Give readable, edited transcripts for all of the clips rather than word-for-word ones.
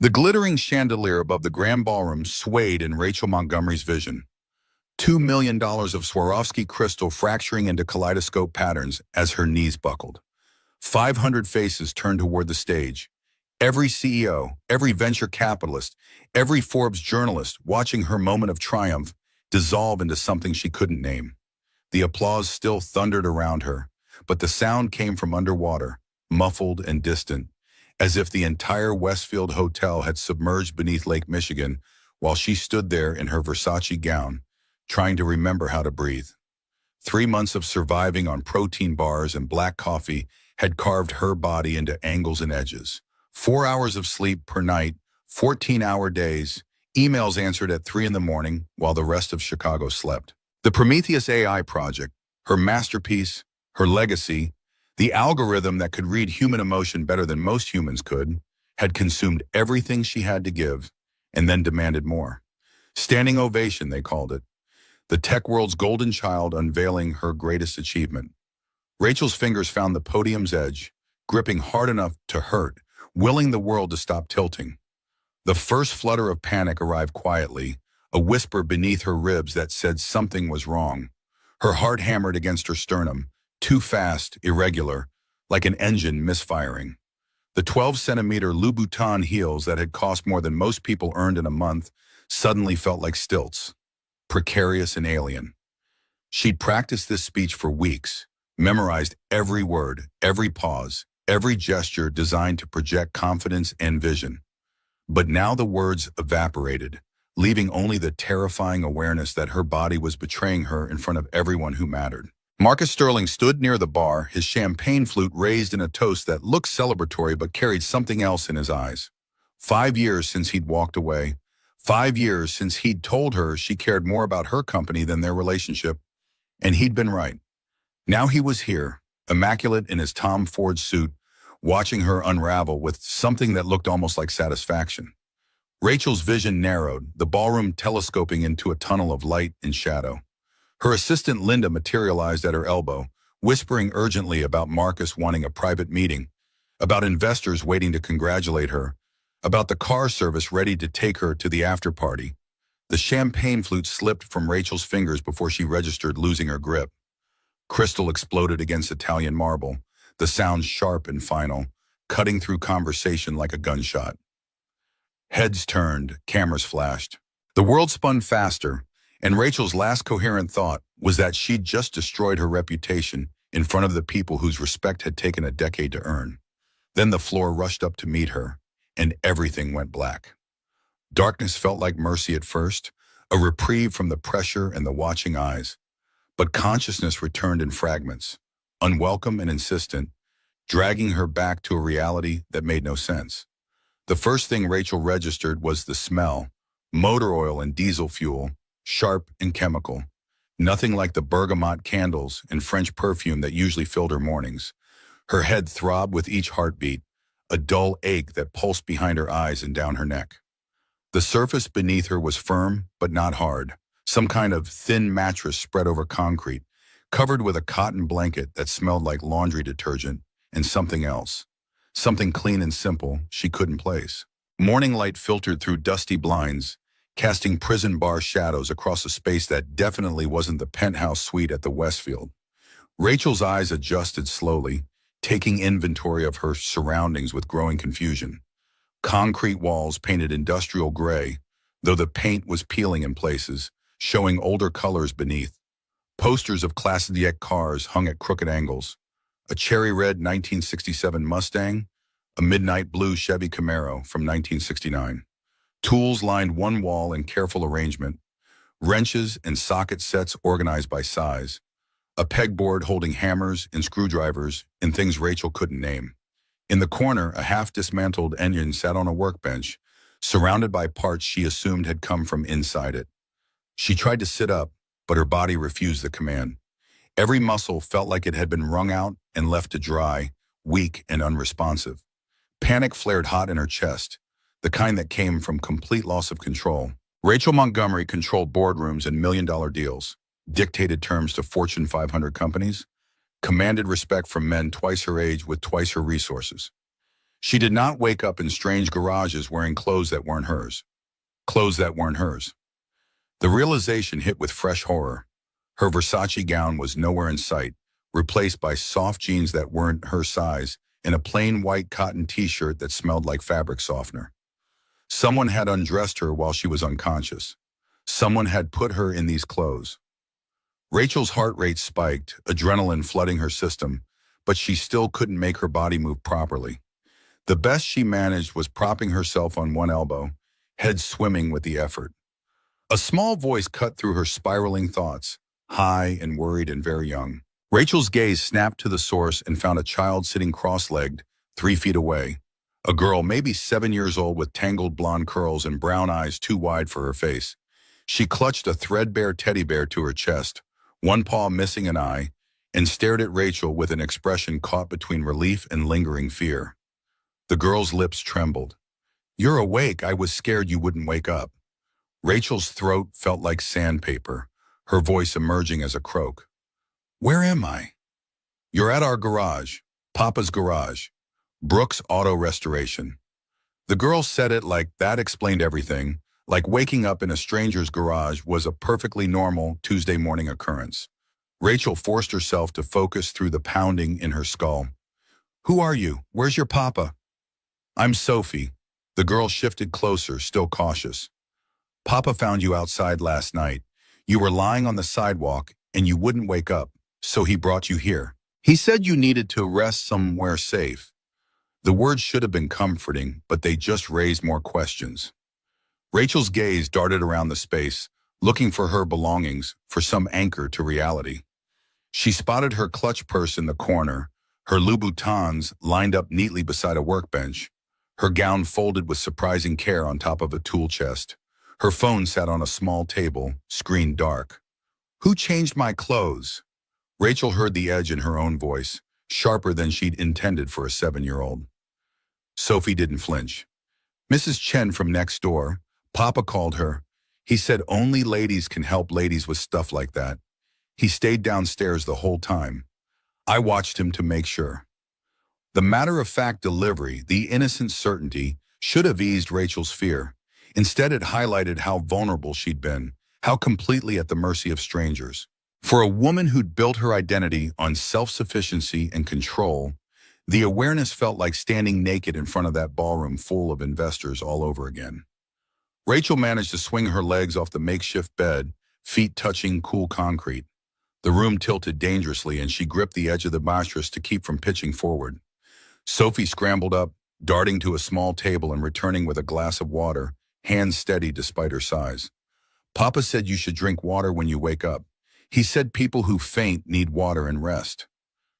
The glittering chandelier above the grand ballroom swayed in Rachel Montgomery's vision. $2 million of Swarovski crystal fracturing into kaleidoscope patterns as her knees buckled. 500 faces turned toward the stage. Every CEO, every venture capitalist, every Forbes journalist watching her moment of triumph dissolve into something she couldn't name. The applause still thundered around her, but the sound came from underwater, muffled and distant, as if the entire Westfield Hotel had submerged beneath Lake Michigan while she stood there in her Versace gown, trying to remember how to breathe. 3 months of surviving on protein bars and black coffee had carved her body into angles and edges. 4 hours of sleep per night, 14-hour days, emails answered at 3 in the morning while the rest of Chicago slept. The Prometheus AI project, her masterpiece, her legacy, the algorithm that could read human emotion better than most humans could, had consumed everything she had to give and then demanded more. Standing ovation, they called it. The tech world's golden child unveiling her greatest achievement. Rachel's fingers found the podium's edge, gripping hard enough to hurt, willing the world to stop tilting. The first flutter of panic arrived quietly, a whisper beneath her ribs that said something was wrong. Her heart hammered against her sternum, too fast, irregular, like an engine misfiring. The 12-centimeter Louboutin heels that had cost more than most people earned in a month suddenly felt like stilts, precarious and alien. She'd practiced this speech for weeks, memorized every word, every pause, every gesture designed to project confidence and vision. But now the words evaporated, leaving only the terrifying awareness that her body was betraying her in front of everyone who mattered. Marcus Sterling stood near the bar, his champagne flute raised in a toast that looked celebratory but carried something else in his eyes. 5 years since he'd walked away. 5 years since he'd told her she cared more about her company than their relationship. And he'd been right. Now he was here, immaculate in his Tom Ford suit, watching her unravel with something that looked almost like satisfaction. Rachel's vision narrowed, the ballroom telescoping into a tunnel of light and shadow. Her assistant Linda materialized at her elbow, whispering urgently about Marcus wanting a private meeting, about investors waiting to congratulate her, about the car service ready to take her to the after-party. The champagne flute slipped from Rachel's fingers before she registered losing her grip. Crystal exploded against Italian marble, the sound sharp and final, cutting through conversation like a gunshot. Heads turned, cameras flashed. The world spun faster, and Rachel's last coherent thought was that she'd just destroyed her reputation in front of the people whose respect had taken a decade to earn. Then the floor rushed up to meet her, and everything went black. Darkness felt like mercy at first, a reprieve from the pressure and the watching eyes. But consciousness returned in fragments, unwelcome and insistent, dragging her back to a reality that made no sense. The first thing Rachel registered was the smell, motor oil and diesel fuel, sharp and chemical. Nothing like the bergamot candles and French perfume that usually filled her mornings. Her head throbbed with each heartbeat, a dull ache that pulsed behind her eyes and down her neck. The surface beneath her was firm but not hard, some kind of thin mattress spread over concrete, covered with a cotton blanket that smelled like laundry detergent and something else. Something clean and simple she couldn't place. Morning light filtered through dusty blinds, casting prison bar shadows across a space that definitely wasn't the penthouse suite at the Westfield. Rachel's eyes adjusted slowly, taking inventory of her surroundings with growing confusion. Concrete walls painted industrial gray, though the paint was peeling in places, showing older colors beneath. Posters of Classe D cars hung at crooked angles. A cherry red 1967 Mustang, a midnight blue Chevy Camaro from 1969. Tools lined one wall in careful arrangement, wrenches and socket sets organized by size, a pegboard holding hammers and screwdrivers and things Rachel couldn't name. In the corner, a half-dismantled engine sat on a workbench, surrounded by parts she assumed had come from inside it. She tried to sit up, but her body refused the command. Every muscle felt like it had been wrung out and left to dry, weak and unresponsive. Panic flared hot in her chest, the kind that came from complete loss of control. Rachel Montgomery controlled boardrooms and million-dollar deals, dictated terms to Fortune 500 companies, commanded respect from men twice her age with twice her resources. She did not wake up in strange garages wearing clothes that weren't hers. Clothes that weren't hers. The realization hit with fresh horror. Her Versace gown was nowhere in sight, replaced by soft jeans that weren't her size and a plain white cotton t-shirt that smelled like fabric softener. Someone had undressed her while she was unconscious. Someone had put her in these clothes. Rachel's heart rate spiked, adrenaline flooding her system, but she still couldn't make her body move properly. The best she managed was propping herself on one elbow, head swimming with the effort. A small voice cut through her spiraling thoughts, high and worried and very young. Rachel's gaze snapped to the source and found a child sitting cross-legged, 3 feet away. A girl, maybe 7 years old, with tangled blonde curls and brown eyes too wide for her face. She clutched a threadbare teddy bear to her chest, one paw missing an eye, and stared at Rachel with an expression caught between relief and lingering fear. The girl's lips trembled. "You're awake. I was scared you wouldn't wake up." Rachel's throat felt like sandpaper, her voice emerging as a croak. "Where am I?" "You're at our garage, Papa's garage, Brooks Auto Restoration." The girl said it like that explained everything, like waking up in a stranger's garage was a perfectly normal Tuesday morning occurrence. Rachel forced herself to focus through the pounding in her skull. "Who are you? Where's your papa?" "I'm Sophie." The girl shifted closer, still cautious. "Papa found you outside last night. You were lying on the sidewalk and you wouldn't wake up, so he brought you here. He said you needed to rest somewhere safe." The words should have been comforting, but they just raised more questions. Rachel's gaze darted around the space, looking for her belongings, for some anchor to reality. She spotted her clutch purse in the corner, her Louboutins lined up neatly beside a workbench, her gown folded with surprising care on top of a tool chest. Her phone sat on a small table, screen dark. "Who changed my clothes?" Rachel heard the edge in her own voice, sharper than she'd intended for a 7-year-old. Sophie didn't flinch. "Mrs. Chen from next door. Papa called her. He said only ladies can help ladies with stuff like that. He stayed downstairs the whole time. I watched him to make sure." The matter-of-fact delivery, the innocent certainty, should have eased Rachel's fear. Instead, it highlighted how vulnerable she'd been, how completely at the mercy of strangers. For a woman who'd built her identity on self-sufficiency and control, the awareness felt like standing naked in front of that ballroom full of investors all over again. Rachel managed to swing her legs off the makeshift bed, feet touching cool concrete. The room tilted dangerously and she gripped the edge of the mattress to keep from pitching forward. Sophie scrambled up, darting to a small table and returning with a glass of water, hands steady despite her size. "Papa said you should drink water when you wake up. He said people who faint need water and rest."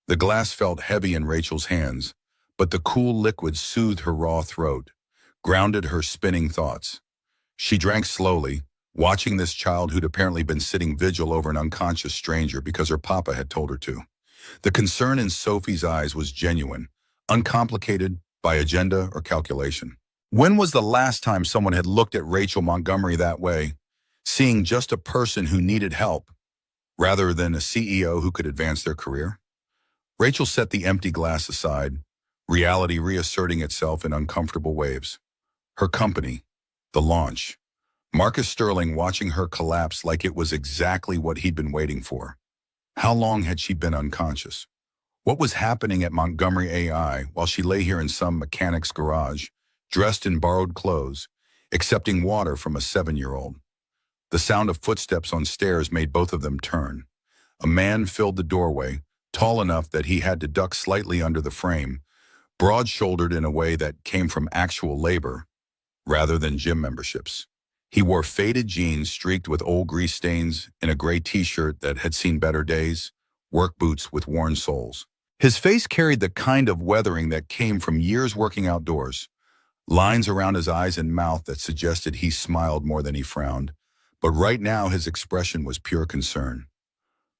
The glass felt heavy in Rachel's hands, but the cool liquid soothed her raw throat, grounded her spinning thoughts. She drank slowly, watching this child who'd apparently been sitting vigil over an unconscious stranger because her papa had told her to. The concern in Sophie's eyes was genuine, uncomplicated by agenda or calculation. When was the last time someone had looked at Rachel Montgomery that way, seeing just a person who needed help, rather than a CEO who could advance their career? Rachel set the empty glass aside, reality reasserting itself in uncomfortable waves. Her company, the launch. Marcus Sterling watching her collapse like it was exactly what he'd been waiting for. How long had she been unconscious? What was happening at Montgomery AI while she lay here in some mechanic's garage, dressed in borrowed clothes, accepting water from a 7-year-old? The sound of footsteps on stairs made both of them turn. A man filled the doorway, tall enough that he had to duck slightly under the frame, broad-shouldered in a way that came from actual labor, rather than gym memberships. He wore faded jeans streaked with old grease stains and a gray t-shirt that had seen better days, work boots with worn soles. His face carried the kind of weathering that came from years working outdoors, lines around his eyes and mouth that suggested he smiled more than he frowned, but right now his expression was pure concern.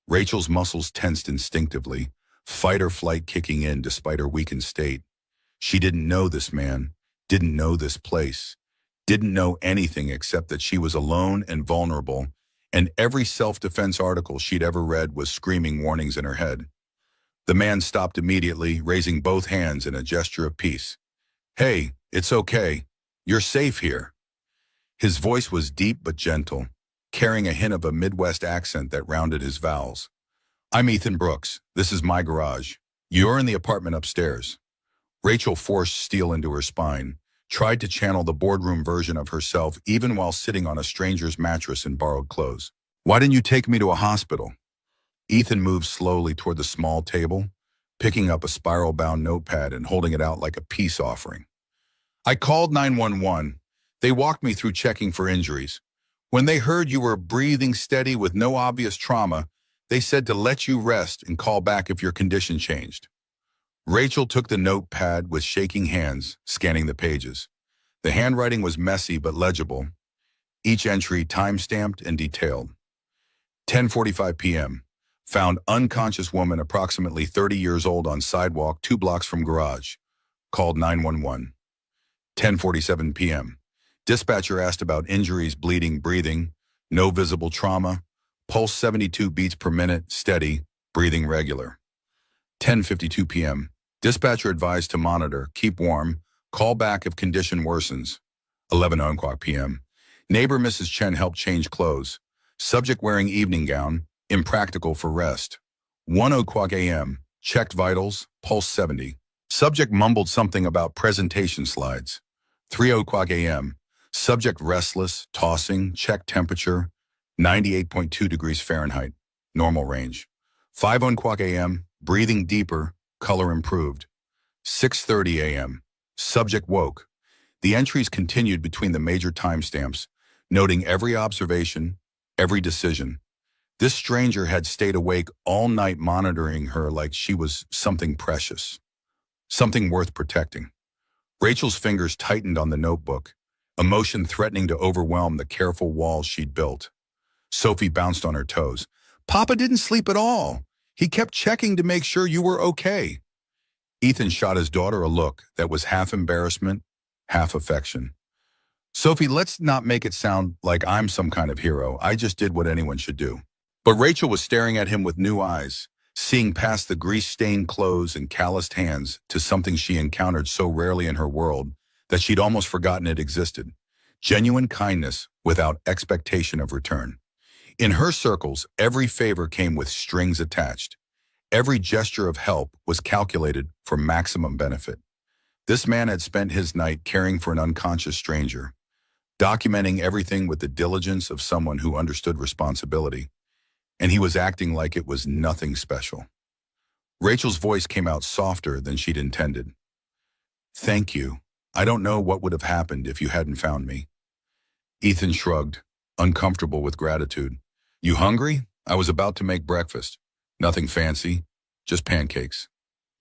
Rachel's muscles tensed instinctively, fight or flight kicking in despite her weakened state. She didn't know this man, didn't know this place, didn't know anything except that she was alone and vulnerable, and every self-defense article she'd ever read was screaming warnings in her head. The man stopped immediately, raising both hands in a gesture of peace. Hey, it's okay. You're safe here. His voice was deep but gentle, carrying a hint of a Midwest accent that rounded his vowels. I'm Ethan Brooks. This is my garage. You're in the apartment upstairs. Rachel forced steel into her spine, tried to channel the boardroom version of herself even while sitting on a stranger's mattress in borrowed clothes. Why didn't you take me to a hospital? Ethan moved slowly toward the small table, picking up a spiral-bound notepad and holding it out like a peace offering. I called 911. They walked me through checking for injuries. When they heard you were breathing steady with no obvious trauma, they said to let you rest and call back if your condition changed. Rachel took the notepad with shaking hands, scanning the pages. The handwriting was messy but legible, each entry time-stamped and detailed. 10:45 p.m. Found unconscious woman approximately 30 years old on sidewalk 2 blocks from garage. Called 911. 10:47 p.m. Dispatcher asked about injuries, bleeding, breathing, no visible trauma, pulse 72 beats per minute, steady, breathing regular. 10:52 p.m. Dispatcher advised to monitor, keep warm, call back if condition worsens. 11 o'clock p.m. Neighbor Mrs. Chen helped change clothes. Subject wearing evening gown, impractical for rest. 1 o'clock a.m. Checked vitals, pulse 70. Subject mumbled something about presentation slides. 3 o'clock a.m. Subject restless, tossing, checked temperature, 98.2 degrees Fahrenheit, normal range. 5 o'clock a.m. Breathing deeper, color improved. 6:30 a.m. Subject woke. The entries continued between the major timestamps, noting every observation, every decision. This stranger had stayed awake all night monitoring her like she was something precious, something worth protecting. Rachel's fingers tightened on the notebook, emotion threatening to overwhelm the careful walls she'd built. Sophie bounced on her toes. Papa didn't sleep at all. He kept checking to make sure you were okay. Ethan shot his daughter a look that was half embarrassment, half affection. Sophie, let's not make it sound like I'm some kind of hero. I just did what anyone should do. But Rachel was staring at him with new eyes, seeing past the grease-stained clothes and calloused hands to something she encountered so rarely in her world that she'd almost forgotten it existed. Genuine kindness without expectation of return. In her circles, every favor came with strings attached. Every gesture of help was calculated for maximum benefit. This man had spent his night caring for an unconscious stranger, documenting everything with the diligence of someone who understood responsibility, and he was acting like it was nothing special. Rachel's voice came out softer than she'd intended. Thank you. I don't know what would have happened if you hadn't found me. Ethan shrugged, uncomfortable with gratitude. You hungry? I was about to make breakfast. Nothing fancy, just pancakes.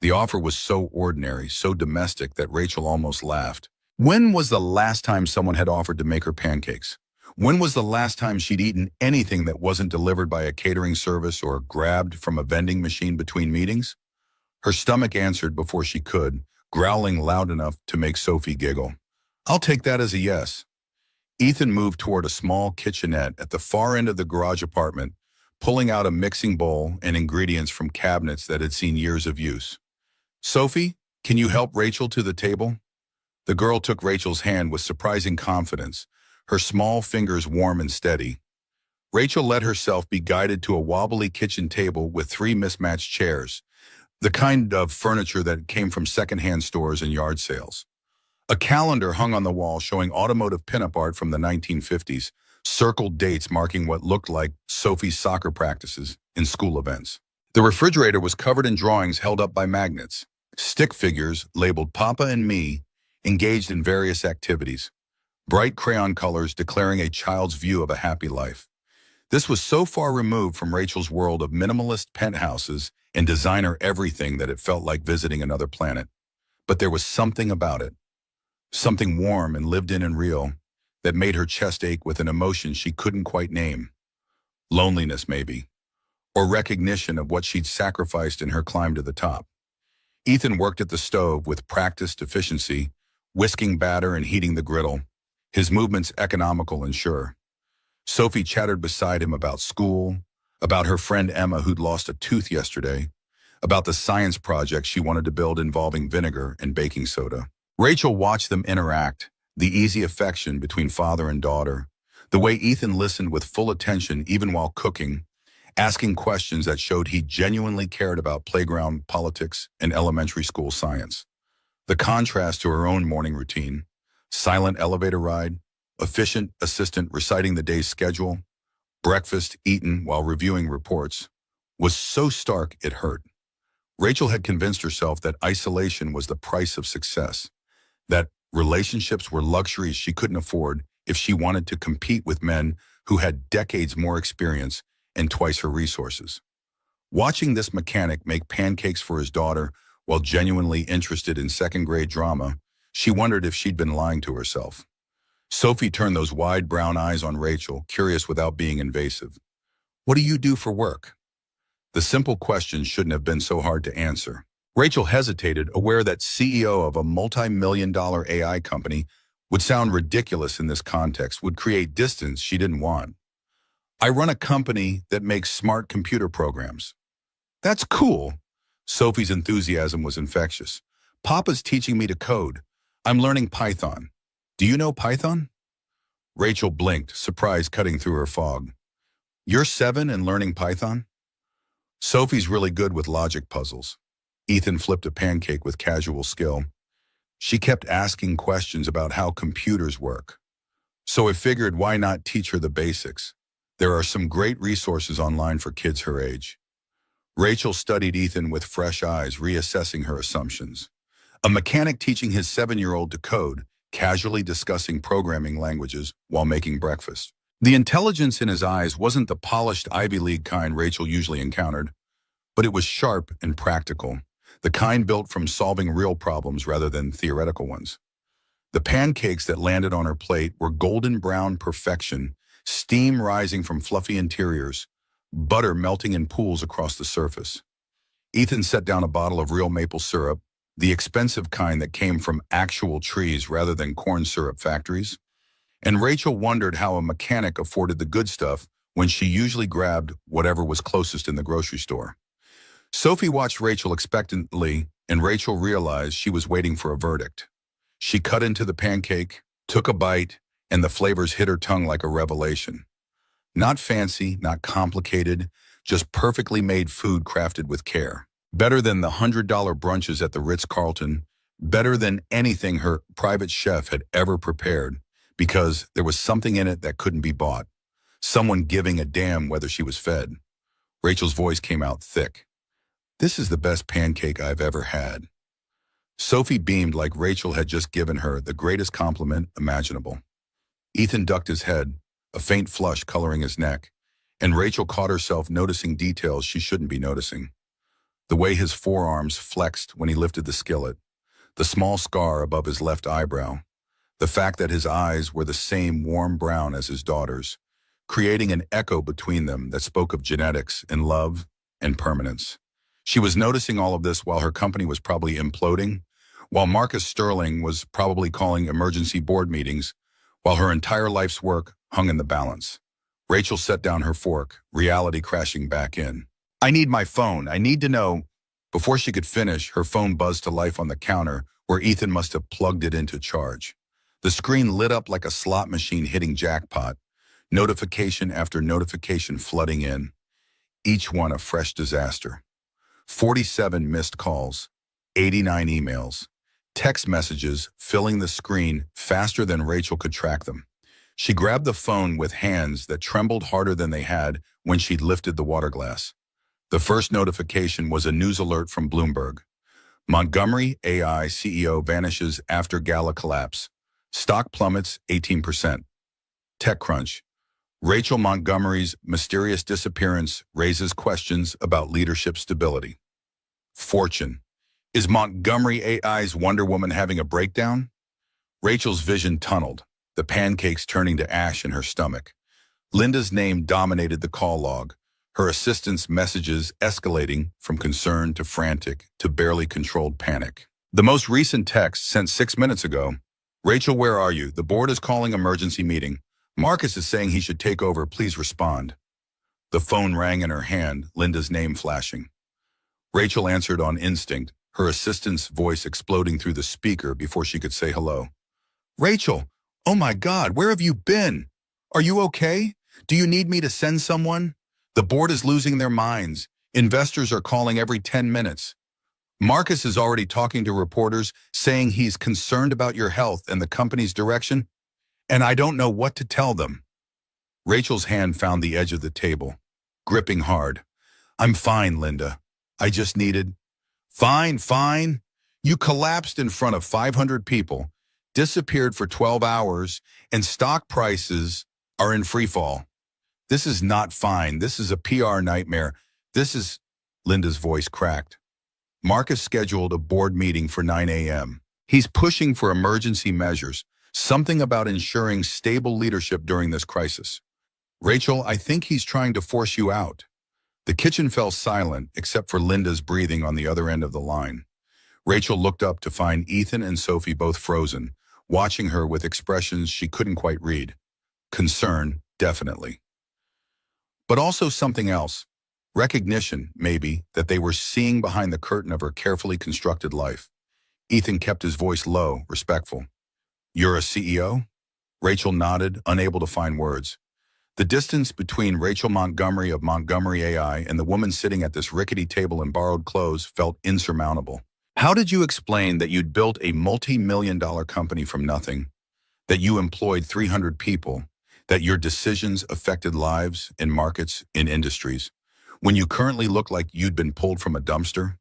The offer was so ordinary, so domestic that Rachel almost laughed. When was the last time someone had offered to make her pancakes? When was the last time she'd eaten anything that wasn't delivered by a catering service or grabbed from a vending machine between meetings? Her stomach answered before she could, growling loud enough to make Sophie giggle. I'll take that as a yes. Ethan moved toward a small kitchenette at the far end of the garage apartment, pulling out a mixing bowl and ingredients from cabinets that had seen years of use. Sophie, can you help Rachel to the table? The girl took Rachel's hand with surprising confidence, her small fingers warm and steady. Rachel let herself be guided to a wobbly kitchen table with 3 mismatched chairs, the kind of furniture that came from secondhand stores and yard sales. A calendar hung on the wall showing automotive pinup art from the 1950s, circled dates marking what looked like Sophie's soccer practices and school events. The refrigerator was covered in drawings held up by magnets, stick figures labeled Papa and Me, engaged in various activities, bright crayon colors declaring a child's view of a happy life. This was so far removed from Rachel's world of minimalist penthouses and designer everything that it felt like visiting another planet. But there was something about it, something warm and lived in and real, that made her chest ache with an emotion she couldn't quite name. Loneliness, maybe, or recognition of what she'd sacrificed in her climb to the top. Ethan worked at the stove with practiced efficiency, whisking batter and heating the griddle, his movements economical and sure. Sophie chattered beside him about school, about her friend Emma who'd lost a tooth yesterday, about the science project she wanted to build involving vinegar and baking soda. Rachel watched them interact, the easy affection between father and daughter, the way Ethan listened with full attention even while cooking, asking questions that showed he genuinely cared about playground politics and elementary school science. The contrast to her own morning routine, silent elevator ride, efficient assistant reciting the day's schedule, breakfast eaten while reviewing reports, was so stark it hurt. Rachel had convinced herself that isolation was the price of success, that relationships were luxuries she couldn't afford if she wanted to compete with men who had decades more experience and twice her resources. Watching this mechanic make pancakes for his daughter while genuinely interested in second-grade drama, she wondered if she'd been lying to herself. Sophie turned those wide brown eyes on Rachel, curious without being invasive. "What do you do for work?" The simple question shouldn't have been so hard to answer. Rachel hesitated, aware that CEO of a multi-million-dollar AI company would sound ridiculous in this context, would create distance she didn't want. "I run a company that makes smart computer programs." "That's cool." Sophie's enthusiasm was infectious. "Papa's teaching me to code. I'm learning Python. Do you know Python?" Rachel blinked, surprise cutting through her fog. "You're 7 and learning Python?" Sophie's really good with logic puzzles. Ethan flipped a pancake with casual skill. She kept asking questions about how computers work. So I figured, why not teach her the basics? There are some great resources online for kids her age. Rachel studied Ethan with fresh eyes, reassessing her assumptions. A mechanic teaching his 7-year-old to code, casually discussing programming languages while making breakfast. The intelligence in his eyes wasn't the polished Ivy League kind Rachel usually encountered, but it was sharp and practical, the kind built from solving real problems rather than theoretical ones. The pancakes that landed on her plate were golden brown perfection, steam rising from fluffy interiors, butter melting in pools across the surface. Ethan set down a bottle of real maple syrup, the expensive kind that came from actual trees rather than corn syrup factories. And Rachel wondered how a mechanic afforded the good stuff when she usually grabbed whatever was closest in the grocery store. Sophie watched Rachel expectantly, and Rachel realized she was waiting for a verdict. She cut into the pancake, took a bite, and the flavors hit her tongue like a revelation. Not fancy, not complicated, just perfectly made food crafted with care. Better than the $100 brunches at the Ritz-Carlton, better than anything her private chef had ever prepared, because there was something in it that couldn't be bought. Someone giving a damn whether she was fed. Rachel's voice came out thick. "This is the best pancake I've ever had." Sophie beamed like Rachel had just given her the greatest compliment imaginable. Ethan ducked his head, a faint flush coloring his neck, and Rachel caught herself noticing details she shouldn't be noticing. The way his forearms flexed when he lifted the skillet, the small scar above his left eyebrow, the fact that his eyes were the same warm brown as his daughter's, creating an echo between them that spoke of genetics and love and permanence. She was noticing all of this while her company was probably imploding, while Marcus Sterling was probably calling emergency board meetings, while her entire life's work hung in the balance. Rachel set down her fork, reality crashing back in. "I need my phone. I need to know." Before she could finish, her phone buzzed to life on the counter where Ethan must have plugged it into charge. The screen lit up like a slot machine hitting jackpot, notification after notification flooding in, each one a fresh disaster. 47 missed calls, 89 emails, text messages filling the screen faster than Rachel could track them. She grabbed the phone with hands that trembled harder than they had when she'd lifted the water glass. The first notification was a news alert from Bloomberg. Montgomery AI CEO vanishes after Gala collapse. Stock plummets 18%. TechCrunch. Rachel Montgomery's mysterious disappearance raises questions about leadership stability. Fortune. Is Montgomery AI's Wonder Woman having a breakdown? Rachel's vision tunneled, the pancakes turning to ash in her stomach. Linda's name dominated the call log, her assistant's messages escalating from concern to frantic to barely controlled panic. The most recent text sent 6 minutes ago. "Rachel, where are you? The board is calling emergency meeting. Marcus is saying he should take over. Please respond." The phone rang in her hand, Linda's name flashing. Rachel answered on instinct, her assistant's voice exploding through the speaker before she could say hello. Rachel, oh my God, where have you been? Are you okay? Do you need me to send someone? The board is losing their minds. Investors are calling every 10 minutes. Marcus is already talking to reporters, saying he's concerned about your health and the company's direction, and I don't know what to tell them. Rachel's hand found the edge of the table, gripping hard. I'm fine, Linda. I just needed... Fine, fine. You collapsed in front of 500 people, disappeared for 12 hours, and stock prices are in free fall. This is not fine. This is a PR nightmare. This is... Linda's voice cracked. Marcus scheduled a board meeting for 9 a.m. He's pushing for emergency measures, something about ensuring stable leadership during this crisis. Rachel, I think he's trying to force you out. The kitchen fell silent, except for Linda's breathing on the other end of the line. Rachel looked up to find Ethan and Sophie both frozen, watching her with expressions she couldn't quite read. Concern, definitely. But also something else. Recognition, maybe, that they were seeing behind the curtain of her carefully constructed life. Ethan kept his voice low, respectful. You're a CEO? Rachel nodded, unable to find words. The distance between Rachel Montgomery of Montgomery AI and the woman sitting at this rickety table in borrowed clothes felt insurmountable. How did you explain that you'd built a multi-million-dollar company from nothing, that you employed 300 people, that your decisions affected lives in markets, in industries, when you currently look like you'd been pulled from a dumpster?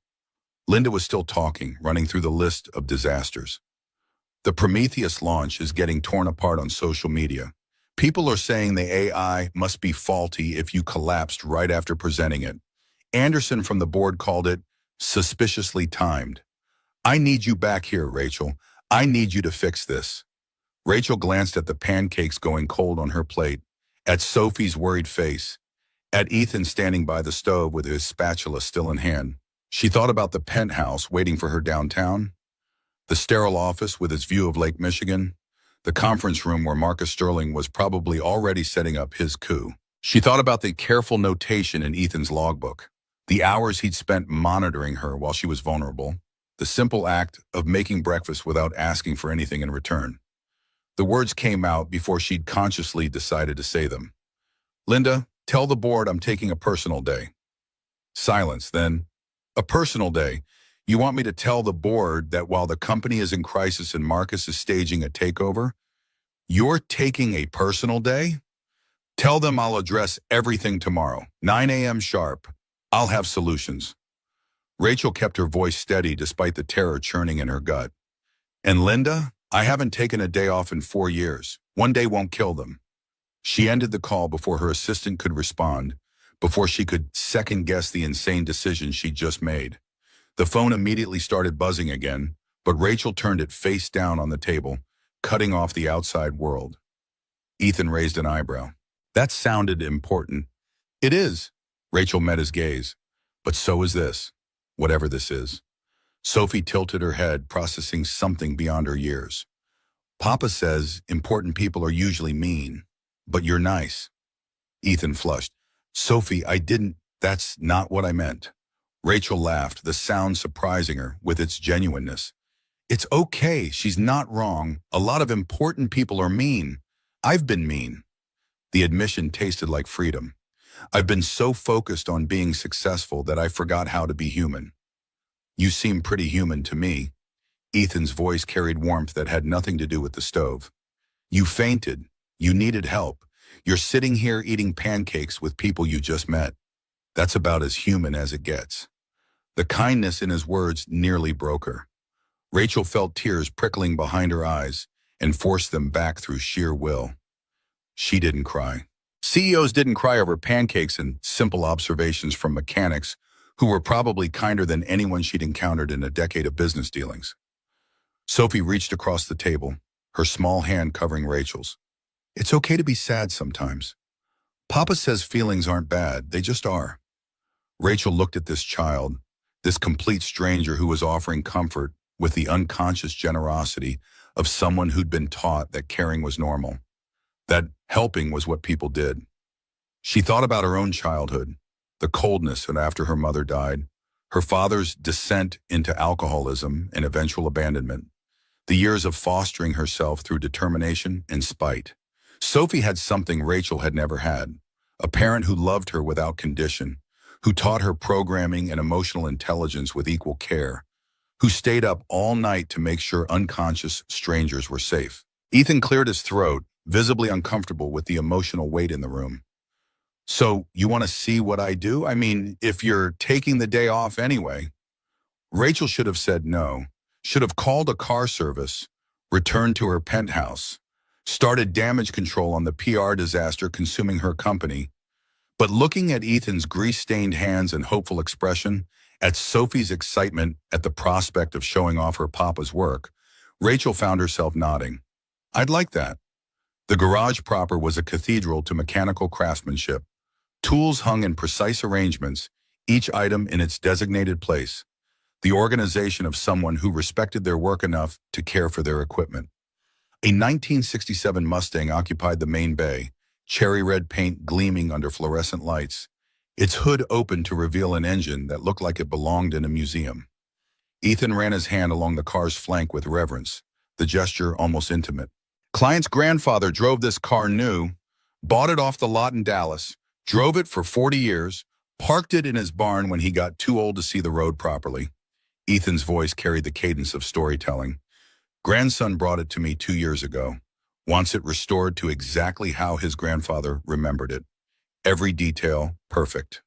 Linda was still talking, running through the list of disasters. The Prometheus launch is getting torn apart on social media. People are saying the AI must be faulty if you collapsed right after presenting it. Anderson from the board called it suspiciously timed. I need you back here, Rachel. I need you to fix this. Rachel glanced at the pancakes going cold on her plate, at Sophie's worried face, at Ethan standing by the stove with his spatula still in hand. She thought about the penthouse waiting for her downtown, the sterile office with its view of Lake Michigan, the conference room where Marcus Sterling was probably already setting up his coup. She thought about the careful notation in Ethan's logbook, the hours he'd spent monitoring her while she was vulnerable, the simple act of making breakfast without asking for anything in return. The words came out before she'd consciously decided to say them. Linda, tell the board I'm taking a personal day. Silence, then. A personal day. You want me to tell the board that while the company is in crisis and Marcus is staging a takeover, you're taking a personal day? Tell them I'll address everything tomorrow, 9 a.m. sharp. I'll have solutions. Rachel kept her voice steady despite the terror churning in her gut. And Linda, I haven't taken a day off in 4 years. One day won't kill them. She ended the call before her assistant could respond, before she could second-guess the insane decision she'd just made. The phone immediately started buzzing again, but Rachel turned it face down on the table, cutting off the outside world. Ethan raised an eyebrow. That sounded important. It is. Rachel met his gaze. But so is this, whatever this is. Sophie tilted her head, processing something beyond her years. Papa says important people are usually mean, but you're nice. Ethan flushed. Sophie, that's not what I meant. Rachel laughed, the sound surprising her with its genuineness. It's okay, she's not wrong. A lot of important people are mean. I've been mean. The admission tasted like freedom. I've been so focused on being successful that I forgot how to be human. You seem pretty human to me. Ethan's voice carried warmth that had nothing to do with the stove. You fainted. You needed help. You're sitting here eating pancakes with people you just met. That's about as human as it gets. The kindness in his words nearly broke her. Rachel felt tears prickling behind her eyes and forced them back through sheer will. She didn't cry. CEOs didn't cry over pancakes and simple observations from mechanics who were probably kinder than anyone she'd encountered in a decade of business dealings. Sophie reached across the table, her small hand covering Rachel's. It's okay to be sad sometimes. Papa says feelings aren't bad, they just are. Rachel looked at this child, this complete stranger who was offering comfort with the unconscious generosity of someone who'd been taught that caring was normal, that helping was what people did. She thought about her own childhood, the coldness after her mother died, Her father's descent into alcoholism and eventual abandonment. The years of fostering herself through determination and spite. Sophie had something Rachel had never had. A parent who loved her without condition, who taught her programming and emotional intelligence with equal care, who stayed up all night to make sure unconscious strangers were safe. Ethan cleared his throat, visibly uncomfortable with the emotional weight in the room. So, you want to see what I do? I mean, if you're taking the day off anyway. Rachel should have said no, should have called a car service, returned to her penthouse, started damage control on the PR disaster consuming her company. But looking at Ethan's grease-stained hands and hopeful expression, at Sophie's excitement at the prospect of showing off her papa's work, Rachel found herself nodding. I'd like that. The garage proper was a cathedral to mechanical craftsmanship. Tools hung in precise arrangements, each item in its designated place. The organization of someone who respected their work enough to care for their equipment. A 1967 Mustang occupied the main bay, cherry red paint gleaming under fluorescent lights, its hood open to reveal an engine that looked like it belonged in a museum. Ethan ran his hand along the car's flank with reverence, the gesture almost intimate. Client's grandfather drove this car new, bought it off the lot in Dallas, drove it for 40 years, parked it in his barn when he got too old to see the road properly. Ethan's voice carried the cadence of storytelling. Grandson brought it to me 2 years ago. Wants it restored to exactly how his grandfather remembered it. Every detail perfect.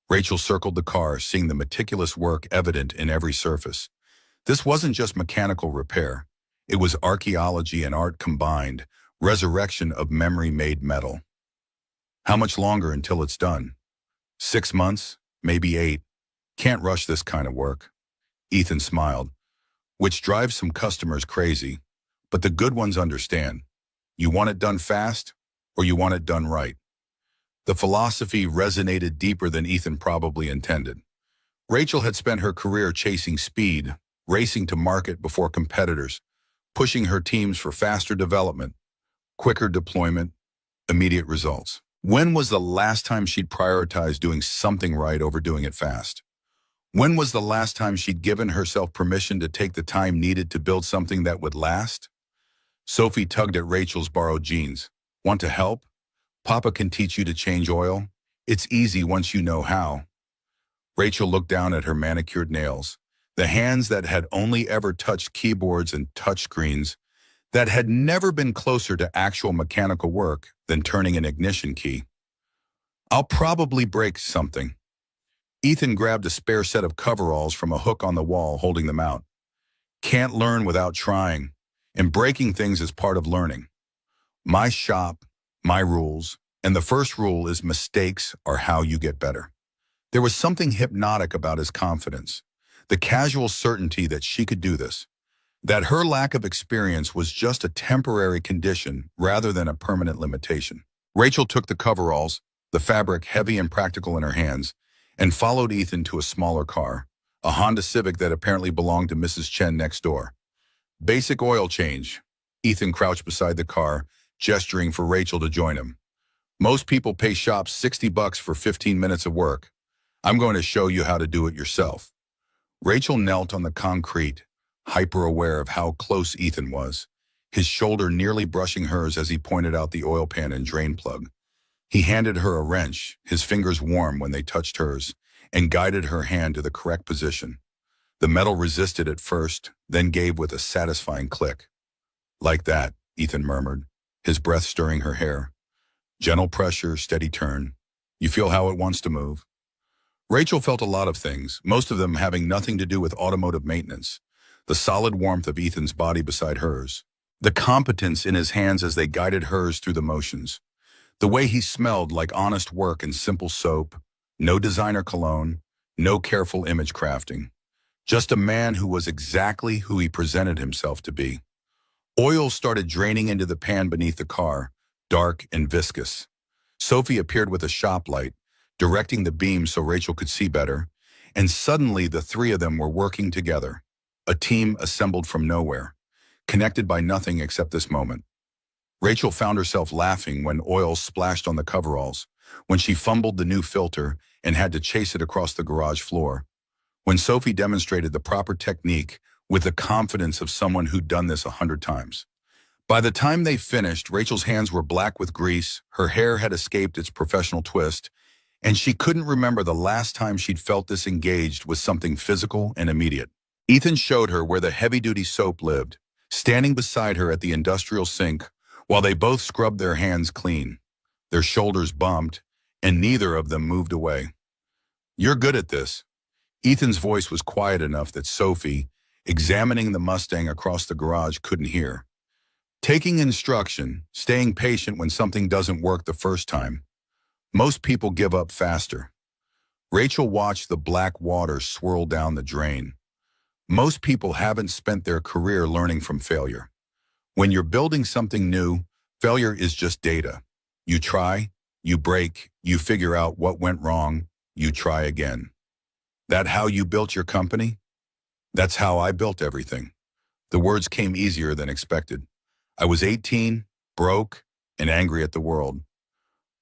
Rachel circled the car, seeing the meticulous work evident in every surface. This wasn't just mechanical repair. It was archaeology and art combined, resurrection of memory-made metal. How much longer until it's done? 6 months, maybe 8. Can't rush this kind of work. Ethan smiled, which drives some customers crazy, but the good ones understand. You want it done fast, or you want it done right. The philosophy resonated deeper than Ethan probably intended. Rachel had spent her career chasing speed, racing to market before competitors, pushing her teams for faster development, quicker deployment, immediate results. When was the last time she'd prioritized doing something right over doing it fast? When was the last time she'd given herself permission to take the time needed to build something that would last? Sophie tugged at Rachel's borrowed jeans. Want to help? Papa can teach you to change oil. It's easy once you know how. Rachel looked down at her manicured nails, the hands that had only ever touched keyboards and touchscreens, that had never been closer to actual mechanical work than turning an ignition key. I'll probably break something. Ethan grabbed a spare set of coveralls from a hook on the wall, holding them out. Can't learn without trying, and breaking things is part of learning. My shop, my rules, and the first rule is mistakes are how you get better. There was something hypnotic about his confidence, the casual certainty that she could do this, that her lack of experience was just a temporary condition rather than a permanent limitation. Rachel took the coveralls, the fabric heavy and practical in her hands, and followed Ethan to a smaller car, a Honda Civic that apparently belonged to Mrs. Chen next door. Basic oil change. Ethan crouched beside the car, gesturing for Rachel to join him. Most people pay shops $60 for 15 minutes of work. I'm going to show you how to do it yourself. Rachel knelt on the concrete, hyper-aware of how close Ethan was, his shoulder nearly brushing hers as he pointed out the oil pan and drain plug. He handed her a wrench, his fingers warm when they touched hers, and guided her hand to the correct position. The metal resisted at first, then gave with a satisfying click. Like that, Ethan murmured, his breath stirring her hair. Gentle pressure, steady turn. You feel how it wants to move. Rachel felt a lot of things, most of them having nothing to do with automotive maintenance. The solid warmth of Ethan's body beside hers. The competence in his hands as they guided hers through the motions. The way he smelled like honest work and simple soap. No designer cologne, no careful image crafting. Just a man who was exactly who he presented himself to be. Oil started draining into the pan beneath the car, dark and viscous. Sophie appeared with a shop light, directing the beam so Rachel could see better, and suddenly the three of them were working together, a team assembled from nowhere, connected by nothing except this moment. Rachel found herself laughing when oil splashed on the coveralls, when she fumbled the new filter and had to chase it across the garage floor. when Sophie demonstrated the proper technique with the confidence of someone who'd done this 100 times. By the time they finished, Rachel's hands were black with grease, her hair had escaped its professional twist, and she couldn't remember the last time she'd felt this engaged with something physical and immediate. Ethan showed her where the heavy-duty soap lived, standing beside her at the industrial sink while they both scrubbed their hands clean. Their shoulders bumped, and neither of them moved away. "You're good at this." Ethan's voice was quiet enough that Sophie, examining the Mustang across the garage, couldn't hear. Taking instruction, staying patient when something doesn't work the first time. Most people give up faster. Rachel watched the black water swirl down the drain. Most people haven't spent their career learning from failure. When you're building something new, failure is just data. You try, you break, you figure out what went wrong, you try again. That how you built your company? That's how I built everything. The words came easier than expected. I was 18, broke, and angry at the world.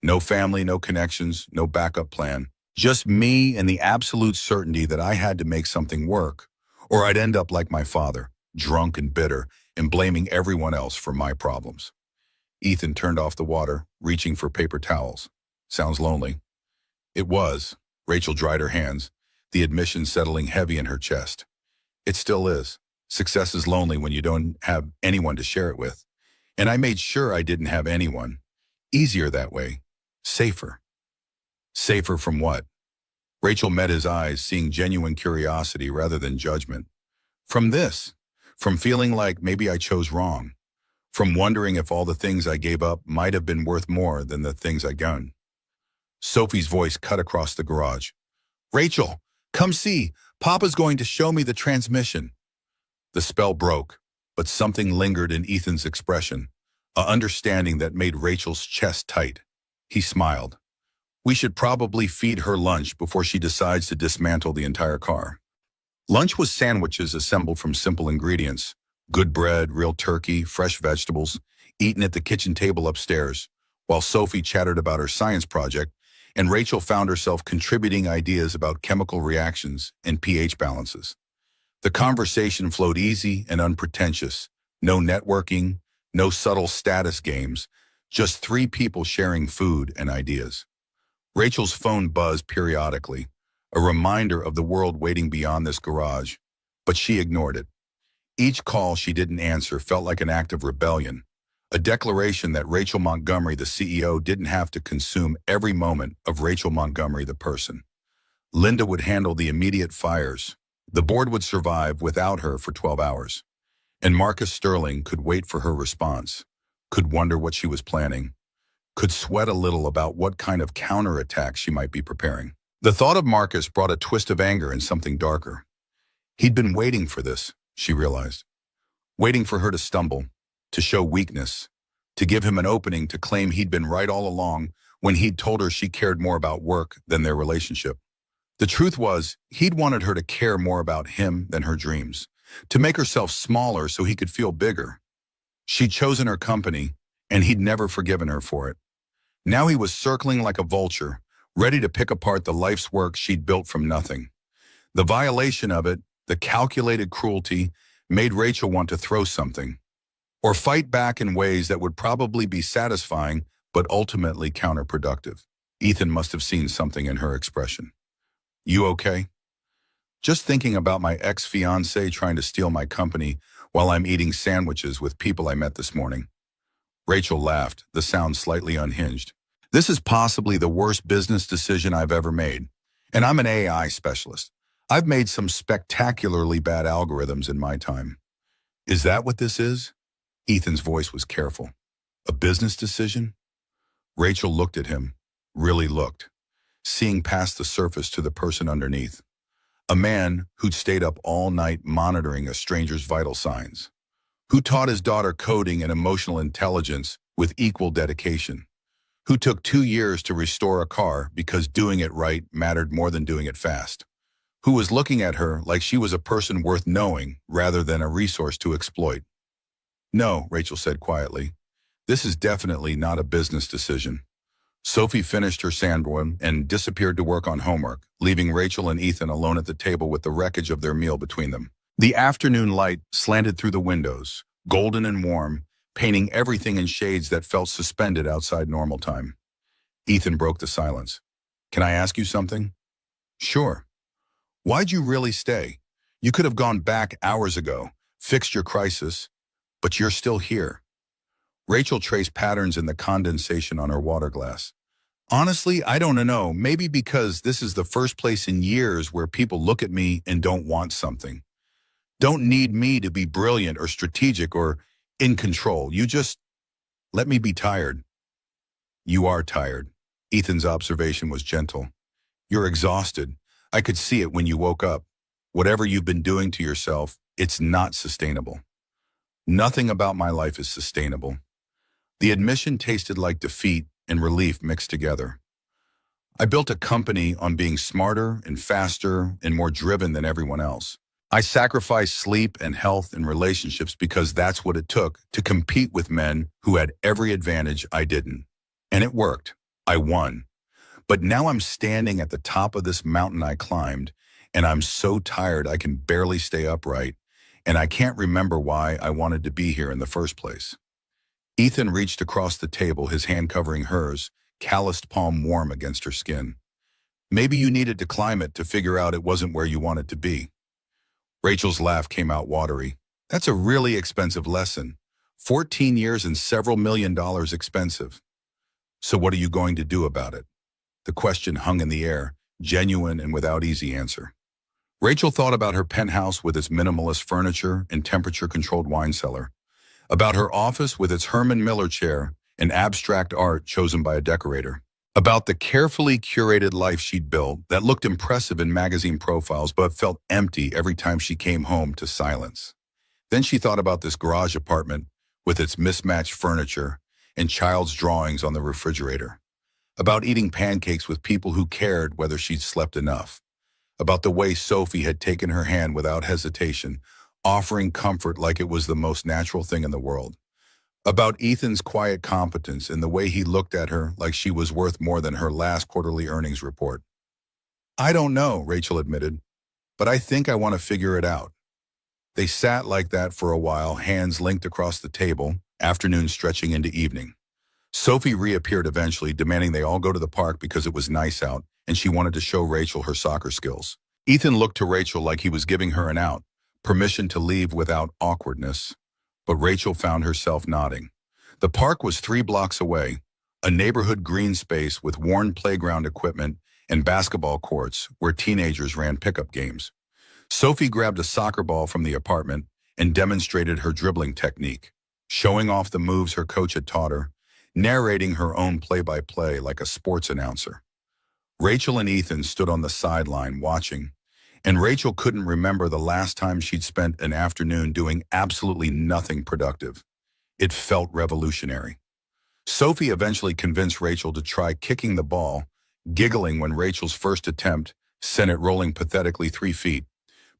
No family, no connections, no backup plan. Just me and the absolute certainty that I had to make something work, or I'd end up like my father, drunk and bitter, and blaming everyone else for my problems. Ethan turned off the water, reaching for paper towels. Sounds lonely. It was. Rachel dried her hands, the admission settling heavy in her chest. It still is. Success is lonely when you don't have anyone to share it with. And I made sure I didn't have anyone. Easier that way. Safer. Safer from what? Rachel met his eyes, seeing genuine curiosity rather than judgment. From this. From feeling like maybe I chose wrong. From wondering if all the things I gave up might have been worth more than the things I gained. Sophie's voice cut across the garage. "Rachel, come see. Papa's going to show me the transmission." The spell broke, but something lingered in Ethan's expression, a understanding that made Rachel's chest tight. He smiled. "We should probably feed her lunch before she decides to dismantle the entire car." Lunch was sandwiches assembled from simple ingredients. Good bread, real turkey, fresh vegetables, eaten at the kitchen table upstairs, while Sophie chattered about her science project, and Rachel found herself contributing ideas about chemical reactions and pH balances. The conversation flowed easy and unpretentious. No networking, no subtle status games, just three people sharing food and ideas. Rachel's phone buzzed periodically, a reminder of the world waiting beyond this garage, but she ignored it. Each call she didn't answer felt like an act of rebellion, a declaration that Rachel Montgomery, the CEO, didn't have to consume every moment of Rachel Montgomery, the person. Linda would handle the immediate fires. The board would survive without her for 12 hours. And Marcus Sterling could wait for her response, could wonder what she was planning, could sweat a little about what kind of counterattack she might be preparing. The thought of Marcus brought a twist of anger and something darker. He'd been waiting for this, she realized. Waiting for her to stumble, to show weakness, to give him an opening to claim he'd been right all along when he'd told her she cared more about work than their relationship. The truth was, he'd wanted her to care more about him than her dreams, to make herself smaller so he could feel bigger. She'd chosen her company, and he'd never forgiven her for it. Now he was circling like a vulture, ready to pick apart the life's work she'd built from nothing. The violation of it, the calculated cruelty, made Rachel want to throw something, or fight back in ways that would probably be satisfying but ultimately counterproductive. Ethan must have seen something in her expression. "You okay?" "Just thinking about my ex-fiancé trying to steal my company while I'm eating sandwiches with people I met this morning." Rachel laughed, the sound slightly unhinged. "This is possibly the worst business decision I've ever made. And I'm an AI specialist. I've made some spectacularly bad algorithms in my time." "Is that what this is?" Ethan's voice was careful. "A business decision?" Rachel looked at him, really looked, seeing past the surface to the person underneath. A man who'd stayed up all night monitoring a stranger's vital signs, who taught his daughter coding and emotional intelligence with equal dedication, who took 2 years to restore a car because doing it right mattered more than doing it fast, who was looking at her like she was a person worth knowing rather than a resource to exploit. "No," Rachel said quietly, "this is definitely not a business decision." Sophie finished her sandwich and disappeared to work on homework, leaving Rachel and Ethan alone at the table with the wreckage of their meal between them. The afternoon light slanted through the windows, golden and warm, painting everything in shades that felt suspended outside normal time. Ethan broke the silence. "Can I ask you something?" "Sure." "Why'd you really stay? You could have gone back hours ago, fixed your crisis, but you're still here." Rachel traced patterns in the condensation on her water glass. "Honestly, I don't know. Maybe because this is the first place in years where people look at me and don't want something. Don't need me to be brilliant or strategic or in control. You just let me be tired." "You are tired." Ethan's observation was gentle. "You're exhausted. I could see it when you woke up. Whatever you've been doing to yourself, it's not sustainable." "Nothing about my life is sustainable." The admission tasted like defeat and relief mixed together. "I built a company on being smarter and faster and more driven than everyone else. I sacrificed sleep and health and relationships because that's what it took to compete with men who had every advantage I didn't. And it worked. I won. But now I'm standing at the top of this mountain I climbed, and I'm so tired I can barely stay upright, and I can't remember why I wanted to be here in the first place." Ethan reached across the table, his hand covering hers, calloused palm warm against her skin. "Maybe you needed to climb it to figure out it wasn't where you wanted to be." Rachel's laugh came out watery. "That's a really expensive lesson. 14 years and several $1,000,000 expensive. So what are you going to do about it?" The question hung in the air, genuine and without easy answer. Rachel thought about her penthouse with its minimalist furniture and temperature-controlled wine cellar, about her office with its Herman Miller chair and abstract art chosen by a decorator, about the carefully curated life she'd built that looked impressive in magazine profiles but felt empty every time she came home to silence. Then she thought about this garage apartment with its mismatched furniture and child's drawings on the refrigerator, about eating pancakes with people who cared whether she'd slept enough, about the way Sophie had taken her hand without hesitation, offering comfort like it was the most natural thing in the world, about Ethan's quiet competence and the way he looked at her like she was worth more than her last quarterly earnings report. "I don't know," Rachel admitted, "but I think I want to figure it out." They sat like that for a while, hands linked across the table, afternoon stretching into evening. Sophie reappeared eventually, demanding they all go to the park because it was nice out and she wanted to show Rachel her soccer skills. Ethan looked to Rachel like he was giving her an out, permission to leave without awkwardness, but Rachel found herself nodding. The park was 3 blocks away, a neighborhood green space with worn playground equipment and basketball courts where teenagers ran pickup games. Sophie grabbed a soccer ball from the apartment and demonstrated her dribbling technique, showing off the moves her coach had taught her, narrating her own play-by-play like a sports announcer. Rachel and Ethan stood on the sideline watching, and Rachel couldn't remember the last time she'd spent an afternoon doing absolutely nothing productive. It felt revolutionary. Sophie eventually convinced Rachel to try kicking the ball, giggling when Rachel's first attempt sent it rolling pathetically 3 feet.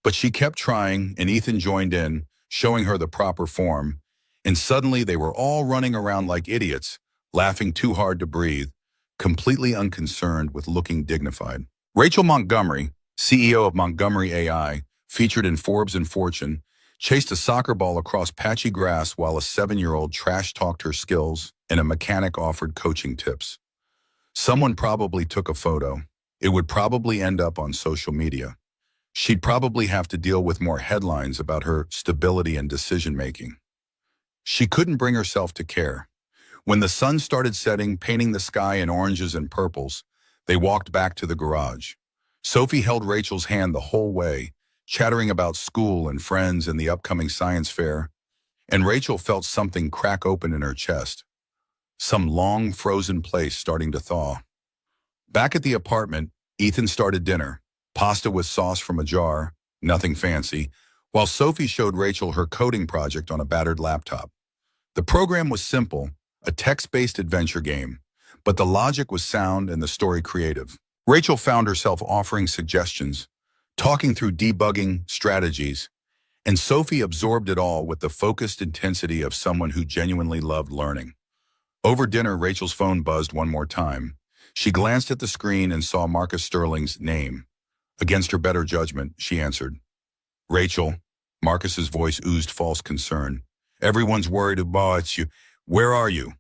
But she kept trying, and Ethan joined in, showing her the proper form, and suddenly they were all running around like idiots, laughing too hard to breathe, completely unconcerned with looking dignified. Rachel Montgomery, CEO of Montgomery AI, featured in Forbes and Fortune, chased a soccer ball across patchy grass while a 7-year-old trash-talked her skills and a mechanic offered coaching tips. Someone probably took a photo. It would probably end up on social media. She'd probably have to deal with more headlines about her stability and decision-making. She couldn't bring herself to care. When the sun started setting, painting the sky in oranges and purples, they walked back to the garage. Sophie held Rachel's hand the whole way, chattering about school and friends and the upcoming science fair, and Rachel felt something crack open in her chest, some long frozen place starting to thaw. Back at the apartment, Ethan started dinner, pasta with sauce from a jar, nothing fancy, while Sophie showed Rachel her coding project on a battered laptop. The program was simple, a text-based adventure game, but the logic was sound and the story creative. Rachel found herself offering suggestions, talking through debugging strategies, and Sophie absorbed it all with the focused intensity of someone who genuinely loved learning. Over dinner, Rachel's phone buzzed one more time. She glanced at the screen and saw Marcus Sterling's name. Against her better judgment, she answered. Rachel, Marcus's voice oozed false concern. Everyone's worried about you. Where are you?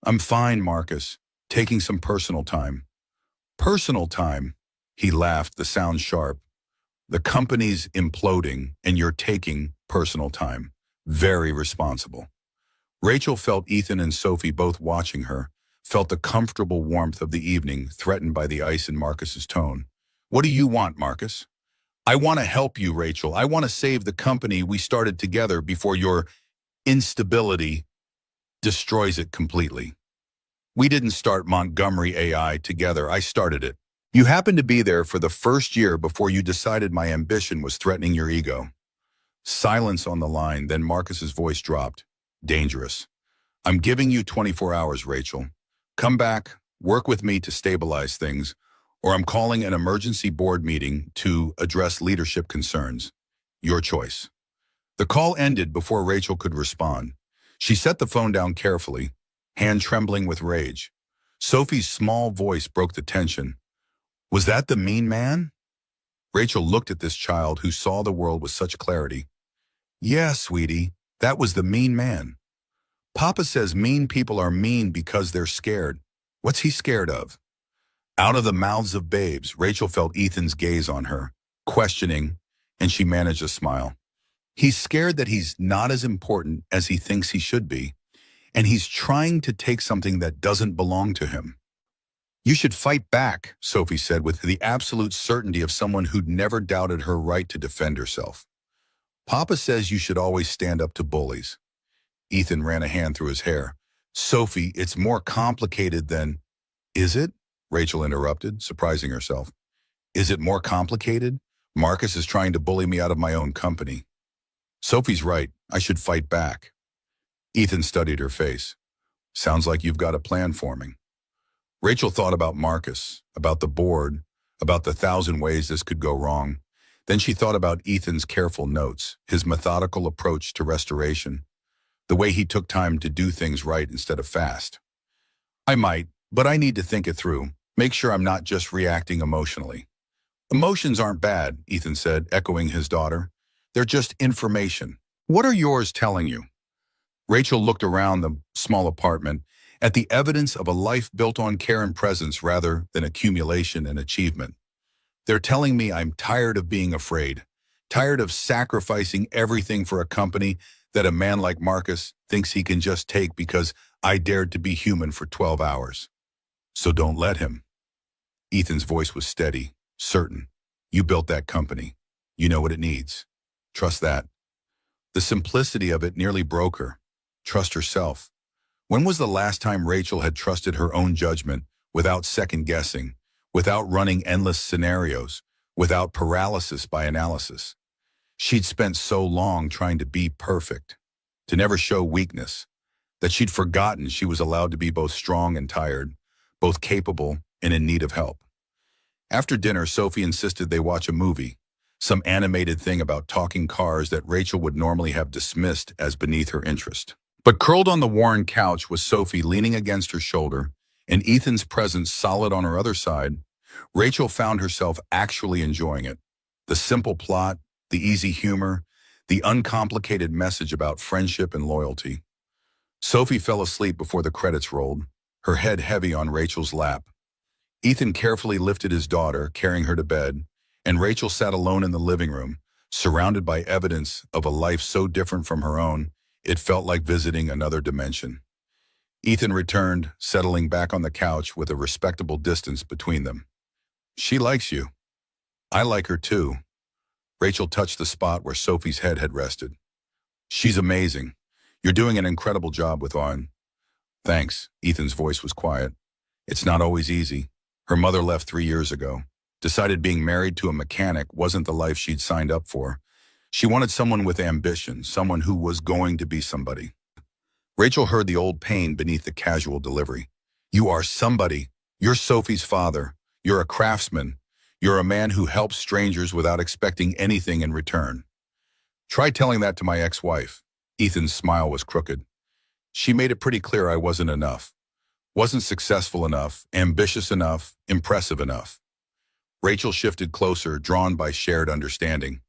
I'm fine, Marcus. Taking some personal time. Personal time? He laughed, the sound sharp. The company's imploding, and you're taking personal time. Very responsible. Rachel felt Ethan and Sophie both watching her, felt the comfortable warmth of the evening threatened by the ice in Marcus's tone. What do you want, Marcus? I want to help you, Rachel. I want to save the company we started together before your instability destroys it completely. We didn't start Montgomery AI together. I started it. You happened to be there for the first year before you decided my ambition was threatening your ego. Silence on the line, then Marcus's voice dropped. Dangerous. I'm giving you 24 hours, Rachel. Come back, work with me to stabilize things, or I'm calling an emergency board meeting to address leadership concerns. Your choice. The call ended before Rachel could respond. She set the phone down carefully, hand trembling with rage. Sophie's small voice broke the tension. Was that the mean man? Rachel looked at this child who saw the world with such clarity. Yeah, sweetie, that was the mean man. Papa says mean people are mean because they're scared. What's he scared of? Out of the mouths of babes, Rachel felt Ethan's gaze on her, questioning, and she managed a smile. He's scared that he's not as important as he thinks he should be, and he's trying to take something that doesn't belong to him. You should fight back, Sophie said with the absolute certainty of someone who'd never doubted her right to defend herself. Papa says you should always stand up to bullies. Ethan ran a hand through his hair. Sophie, it's more complicated than... Is it? Rachel interrupted, surprising herself. Is it more complicated? Marcus is trying to bully me out of my own company. Sophie's right. I should fight back. Ethan studied her face. Sounds like you've got a plan forming. Rachel thought about Marcus, about the board, about the 1,000 ways this could go wrong. Then she thought about Ethan's careful notes, his methodical approach to restoration, the way he took time to do things right instead of fast. I might, but I need to think it through, make sure I'm not just reacting emotionally. Emotions aren't bad, Ethan said, echoing his daughter. They're just information. What are yours telling you? Rachel looked around the small apartment at the evidence of a life built on care and presence rather than accumulation and achievement. They're telling me I'm tired of being afraid, tired of sacrificing everything for a company that a man like Marcus thinks he can just take because I dared to be human for 12 hours. So don't let him. Ethan's voice was steady, certain. You built that company. You know what it needs. Trust that. The simplicity of it nearly broke her. Trust herself. When was the last time Rachel had trusted her own judgment without second-guessing, without running endless scenarios, without paralysis by analysis? She'd spent so long trying to be perfect, to never show weakness, that she'd forgotten she was allowed to be both strong and tired, both capable and in need of help. After dinner, Sophie insisted they watch a movie, some animated thing about talking cars that Rachel would normally have dismissed as beneath her interest. But curled on the worn couch was Sophie leaning against her shoulder, and Ethan's presence solid on her other side, Rachel found herself actually enjoying it. The simple plot, the easy humor, the uncomplicated message about friendship and loyalty. Sophie fell asleep before the credits rolled, her head heavy on Rachel's lap. Ethan carefully lifted his daughter, carrying her to bed, and Rachel sat alone in the living room, surrounded by evidence of a life so different from her own, it felt like visiting another dimension. Ethan returned, settling back on the couch with a respectable distance between them. She likes you. I like her too. Rachel touched the spot where Sophie's head had rested. She's amazing. You're doing an incredible job with Owen. Thanks. Ethan's voice was quiet. It's not always easy. Her mother left 3 years ago. Decided being married to a mechanic wasn't the life she'd signed up for. She wanted someone with ambition, someone who was going to be somebody. Rachel heard the old pain beneath the casual delivery. You are somebody. You're Sophie's father. You're a craftsman. You're a man who helps strangers without expecting anything in return. Try telling that to my ex-wife. Ethan's smile was crooked. She made it pretty clear I wasn't enough. Wasn't successful enough, ambitious enough, impressive enough. Rachel shifted closer, drawn by shared understanding.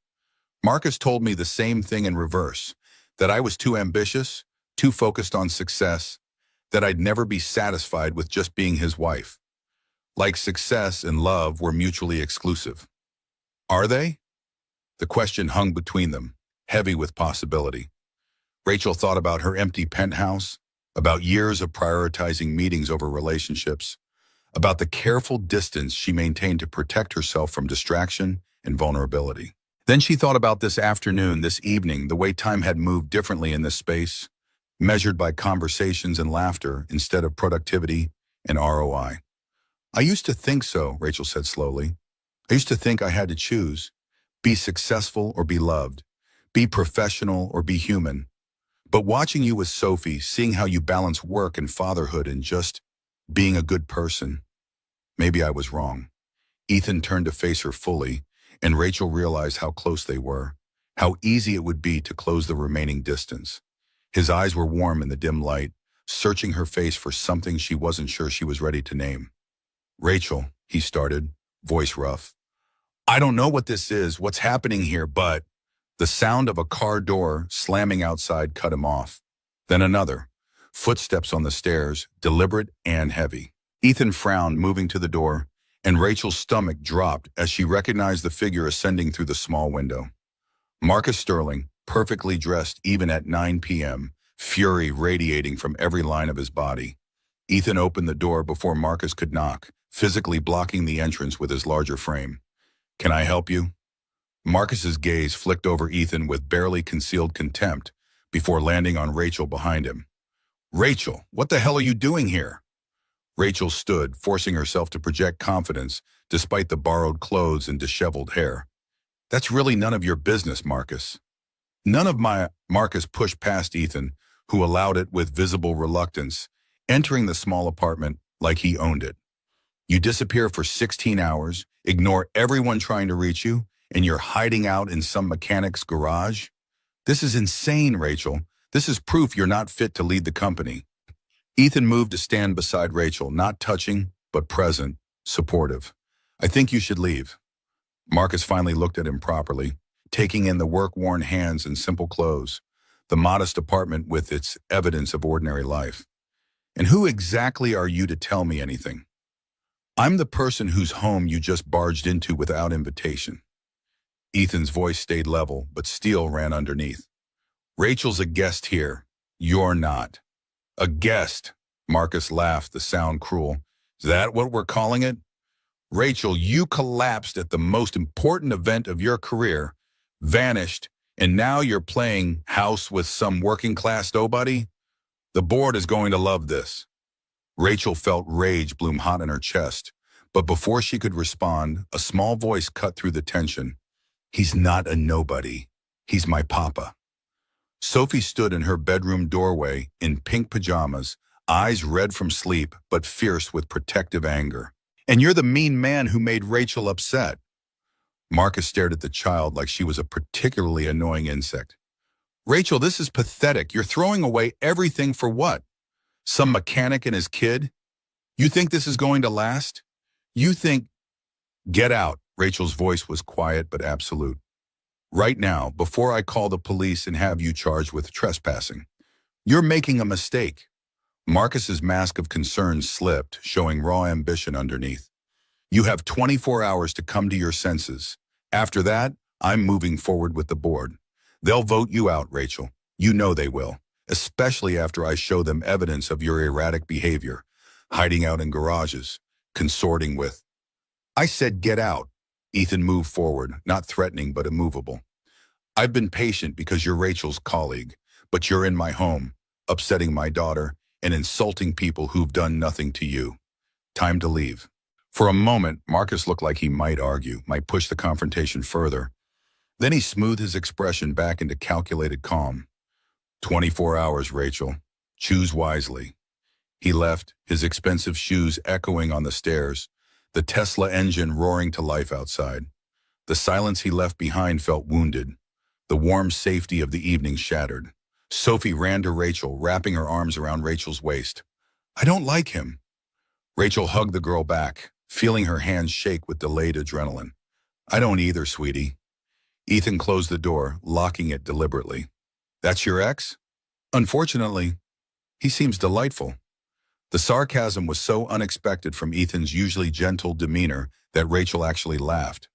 Marcus told me the same thing in reverse, that I was too ambitious, too focused on success, that I'd never be satisfied with just being his wife. Like success and love were mutually exclusive. Are they? The question hung between them, heavy with possibility. Rachel thought about her empty penthouse, about years of prioritizing meetings over relationships, about the careful distance she maintained to protect herself from distraction and vulnerability. Then she thought about this afternoon, this evening, the way time had moved differently in this space, measured by conversations and laughter instead of productivity and ROI. I used to think so, Rachel said slowly. I used to think I had to choose, be successful or be loved, be professional or be human. But watching you with Sophie, seeing how you balance work and fatherhood and just being a good person, maybe I was wrong. Ethan turned to face her fully, and Rachel realized how close they were, how easy it would be to close the remaining distance. His eyes were warm in the dim light, searching her face for something she wasn't sure she was ready to name. Rachel, he started, voice rough. I don't know what this is, what's happening here, but the sound of a car door slamming outside cut him off. Then another, footsteps on the stairs, deliberate and heavy. Ethan frowned, moving to the door, and Rachel's stomach dropped as she recognized the figure ascending through the small window. Marcus Sterling, perfectly dressed even at 9 p.m., fury radiating from every line of his body. Ethan opened the door before Marcus could knock, physically blocking the entrance with his larger frame. Can I help you? Marcus's gaze flicked over Ethan with barely concealed contempt before landing on Rachel behind him. Rachel, what the hell are you doing here? Rachel stood, forcing herself to project confidence despite the borrowed clothes and disheveled hair. That's really none of your business, Marcus. Marcus pushed past Ethan, who allowed it with visible reluctance, entering the small apartment like he owned it. You disappear for 16 hours, ignore everyone trying to reach you, and you're hiding out in some mechanic's garage? This is insane, Rachel. This is proof you're not fit to lead the company. Ethan moved to stand beside Rachel, not touching, but present, supportive. I think you should leave. Marcus finally looked at him properly, taking in the work-worn hands and simple clothes, the modest apartment with its evidence of ordinary life. And who exactly are you to tell me anything? I'm the person whose home you just barged into without invitation. Ethan's voice stayed level, but steel ran underneath. Rachel's a guest here. You're not. A guest, Marcus laughed, the sound cruel. Is that what we're calling it? Rachel, you collapsed at the most important event of your career, vanished, and now you're playing house with some working-class nobody? The board is going to love this. Rachel felt rage bloom hot in her chest, but before she could respond, a small voice cut through the tension. He's not a nobody. He's my papa. Sophie stood in her bedroom doorway in pink pajamas, eyes red from sleep but fierce with protective anger. And you're the mean man who made Rachel upset. Marcus stared at the child like she was a particularly annoying insect. Rachel, this is pathetic. You're throwing away everything for what? Some mechanic and his kid? You think this is going to last? You think... Get out. Rachel's voice was quiet but absolute. Right now, before I call the police and have you charged with trespassing. You're making a mistake. Marcus's mask of concern slipped, showing raw ambition underneath. You have 24 hours to come to your senses. After that, I'm moving forward with the board. They'll vote you out, Rachel. You know they will, especially after I show them evidence of your erratic behavior, hiding out in garages, consorting with... I said get out. Ethan moved forward, not threatening but immovable. I've been patient because you're Rachel's colleague, but you're in my home, upsetting my daughter and insulting people who've done nothing to you. Time to leave. For a moment, Marcus looked like he might argue, might push the confrontation further. Then he smoothed his expression back into calculated calm. 24 hours, Rachel. Choose wisely. He left, his expensive shoes echoing on the stairs, the Tesla engine roaring to life outside. The silence he left behind felt wounded, the warm safety of the evening shattered. Sophie ran to Rachel, wrapping her arms around Rachel's waist. I don't like him. Rachel hugged the girl back, feeling her hands shake with delayed adrenaline. I don't either, sweetie. Ethan closed the door, locking it deliberately. That's your ex? Unfortunately, he seems delightful. The sarcasm was so unexpected from Ethan's usually gentle demeanor that Rachel actually laughed.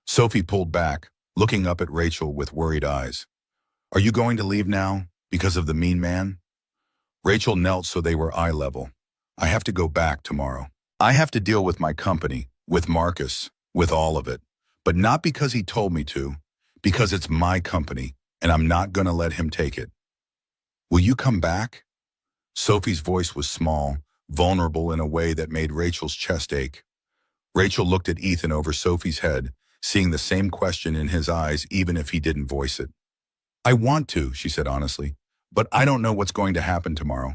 Sophie pulled back, looking up at Rachel with worried eyes. Are you going to leave now because of the mean man? Rachel knelt so they were eye level. I have to go back tomorrow. I have to deal with my company, with Marcus, with all of it. But not because he told me to, because it's my company, and I'm not going to let him take it. Will you come back? Sophie's voice was small, vulnerable in a way that made Rachel's chest ache. Rachel looked at Ethan over Sophie's head, seeing the same question in his eyes even if he didn't voice it. I want to, she said honestly, but I don't know what's going to happen tomorrow.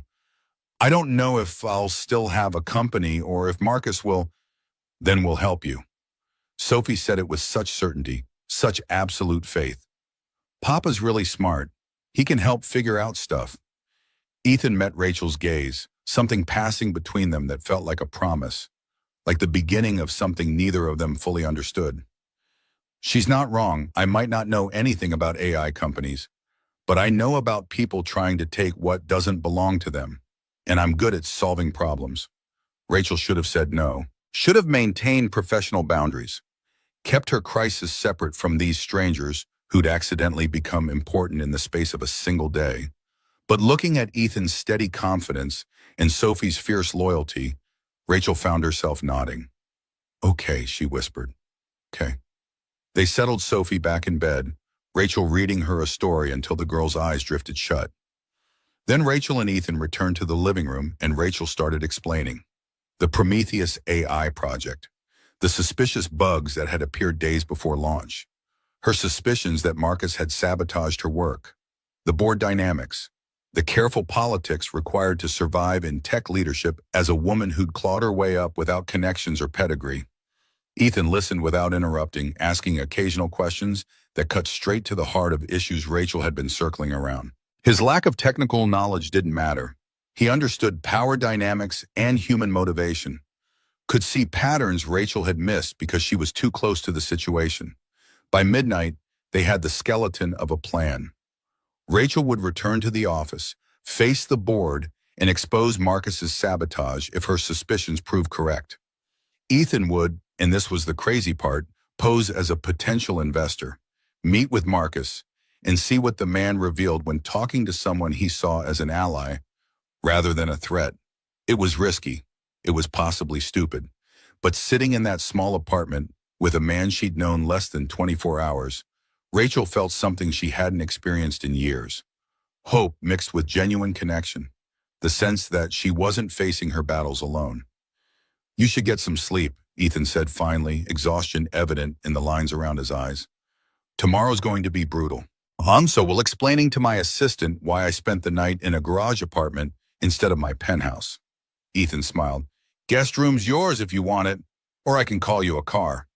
I don't know if I'll still have a company or if Marcus will. Then we'll help you. Sophie said it with such certainty, such absolute faith. Papa's really smart. He can help figure out stuff. Ethan met Rachel's gaze, something passing between them that felt like a promise, like the beginning of something neither of them fully understood. She's not wrong. I might not know anything about AI companies, but I know about people trying to take what doesn't belong to them, and I'm good at solving problems. Rachel should have said no, should have maintained professional boundaries, kept her crisis separate from these strangers who'd accidentally become important in the space of a single day. But looking at Ethan's steady confidence and Sophie's fierce loyalty, Rachel found herself nodding. Okay, she whispered. Okay. They settled Sophie back in bed, Rachel reading her a story until the girl's eyes drifted shut. Then Rachel and Ethan returned to the living room and Rachel started explaining. The Prometheus AI project, the suspicious bugs that had appeared days before launch, her suspicions that Marcus had sabotaged her work, the board dynamics, the careful politics required to survive in tech leadership as a woman who'd clawed her way up without connections or pedigree. Ethan listened without interrupting, asking occasional questions that cut straight to the heart of issues Rachel had been circling around. His lack of technical knowledge didn't matter. He understood power dynamics and human motivation, could see patterns Rachel had missed because she was too close to the situation. By midnight, they had the skeleton of a plan. Rachel would return to the office, face the board, and expose Marcus's sabotage if her suspicions proved correct. Ethan would, and this was the crazy part, pose as a potential investor, meet with Marcus, and see what the man revealed when talking to someone he saw as an ally rather than a threat. It was risky. It was possibly stupid. But sitting in that small apartment with a man she'd known less than 24 hours, Rachel felt something she hadn't experienced in years. Hope mixed with genuine connection, the sense that she wasn't facing her battles alone. You should get some sleep, Ethan said finally, exhaustion evident in the lines around his eyes. Tomorrow's going to be brutal. So while explaining to my assistant why I spent the night in a garage apartment instead of my penthouse. Ethan smiled. Guest room's yours if you want it, or I can call you a car.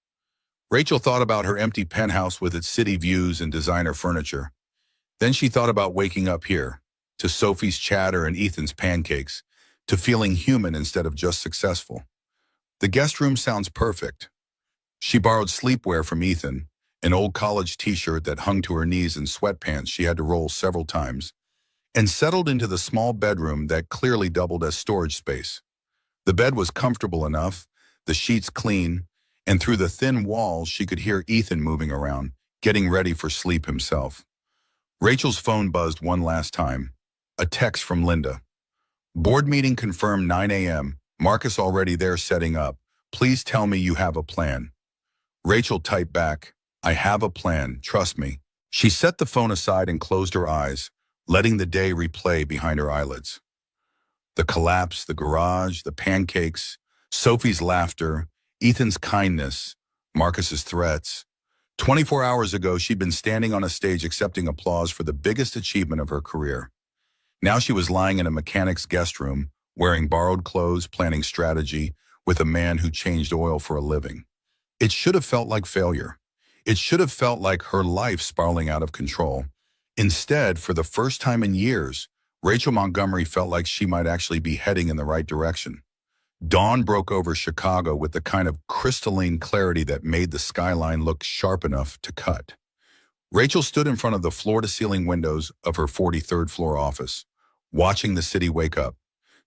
Rachel thought about her empty penthouse with its city views and designer furniture. Then she thought about waking up here, to Sophie's chatter and Ethan's pancakes, to feeling human instead of just successful. The guest room sounds perfect. She borrowed sleepwear from Ethan, an old college t-shirt that hung to her knees and sweatpants she had to roll several times, and settled into the small bedroom that clearly doubled as storage space. The bed was comfortable enough, the sheets clean, and through the thin walls she could hear Ethan moving around, getting ready for sleep himself. Rachel's phone buzzed one last time. A text from Linda. Board meeting confirmed 9 a.m. Marcus already there setting up. Please tell me you have a plan. Rachel typed back, I have a plan, trust me. She set the phone aside and closed her eyes, letting the day replay behind her eyelids. The collapse, the garage, the pancakes, Sophie's laughter, Ethan's kindness, Marcus's threats. 24 hours ago, she'd been standing on a stage accepting applause for the biggest achievement of her career. Now she was lying in a mechanic's guest room, wearing borrowed clothes, planning strategy, with a man who changed oil for a living. It should have felt like failure. It should have felt like her life spiraling out of control. Instead, for the first time in years, Rachel Montgomery felt like she might actually be heading in the right direction. Dawn broke over Chicago with the kind of crystalline clarity that made the skyline look sharp enough to cut. Rachel stood in front of the floor-to-ceiling windows of her 43rd floor office, watching the city wake up,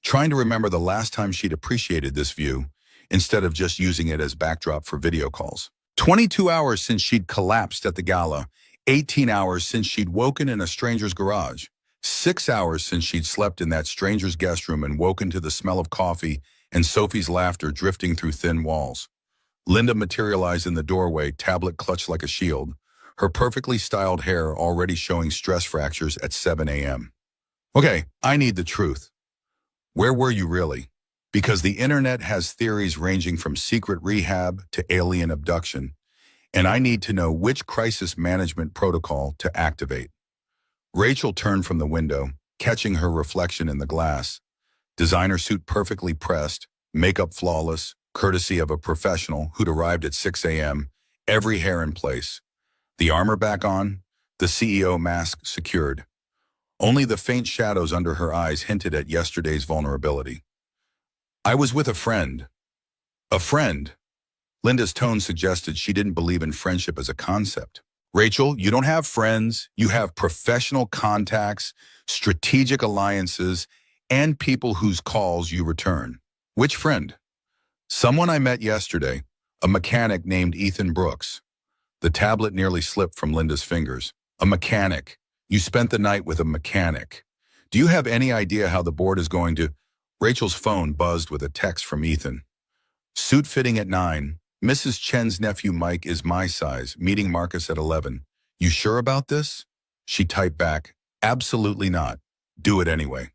trying to remember the last time she'd appreciated this view instead of just using it as backdrop for video calls. 22 hours since she'd collapsed at the gala, 18 hours since she'd woken in a stranger's garage, 6 hours since she'd slept in that stranger's guest room and woken to the smell of coffee and Sophie's laughter drifting through thin walls. Linda materialized in the doorway, tablet clutched like a shield, her perfectly styled hair already showing stress fractures at 7 a.m. Okay, I need the truth. Where were you really? Because the internet has theories ranging from secret rehab to alien abduction, and I need to know which crisis management protocol to activate. Rachel turned from the window, catching her reflection in the glass. Designer suit perfectly pressed, makeup flawless, courtesy of a professional who'd arrived at 6 a.m., every hair in place. The armor back on, the CEO mask secured. Only the faint shadows under her eyes hinted at yesterday's vulnerability. I was with a friend. A friend? Linda's tone suggested she didn't believe in friendship as a concept. Rachel, you don't have friends, you have professional contacts, strategic alliances, and people whose calls you return. Which friend? Someone I met yesterday, a mechanic named Ethan Brooks. The tablet nearly slipped from Linda's fingers. A mechanic. You spent the night with a mechanic. Do you have any idea how the board is going to... Rachel's phone buzzed with a text from Ethan. Suit fitting at 9. Mrs. Chen's nephew Mike is my size, meeting Marcus at 11. You sure about this? She typed back, absolutely not. Do it anyway.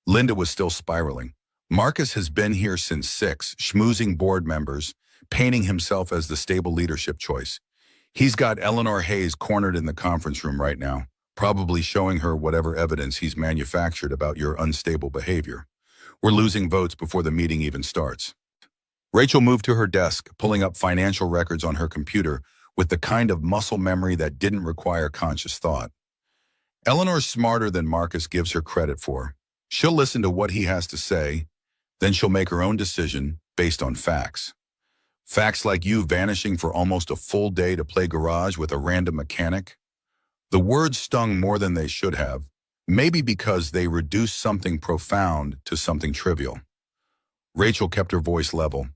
Linda was still spiraling. Marcus has been here since 6, schmoozing board members, painting himself as the stable leadership choice. He's got Eleanor Hayes cornered in the conference room right now, probably showing her whatever evidence he's manufactured about your unstable behavior. We're losing votes before the meeting even starts. Rachel moved to her desk, pulling up financial records on her computer with the kind of muscle memory that didn't require conscious thought. Eleanor's smarter than Marcus gives her credit for. She'll listen to what he has to say, then she'll make her own decision based on facts. Facts like you vanishing for almost a full day to play garage with a random mechanic. The words stung more than they should have, maybe because they reduced something profound to something trivial. Rachel kept her voice level.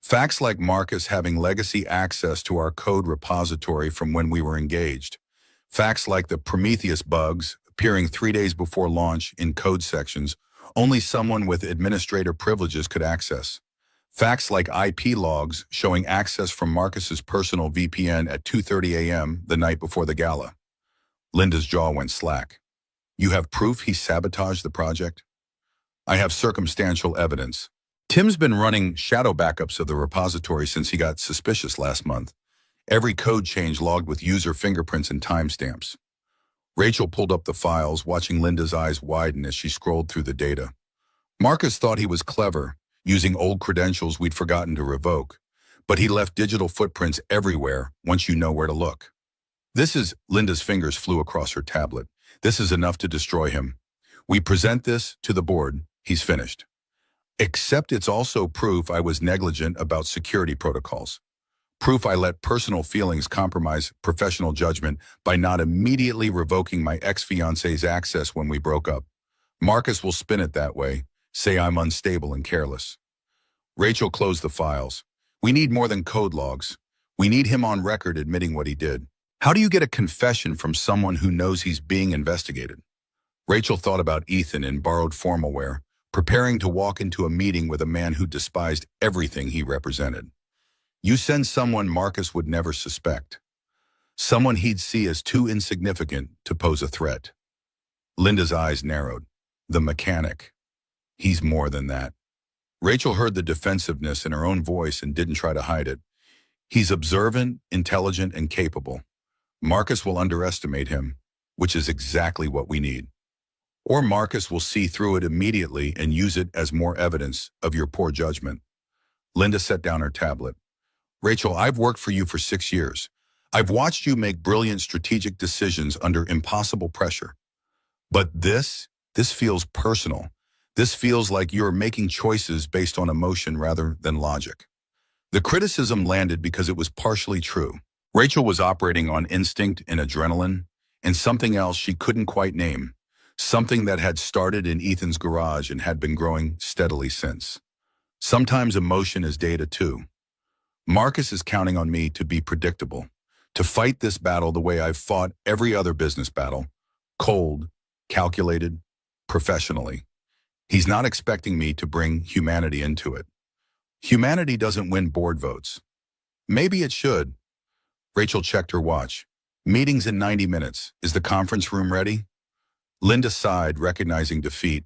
Facts like Marcus having legacy access to our code repository from when we were engaged. Facts like the Prometheus bugs appearing 3 days before launch in code sections only someone with administrator privileges could access. Facts like IP logs showing access from Marcus's personal VPN at 2:30 a.m. the night before the gala. Linda's jaw went slack. You have proof he sabotaged the project? I have circumstantial evidence. Tim's been running shadow backups of the repository since he got suspicious last month. Every code change logged with user fingerprints and timestamps. Rachel pulled up the files, watching Linda's eyes widen as she scrolled through the data. Marcus thought he was clever, using old credentials we'd forgotten to revoke, but he left digital footprints everywhere once you know where to look. Linda's fingers flew across her tablet. This is enough to destroy him. We present this to the board. He's finished. Except it's also proof I was negligent about security protocols. Proof I let personal feelings compromise professional judgment by not immediately revoking my ex-fiance's access when we broke up. Marcus will spin it that way, say I'm unstable and careless. Rachel closed the files. We need more than code logs. We need him on record admitting what he did. How do you get a confession from someone who knows he's being investigated? Rachel thought about Ethan in borrowed formal wear, preparing to walk into a meeting with a man who despised everything he represented. You send someone Marcus would never suspect. Someone he'd see as too insignificant to pose a threat. Linda's eyes narrowed. The mechanic. He's more than that. Rachel heard the defensiveness in her own voice and didn't try to hide it. He's observant, intelligent, and capable. Marcus will underestimate him, which is exactly what we need. Or Marcus will see through it immediately and use it as more evidence of your poor judgment. Linda set down her tablet. Rachel, I've worked for you for 6 years. I've watched you make brilliant strategic decisions under impossible pressure. But this feels personal. This feels like you're making choices based on emotion rather than logic. The criticism landed because it was partially true. Rachel was operating on instinct and adrenaline, and something else she couldn't quite name, something that had started in Ethan's garage and had been growing steadily since. Sometimes emotion is data too. Marcus is counting on me to be predictable, to fight this battle the way I've fought every other business battle, cold, calculated, professionally. He's not expecting me to bring humanity into it. Humanity doesn't win board votes. Maybe it should. Rachel checked her watch. Meeting's in 90 minutes. Is the conference room ready? Linda sighed, recognizing defeat.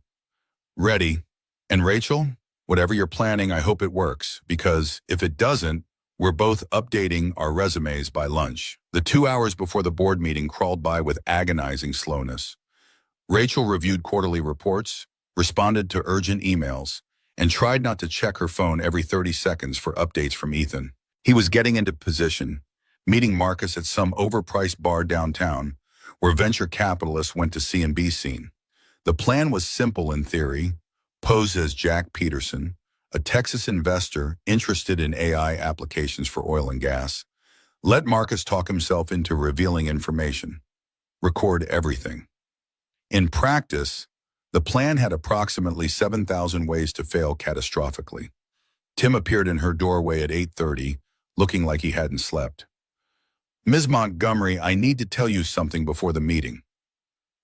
Ready. And Rachel, whatever you're planning, I hope it works, because if it doesn't, we're both updating our resumes by lunch. The 2 hours before the board meeting crawled by with agonizing slowness. Rachel reviewed quarterly reports, responded to urgent emails, and tried not to check her phone every 30 seconds for updates from Ethan. He was getting into position, meeting Marcus at some overpriced bar downtown, where venture capitalists went to see and be seen. The plan was simple in theory: pose as Jack Peterson, a Texas investor interested in AI applications for oil and gas. Let Marcus talk himself into revealing information. Record everything. In practice, the plan had approximately 7,000 ways to fail catastrophically. Tim appeared in her doorway at 8:30, looking like he hadn't slept. Ms. Montgomery, I need to tell you something before the meeting.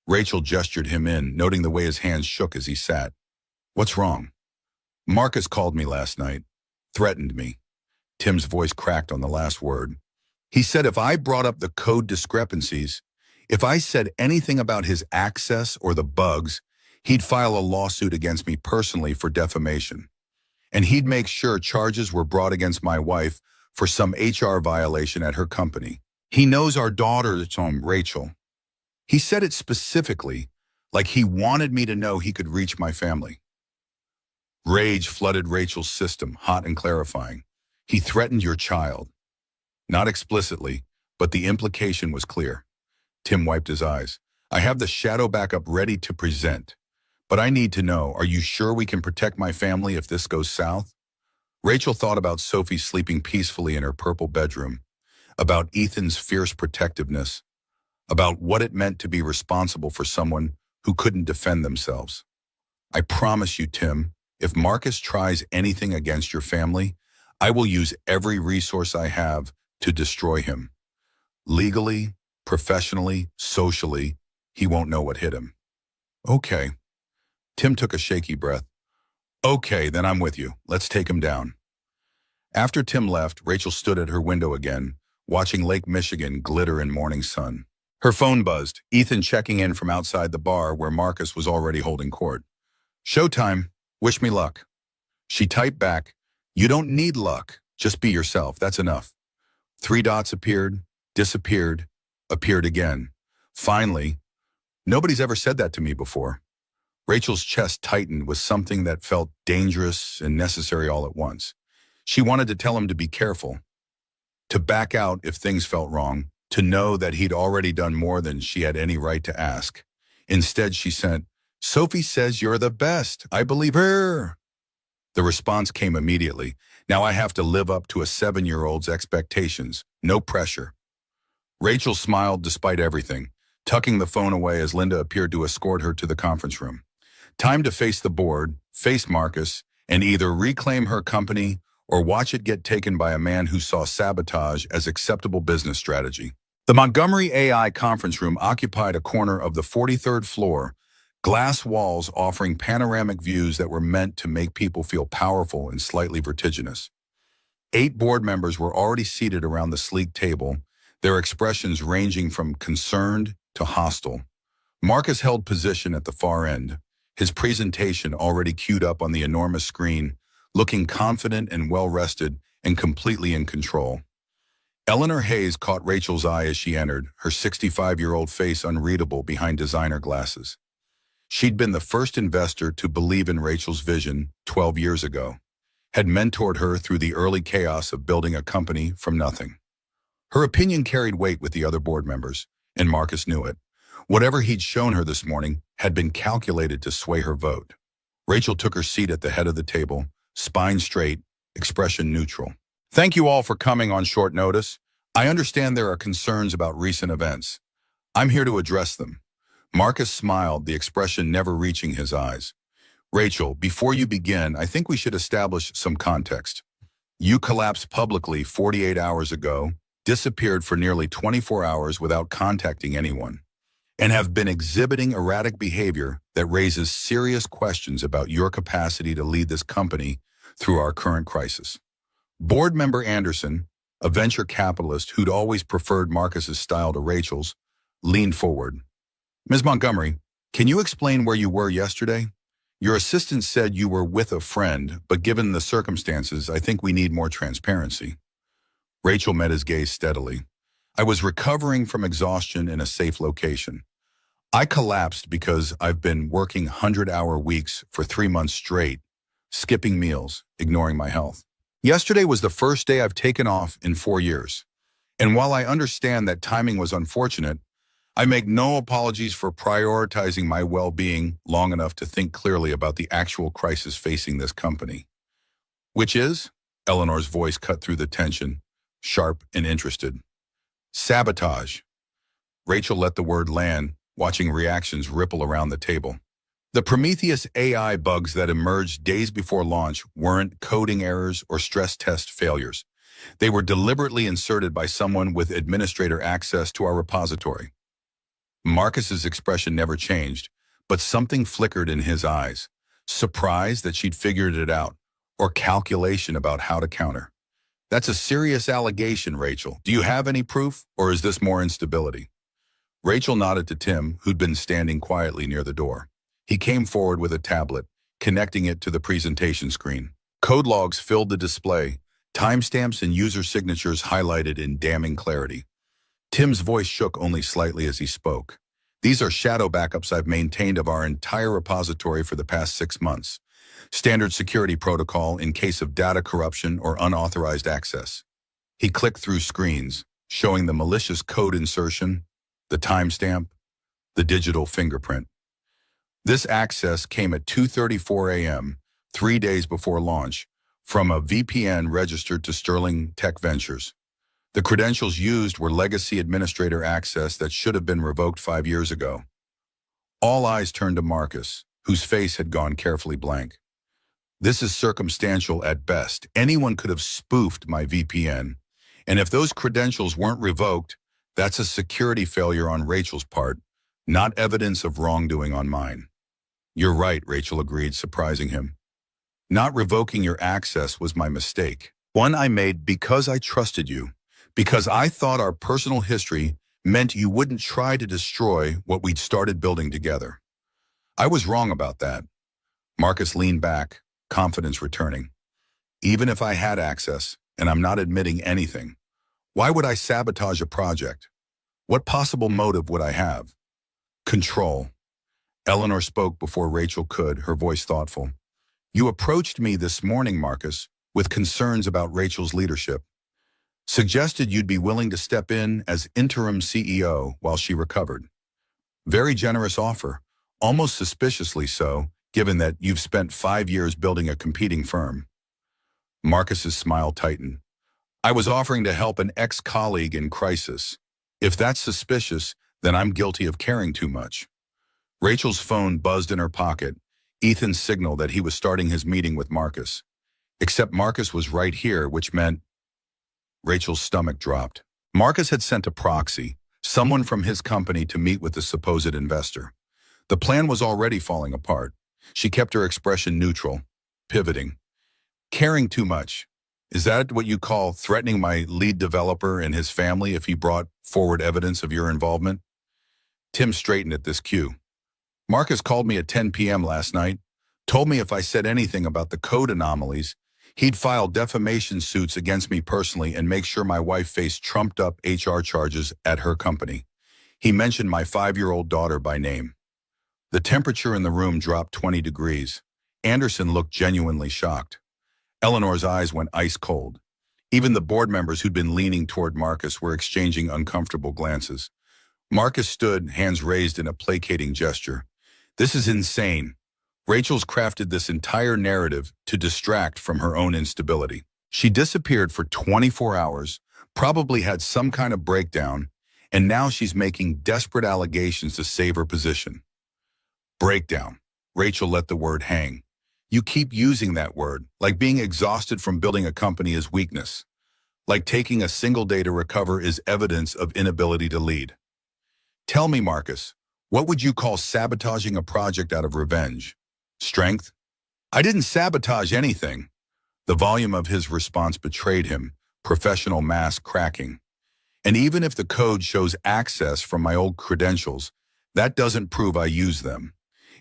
Rachel gestured him in, noting the way his hands shook as he sat. What's wrong? Marcus called me last night, threatened me. Tim's voice cracked on the last word. He said if I brought up the code discrepancies, if I said anything about his access or the bugs, he'd file a lawsuit against me personally for defamation. And he'd make sure charges were brought against my wife for some HR violation at her company. He knows our daughter, Rachel. He said it specifically, like he wanted me to know he could reach my family. Rage flooded Rachel's system, hot and clarifying. He threatened your child. Not explicitly, but the implication was clear. Tim wiped his eyes. I have the shadow backup ready to present. But I need to know, are you sure we can protect my family if this goes south? Rachel thought about Sophie sleeping peacefully in her purple bedroom, about Ethan's fierce protectiveness, about what it meant to be responsible for someone who couldn't defend themselves. I promise you, Tim, if Marcus tries anything against your family, I will use every resource I have to destroy him. Legally, professionally, socially, he won't know what hit him. Okay. Tim took a shaky breath. Okay, then I'm with you. Let's take him down. After Tim left, Rachel stood at her window again, watching Lake Michigan glitter in morning sun. Her phone buzzed, Ethan checking in from outside the bar where Marcus was already holding court. Showtime. Wish me luck. She typed back, you don't need luck. Just be yourself. That's enough. 3 dots appeared, disappeared, appeared again. Finally, nobody's ever said that to me before. Rachel's chest tightened with something that felt dangerous and necessary all at once. She wanted to tell him to be careful, to back out if things felt wrong, to know that he'd already done more than she had any right to ask. Instead, she sent, Sophie says you're the best. I believe her. The response came immediately. Now I have to live up to a 7-year-old's expectations. No pressure. Rachel smiled despite everything, tucking the phone away as Linda appeared to escort her to the conference room. Time to face the board, face Marcus, and either reclaim her company or watch it get taken by a man who saw sabotage as acceptable business strategy. The Montgomery AI conference room occupied a corner of the 43rd floor, glass walls offering panoramic views that were meant to make people feel powerful and slightly vertiginous. 8 board members were already seated around the sleek table, their expressions ranging from concerned to hostile. Marcus held position at the far end, his presentation already queued up on the enormous screen, looking confident and well-rested and completely in control. Eleanor Hayes caught Rachel's eye as she entered, her 65-year-old face unreadable behind designer glasses. She'd been the first investor to believe in Rachel's vision 12 years ago, had mentored her through the early chaos of building a company from nothing. Her opinion carried weight with the other board members, and Marcus knew it. Whatever he'd shown her this morning had been calculated to sway her vote. Rachel took her seat at the head of the table, spine straight, expression neutral. Thank you all for coming on short notice. I understand there are concerns about recent events. I'm here to address them. Marcus smiled, the expression never reaching his eyes. Rachel, before you begin, I think we should establish some context. You collapsed publicly 48 hours ago, disappeared for nearly 24 hours without contacting anyone, and have been exhibiting erratic behavior that raises serious questions about your capacity to lead this company through our current crisis. Board member Anderson, a venture capitalist who'd always preferred Marcus's style to Rachel's, leaned forward. Ms. Montgomery, can you explain where you were yesterday? Your assistant said you were with a friend, but given the circumstances, I think we need more transparency. Rachel met his gaze steadily. I was recovering from exhaustion in a safe location. I collapsed because I've been working 100-hour weeks for 3 months straight, skipping meals, ignoring my health. Yesterday was the first day I've taken off in 4 years. And while I understand that timing was unfortunate, I make no apologies for prioritizing my well-being long enough to think clearly about the actual crisis facing this company. Which is? Eleanor's voice cut through the tension, sharp and interested. Sabotage. Rachel let the word land, watching reactions ripple around the table. The Prometheus AI bugs that emerged days before launch weren't coding errors or stress test failures. They were deliberately inserted by someone with administrator access to our repository. Marcus's expression never changed, but something flickered in his eyes. Surprise that she'd figured it out, or calculation about how to counter. That's a serious allegation, Rachel. Do you have any proof, or is this more instability? Rachel nodded to Tim, who'd been standing quietly near the door. He came forward with a tablet, connecting it to the presentation screen. Code logs filled the display, timestamps and user signatures highlighted in damning clarity. Tim's voice shook only slightly as he spoke. These are shadow backups I've maintained of our entire repository for the past 6 months. Standard security protocol in case of data corruption or unauthorized access. He clicked through screens, showing the malicious code insertion, the timestamp, the digital fingerprint. This access came at 2:34 a.m., 3 days before launch, from a VPN registered to Sterling Tech Ventures. The credentials used were legacy administrator access that should have been revoked 5 years ago. All eyes turned to Marcus, whose face had gone carefully blank. This is circumstantial at best. Anyone could have spoofed my VPN, and if those credentials weren't revoked, that's a security failure on Rachel's part, not evidence of wrongdoing on mine. You're right, Rachel agreed, surprising him. Not revoking your access was my mistake. One I made because I trusted you. Because I thought our personal history meant you wouldn't try to destroy what we'd started building together. I was wrong about that. Marcus leaned back, confidence returning. Even if I had access, and I'm not admitting anything, why would I sabotage a project? What possible motive would I have? Control. Eleanor spoke before Rachel could, her voice thoughtful. You approached me this morning, Marcus, with concerns about Rachel's leadership. Suggested you'd be willing to step in as interim CEO while she recovered. Very generous offer, almost suspiciously so, given that you've spent 5 years building a competing firm. Marcus's smile tightened. I was offering to help an ex-colleague in crisis. If that's suspicious, then I'm guilty of caring too much. Rachel's phone buzzed in her pocket, Ethan's signal that he was starting his meeting with Marcus. Except Marcus was right here, which meant Rachel's stomach dropped. Marcus had sent a proxy, someone from his company, to meet with the supposed investor. The plan was already falling apart. She kept her expression neutral, pivoting. Caring too much. Is that what you call threatening my lead developer and his family if he brought forward evidence of your involvement? Tim straightened at this cue. Marcus called me at 10 p.m. last night, told me if I said anything about the code anomalies, he'd file defamation suits against me personally and make sure my wife faced trumped-up HR charges at her company. He mentioned my 5-year-old daughter by name. The temperature in the room dropped 20 degrees. Anderson looked genuinely shocked. Eleanor's eyes went ice cold. Even the board members who'd been leaning toward Marcus were exchanging uncomfortable glances. Marcus stood, hands raised in a placating gesture. This is insane. Rachel's crafted this entire narrative to distract from her own instability. She disappeared for 24 hours, probably had some kind of breakdown, and now she's making desperate allegations to save her position. Breakdown. Rachel let the word hang. You keep using that word, like being exhausted from building a company is weakness. Like taking a single day to recover is evidence of inability to lead. Tell me, Marcus, what would you call sabotaging a project out of revenge? Strength? I didn't sabotage anything. The volume of his response betrayed him, professional mask cracking. And even if the code shows access from my old credentials, that doesn't prove I use them.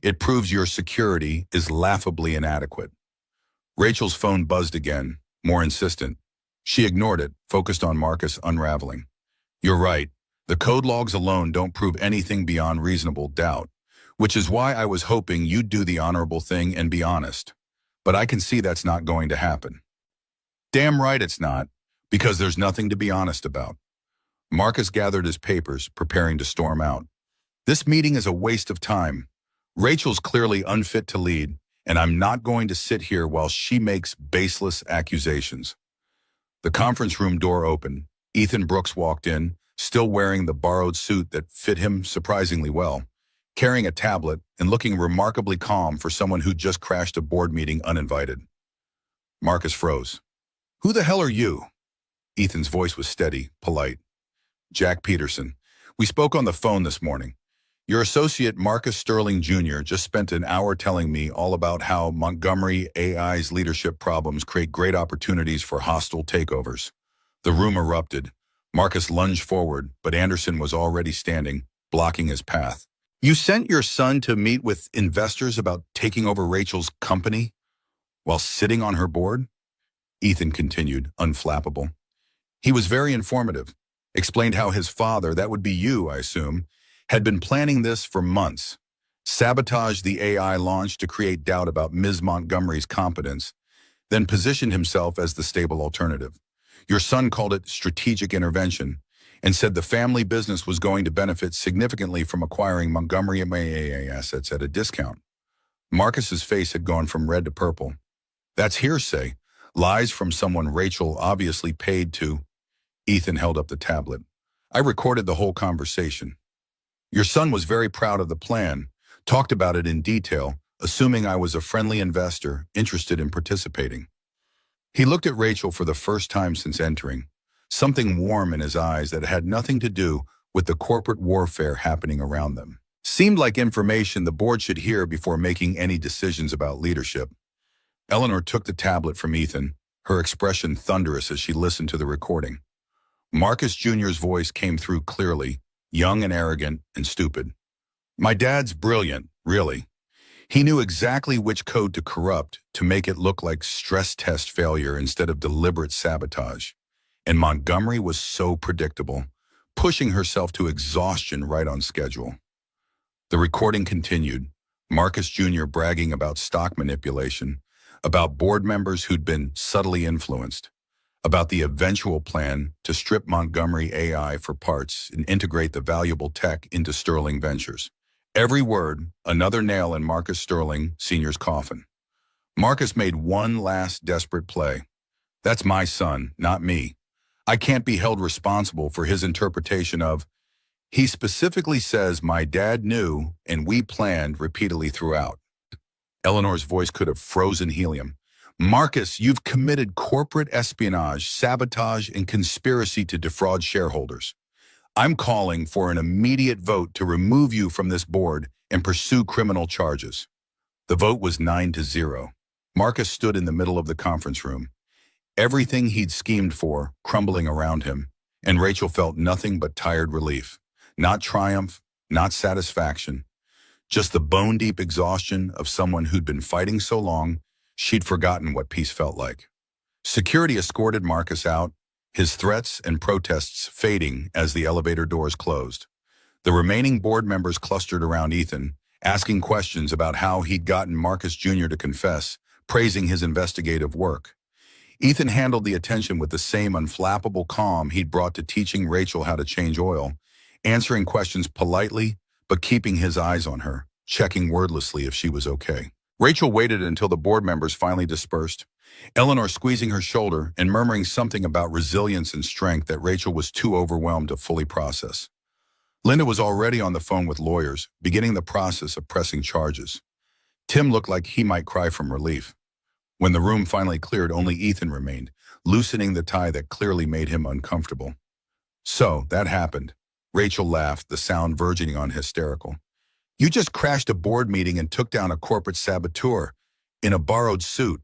It proves your security is laughably inadequate. Rachel's phone buzzed again, more insistent. She ignored it, focused on Marcus unraveling. You're right. The code logs alone don't prove anything beyond reasonable doubt, which is why I was hoping you'd do the honorable thing and be honest. But I can see that's not going to happen. Damn right it's not, because there's nothing to be honest about. Marcus gathered his papers, preparing to storm out. This meeting is a waste of time. Rachel's clearly unfit to lead, and I'm not going to sit here while she makes baseless accusations. The conference room door opened. Ethan Brooks walked in, still wearing the borrowed suit that fit him surprisingly well, carrying a tablet and looking remarkably calm for someone who just crashed a board meeting uninvited. Marcus froze. Who the hell are you? Ethan's voice was steady, polite. Jack Peterson. We spoke on the phone this morning. Your associate, Marcus Sterling Jr., just spent an hour telling me all about how Montgomery AI's leadership problems create great opportunities for hostile takeovers. The room erupted. Marcus lunged forward, but Anderson was already standing, blocking his path. You sent your son to meet with investors about taking over Rachel's company while sitting on her board? Ethan continued, unflappable. He was very informative. Explained how his father, that would be you, I assume, had been planning this for months, sabotaged the AI launch to create doubt about Ms. Montgomery's competence, then positioned himself as the stable alternative. Your son called it strategic intervention and said the family business was going to benefit significantly from acquiring Montgomery AI assets at a discount. Marcus's face had gone from red to purple. That's hearsay, lies from someone Rachel obviously paid to. Ethan held up the tablet. I recorded the whole conversation. Your son was very proud of the plan, talked about it in detail, assuming I was a friendly investor interested in participating. He looked at Rachel for the first time since entering, something warm in his eyes that had nothing to do with the corporate warfare happening around them. Seemed like information the board should hear before making any decisions about leadership. Eleanor took the tablet from Ethan, her expression thunderous as she listened to the recording. Marcus Jr.'s voice came through clearly, young and arrogant and stupid. My dad's brilliant, really. He knew exactly which code to corrupt to make it look like stress test failure instead of deliberate sabotage. And Montgomery was so predictable, pushing herself to exhaustion right on schedule. The recording continued, Marcus Jr. bragging about stock manipulation, about board members who'd been subtly influenced, about the eventual plan to strip Montgomery AI for parts and integrate the valuable tech into Sterling Ventures. Every word, another nail in Marcus Sterling Sr.'s coffin. Marcus made one last desperate play. That's my son, not me. I can't be held responsible for his interpretation of, he specifically says my dad knew and we planned repeatedly throughout. Eleanor's voice could have frozen helium. Marcus, you've committed corporate espionage, sabotage, and conspiracy to defraud shareholders. I'm calling for an immediate vote to remove you from this board and pursue criminal charges. The vote was 9-0. Marcus stood in the middle of the conference room, everything he'd schemed for crumbling around him, and Rachel felt nothing but tired relief. Not triumph, not satisfaction, just the bone-deep exhaustion of someone who'd been fighting so long, she'd forgotten what peace felt like. Security escorted Marcus out, his threats and protests fading as the elevator doors closed. The remaining board members clustered around Ethan, asking questions about how he'd gotten Marcus Jr. to confess, praising his investigative work. Ethan handled the attention with the same unflappable calm he'd brought to teaching Rachel how to change oil, answering questions politely, but keeping his eyes on her, checking wordlessly if she was okay. Rachel waited until the board members finally dispersed, Eleanor squeezing her shoulder and murmuring something about resilience and strength that Rachel was too overwhelmed to fully process. Linda was already on the phone with lawyers, beginning the process of pressing charges. Tim looked like he might cry from relief. When the room finally cleared, only Ethan remained, loosening the tie that clearly made him uncomfortable. So, that happened. Rachel laughed, the sound verging on hysterical. You just crashed a board meeting and took down a corporate saboteur in a borrowed suit.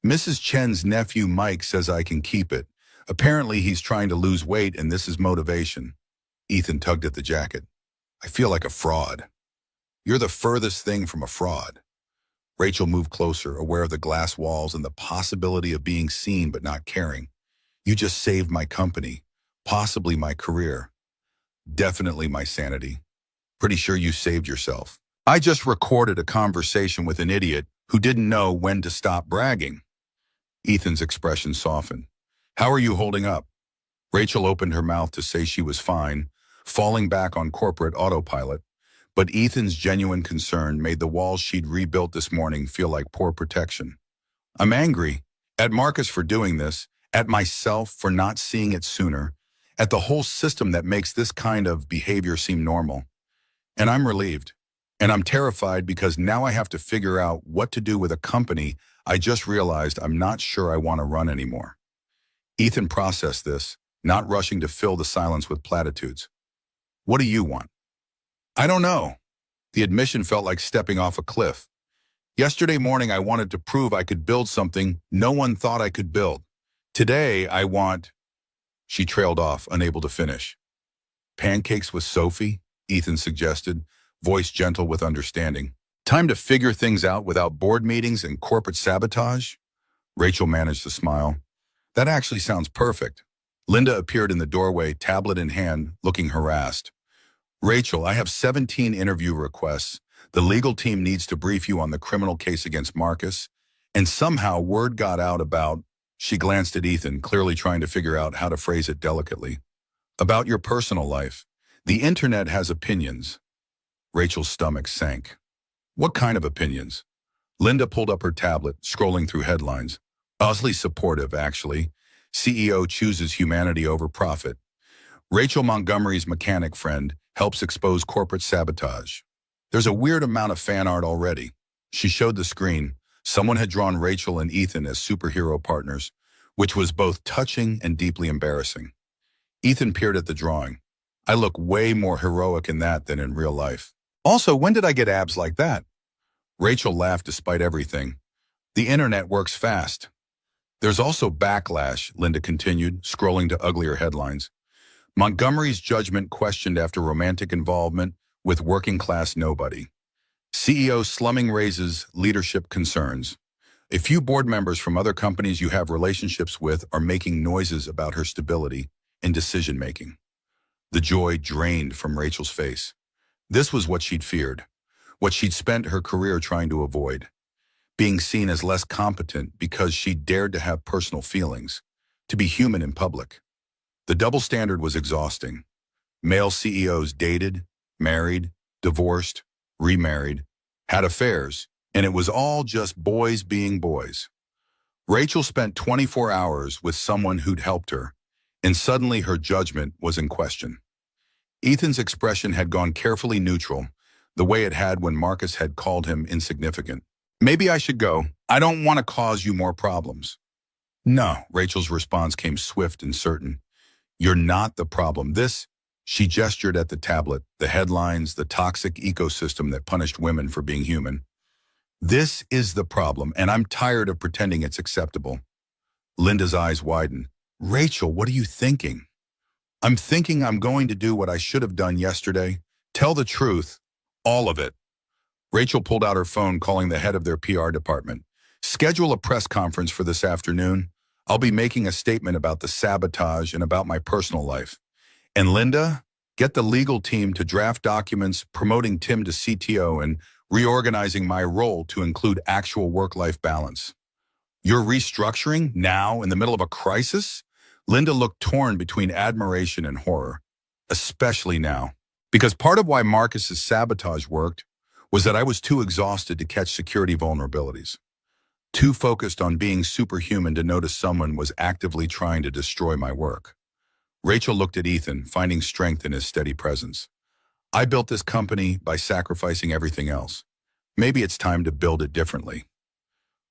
Mrs. Chen's nephew Mike says I can keep it. Apparently he's trying to lose weight and this is motivation. Ethan tugged at the jacket. I feel like a fraud. You're the furthest thing from a fraud. Rachel moved closer, aware of the glass walls and the possibility of being seen but not caring. You just saved my company, possibly my career. Definitely my sanity. Pretty sure you saved yourself. I just recorded a conversation with an idiot who didn't know when to stop bragging. Ethan's expression softened. How are you holding up? Rachel opened her mouth to say she was fine, falling back on corporate autopilot, but Ethan's genuine concern made the walls she'd rebuilt this morning feel like poor protection. I'm angry at Marcus for doing this, at myself for not seeing it sooner, at the whole system that makes this kind of behavior seem normal. And I'm relieved. And I'm terrified because now I have to figure out what to do with a company I just realized I'm not sure I want to run anymore. Ethan processed this, not rushing to fill the silence with platitudes. What do you want? I don't know. The admission felt like stepping off a cliff. Yesterday morning I wanted to prove I could build something no one thought I could build. Today I want... She trailed off, unable to finish. Pancakes with Sophie? Ethan suggested, voice gentle with understanding. Time to figure things out without board meetings and corporate sabotage? Rachel managed to smile. That actually sounds perfect. Linda appeared in the doorway, tablet in hand, looking harassed. Rachel, I have 17 interview requests. The legal team needs to brief you on the criminal case against Marcus. And somehow word got out about... She glanced at Ethan, clearly trying to figure out how to phrase it delicately. About your personal life. The internet has opinions. Rachel's stomach sank. What kind of opinions? Linda pulled up her tablet, scrolling through headlines. Oddly supportive, actually. CEO chooses humanity over profit. Rachel Montgomery's mechanic friend helps expose corporate sabotage. There's a weird amount of fan art already. She showed the screen. Someone had drawn Rachel and Ethan as superhero partners, which was both touching and deeply embarrassing. Ethan peered at the drawing. I look way more heroic in that than in real life. Also, when did I get abs like that? Rachel laughed despite everything. The internet works fast. There's also backlash, Linda continued, scrolling to uglier headlines. Montgomery's judgment questioned after romantic involvement with working-class nobody. CEO slumming raises leadership concerns. A few board members from other companies you have relationships with are making noises about her stability and decision-making. The joy drained from Rachel's face. This was what she'd feared, what she'd spent her career trying to avoid. Being seen as less competent because she dared to have personal feelings, to be human in public. The double standard was exhausting. Male CEOs dated, married, divorced, remarried, had affairs, and it was all just boys being boys. Rachel spent 24 hours with someone who'd helped her, and suddenly her judgment was in question. Ethan's expression had gone carefully neutral, the way it had when Marcus had called him insignificant. Maybe I should go. I don't want to cause you more problems. No, Rachel's response came swift and certain. You're not the problem. She gestured at the tablet, the headlines, the toxic ecosystem that punished women for being human. This is the problem, and I'm tired of pretending it's acceptable. Linda's eyes widened. Rachel, what are you thinking? I'm thinking I'm going to do what I should have done yesterday. Tell the truth. All of it. Rachel pulled out her phone, calling the head of their PR department. Schedule a press conference for this afternoon. I'll be making a statement about the sabotage and about my personal life. And Linda, get the legal team to draft documents promoting Tim to CTO and reorganizing my role to include actual work-life balance. You're restructuring now in the middle of a crisis? Linda looked torn between admiration and horror, especially now. Because part of why Marcus's sabotage worked was that I was too exhausted to catch security vulnerabilities, too focused on being superhuman to notice someone was actively trying to destroy my work. Rachel looked at Ethan, finding strength in his steady presence. I built this company by sacrificing everything else. Maybe it's time to build it differently.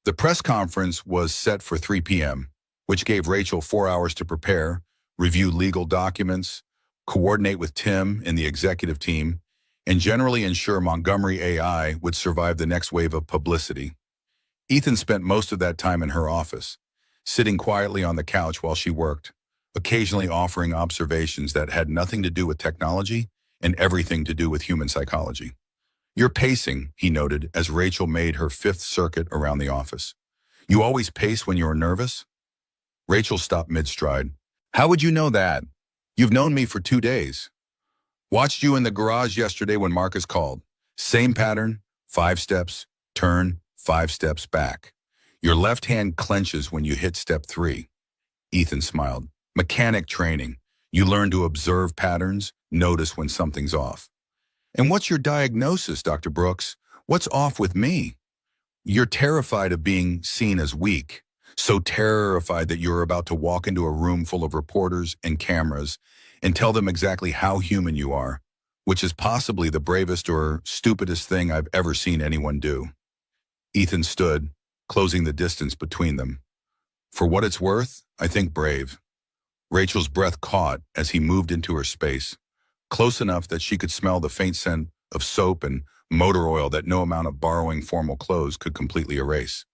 The press conference was set for 3 p.m., which gave Rachel 4 hours to prepare, review legal documents, coordinate with Tim and the executive team, and generally ensure Montgomery AI would survive the next wave of publicity. Ethan spent most of that time in her office, sitting quietly on the couch while she worked, occasionally offering observations that had nothing to do with technology and everything to do with human psychology. You're pacing, he noted, as Rachel made her fifth circuit around the office. You always pace when you're nervous? Rachel stopped mid-stride. How would you know that? You've known me for 2 days. Watched you in the garage yesterday when Marcus called. Same pattern, 5 steps, turn, 5 steps back. Your left hand clenches when you hit step 3. Ethan smiled. Mechanic training. You learn to observe patterns, notice when something's off. And what's your diagnosis, Dr. Brooks? What's off with me? You're terrified of being seen as weak, so terrified that you're about to walk into a room full of reporters and cameras and tell them exactly how human you are, which is possibly the bravest or stupidest thing I've ever seen anyone do. Ethan stood, closing the distance between them. For what it's worth, I think brave. Rachel's breath caught as he moved into her space, close enough that she could smell the faint scent of soap and motor oil that no amount of borrowing formal clothes could completely erase.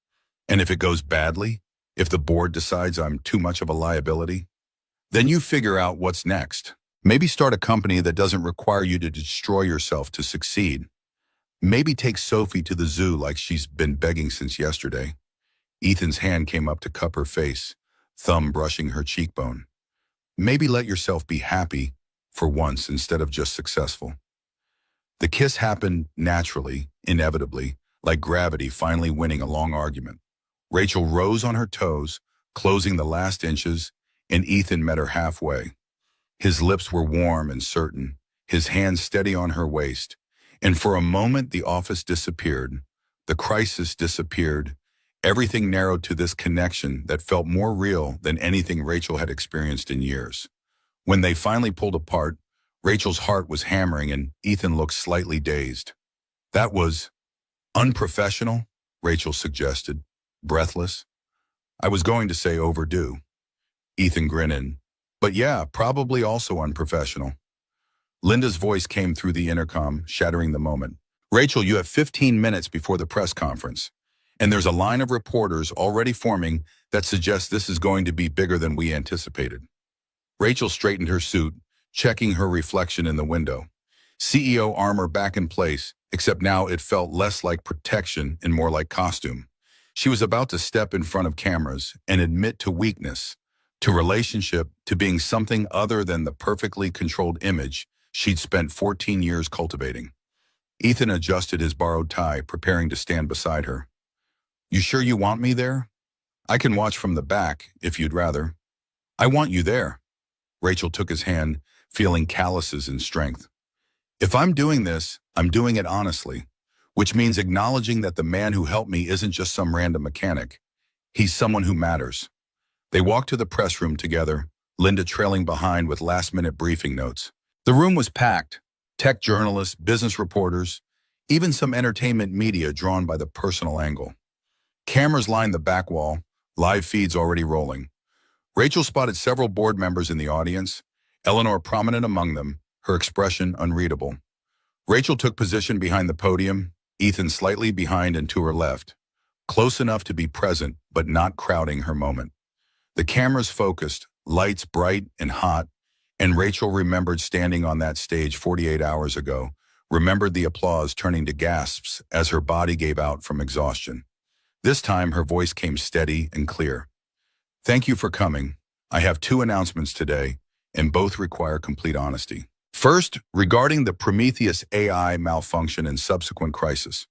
And if it goes badly, if the board decides I'm too much of a liability, then you figure out what's next. Maybe start a company that doesn't require you to destroy yourself to succeed. Maybe take Sophie to the zoo like she's been begging since yesterday. Ethan's hand came up to cup her face, thumb brushing her cheekbone. Maybe let yourself be happy for once instead of just successful. The kiss happened naturally, inevitably, like gravity finally winning a long argument. Rachel rose on her toes, closing the last inches, and Ethan met her halfway. His lips were warm and certain, his hands steady on her waist, and for a moment the office disappeared. The crisis disappeared. Everything narrowed to this connection that felt more real than anything Rachel had experienced in years. When they finally pulled apart, Rachel's heart was hammering and Ethan looked slightly dazed. That was unprofessional, Rachel suggested, breathless. I was going to say overdue. Ethan grinned. But yeah, probably also unprofessional. Linda's voice came through the intercom, shattering the moment. Rachel, you have 15 minutes before the press conference, and there's a line of reporters already forming that suggests this is going to be bigger than we anticipated. Rachel straightened her suit, checking her reflection in the window. CEO armor back in place, except now it felt less like protection and more like costume. She was about to step in front of cameras and admit to weakness, to relationship, to being something other than the perfectly controlled image she'd spent 14 years cultivating. Ethan adjusted his borrowed tie, preparing to stand beside her. You sure you want me there? I can watch from the back, if you'd rather. I want you there. Rachel took his hand, feeling calluses in strength. If I'm doing this, I'm doing it honestly, which means acknowledging that the man who helped me isn't just some random mechanic. He's someone who matters. They walked to the press room together, Linda trailing behind with last-minute briefing notes. The room was packed. Tech journalists, business reporters, even some entertainment media drawn by the personal angle. Cameras lined the back wall, live feeds already rolling. Rachel spotted several board members in the audience, Eleanor prominent among them, her expression unreadable. Rachel took position behind the podium, Ethan slightly behind and to her left, close enough to be present but not crowding her moment. The cameras focused, lights bright and hot, and Rachel remembered standing on that stage 48 hours ago, remembered the applause turning to gasps as her body gave out from exhaustion. This time her voice came steady and clear. Thank you for coming. I have 2 announcements today, and both require complete honesty. First, regarding the Prometheus AI malfunction and subsequent crisis.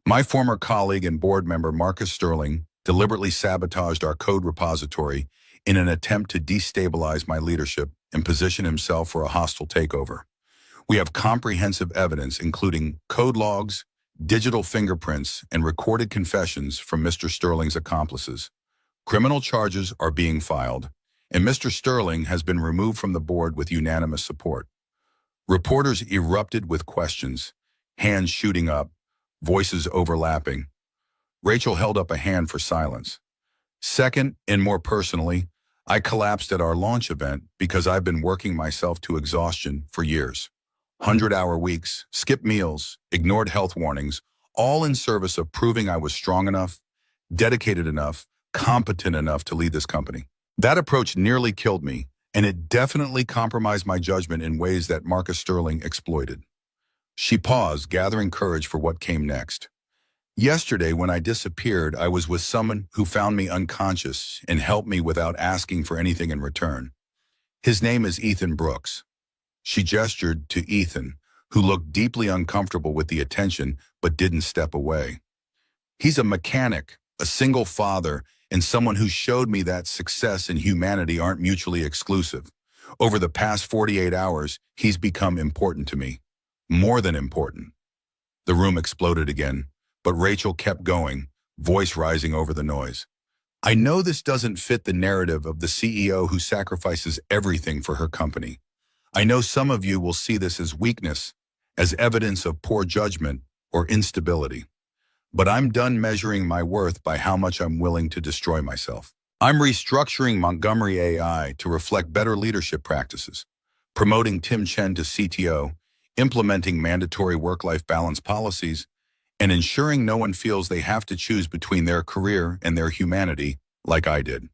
My former colleague and board member Marcus Sterling deliberately sabotaged our code repository in an attempt to destabilize my leadership and position himself for a hostile takeover. We have comprehensive evidence, including code logs, digital fingerprints, and recorded confessions from Mr. Sterling's accomplices. Criminal charges are being filed, and Mr. Sterling has been removed from the board with unanimous support. Reporters erupted with questions, hands shooting up, voices overlapping. Rachel held up a hand for silence. Second, and more personally, I collapsed at our launch event because I've been working myself to exhaustion for years. 100-hour weeks, skipped meals, ignored health warnings, all in service of proving I was strong enough, dedicated enough, competent enough to lead this company. That approach nearly killed me, and it definitely compromised my judgment in ways that Marcus Sterling exploited. She paused, gathering courage for what came next. Yesterday, when I disappeared, I was with someone who found me unconscious and helped me without asking for anything in return. His name is Ethan Brooks. She gestured to Ethan, who looked deeply uncomfortable with the attention but didn't step away. He's a mechanic, a single father, and someone who showed me that success and humanity aren't mutually exclusive. Over the past 48 hours, he's become important to me. More than important. The room exploded again, but Rachel kept going, voice rising over the noise. I know this doesn't fit the narrative of the CEO who sacrifices everything for her company. I know some of you will see this as weakness, as evidence of poor judgment or instability. But I'm done measuring my worth by how much I'm willing to destroy myself. I'm restructuring Montgomery AI to reflect better leadership practices, promoting Tim Chen to CTO, implementing mandatory work-life balance policies, and ensuring no one feels they have to choose between their career and their humanity like I did.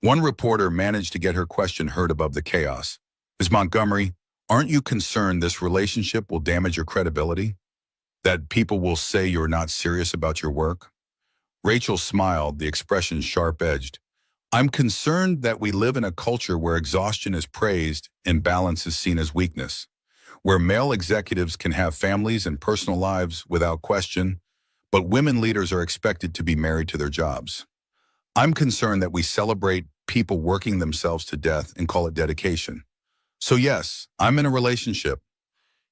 One reporter managed to get her question heard above the chaos. Ms. Montgomery, aren't you concerned this relationship will damage your credibility? That people will say you're not serious about your work? Rachel smiled, the expression sharp-edged. I'm concerned that we live in a culture where exhaustion is praised and balance is seen as weakness, where male executives can have families and personal lives without question, but women leaders are expected to be married to their jobs. I'm concerned that we celebrate people working themselves to death and call it dedication. So yes, I'm in a relationship.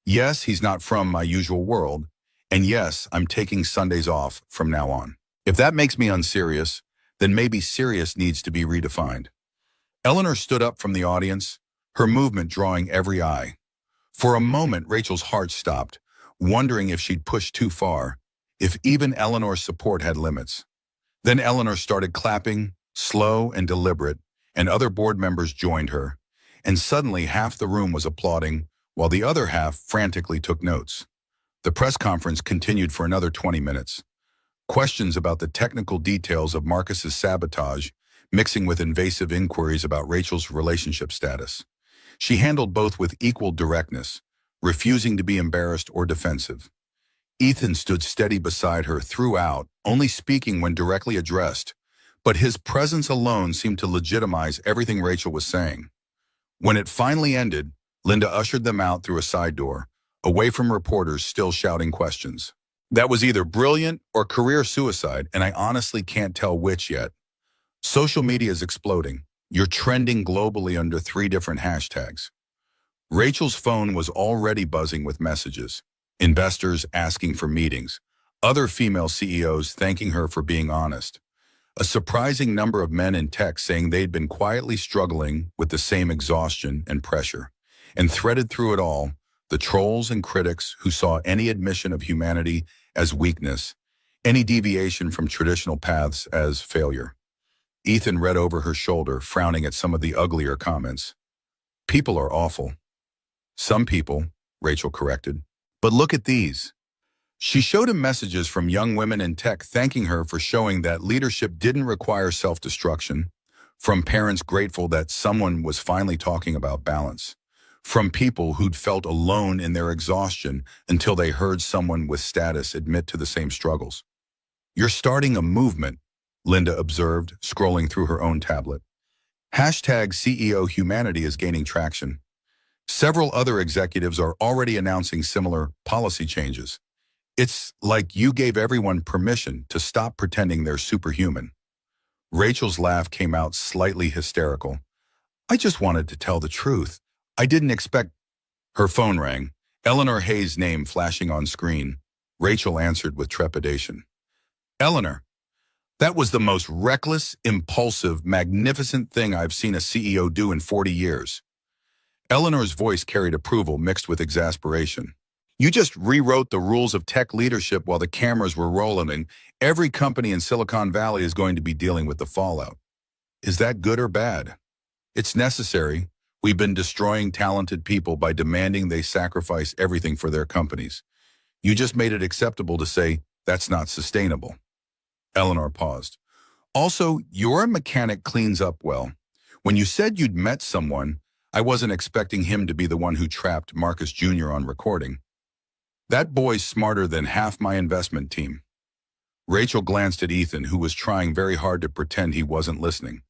Yes, he's not from my usual world. And yes, I'm taking Sundays off from now on. If that makes me unserious, then maybe serious needs to be redefined. Eleanor stood up from the audience, her movement drawing every eye. For a moment, Rachel's heart stopped, wondering if she'd pushed too far, if even Eleanor's support had limits. Then Eleanor started clapping, slow and deliberate, and other board members joined her. And suddenly half the room was applauding, while the other half frantically took notes. The press conference continued for another 20 minutes. Questions about the technical details of Marcus's sabotage, mixing with invasive inquiries about Rachel's relationship status. She handled both with equal directness, refusing to be embarrassed or defensive. Ethan stood steady beside her throughout, only speaking when directly addressed, but his presence alone seemed to legitimize everything Rachel was saying. When it finally ended, Linda ushered them out through a side door, away from reporters still shouting questions. That was either brilliant or career suicide, and I honestly can't tell which yet. Social media is exploding. You're trending globally under 3 different hashtags. Rachel's phone was already buzzing with messages. Investors asking for meetings. Other female CEOs thanking her for being honest. A surprising number of men in tech saying they'd been quietly struggling with the same exhaustion and pressure. And threaded through it all, the trolls and critics who saw any admission of humanity as weakness, any deviation from traditional paths as failure. Ethan read over her shoulder, frowning at some of the uglier comments. People are awful. Some people, Rachel corrected. But look at these. She showed him messages from young women in tech thanking her for showing that leadership didn't require self-destruction, from parents grateful that someone was finally talking about balance, from people who'd felt alone in their exhaustion until they heard someone with status admit to the same struggles. You're starting a movement, Linda observed, scrolling through her own tablet. Hashtag CEO Humanity is gaining traction. Several other executives are already announcing similar policy changes. It's like you gave everyone permission to stop pretending they're superhuman. Rachel's laugh came out slightly hysterical. I just wanted to tell the truth. I didn't expect. Her phone rang, Eleanor Hayes' name flashing on screen. Rachel answered with trepidation. Eleanor, that was the most reckless, impulsive, magnificent thing I've seen a CEO do in 40 years. Eleanor's voice carried approval mixed with exasperation. You just rewrote the rules of tech leadership while the cameras were rolling, and every company in Silicon Valley is going to be dealing with the fallout. Is that good or bad? It's necessary. We've been destroying talented people by demanding they sacrifice everything for their companies. You just made it acceptable to say, that's not sustainable. Eleanor paused. Also, your mechanic cleans up well. When you said you'd met someone, I wasn't expecting him to be the one who trapped Marcus Jr. on recording. That boy's smarter than half my investment team. Rachel glanced at Ethan, who was trying very hard to pretend he wasn't listening.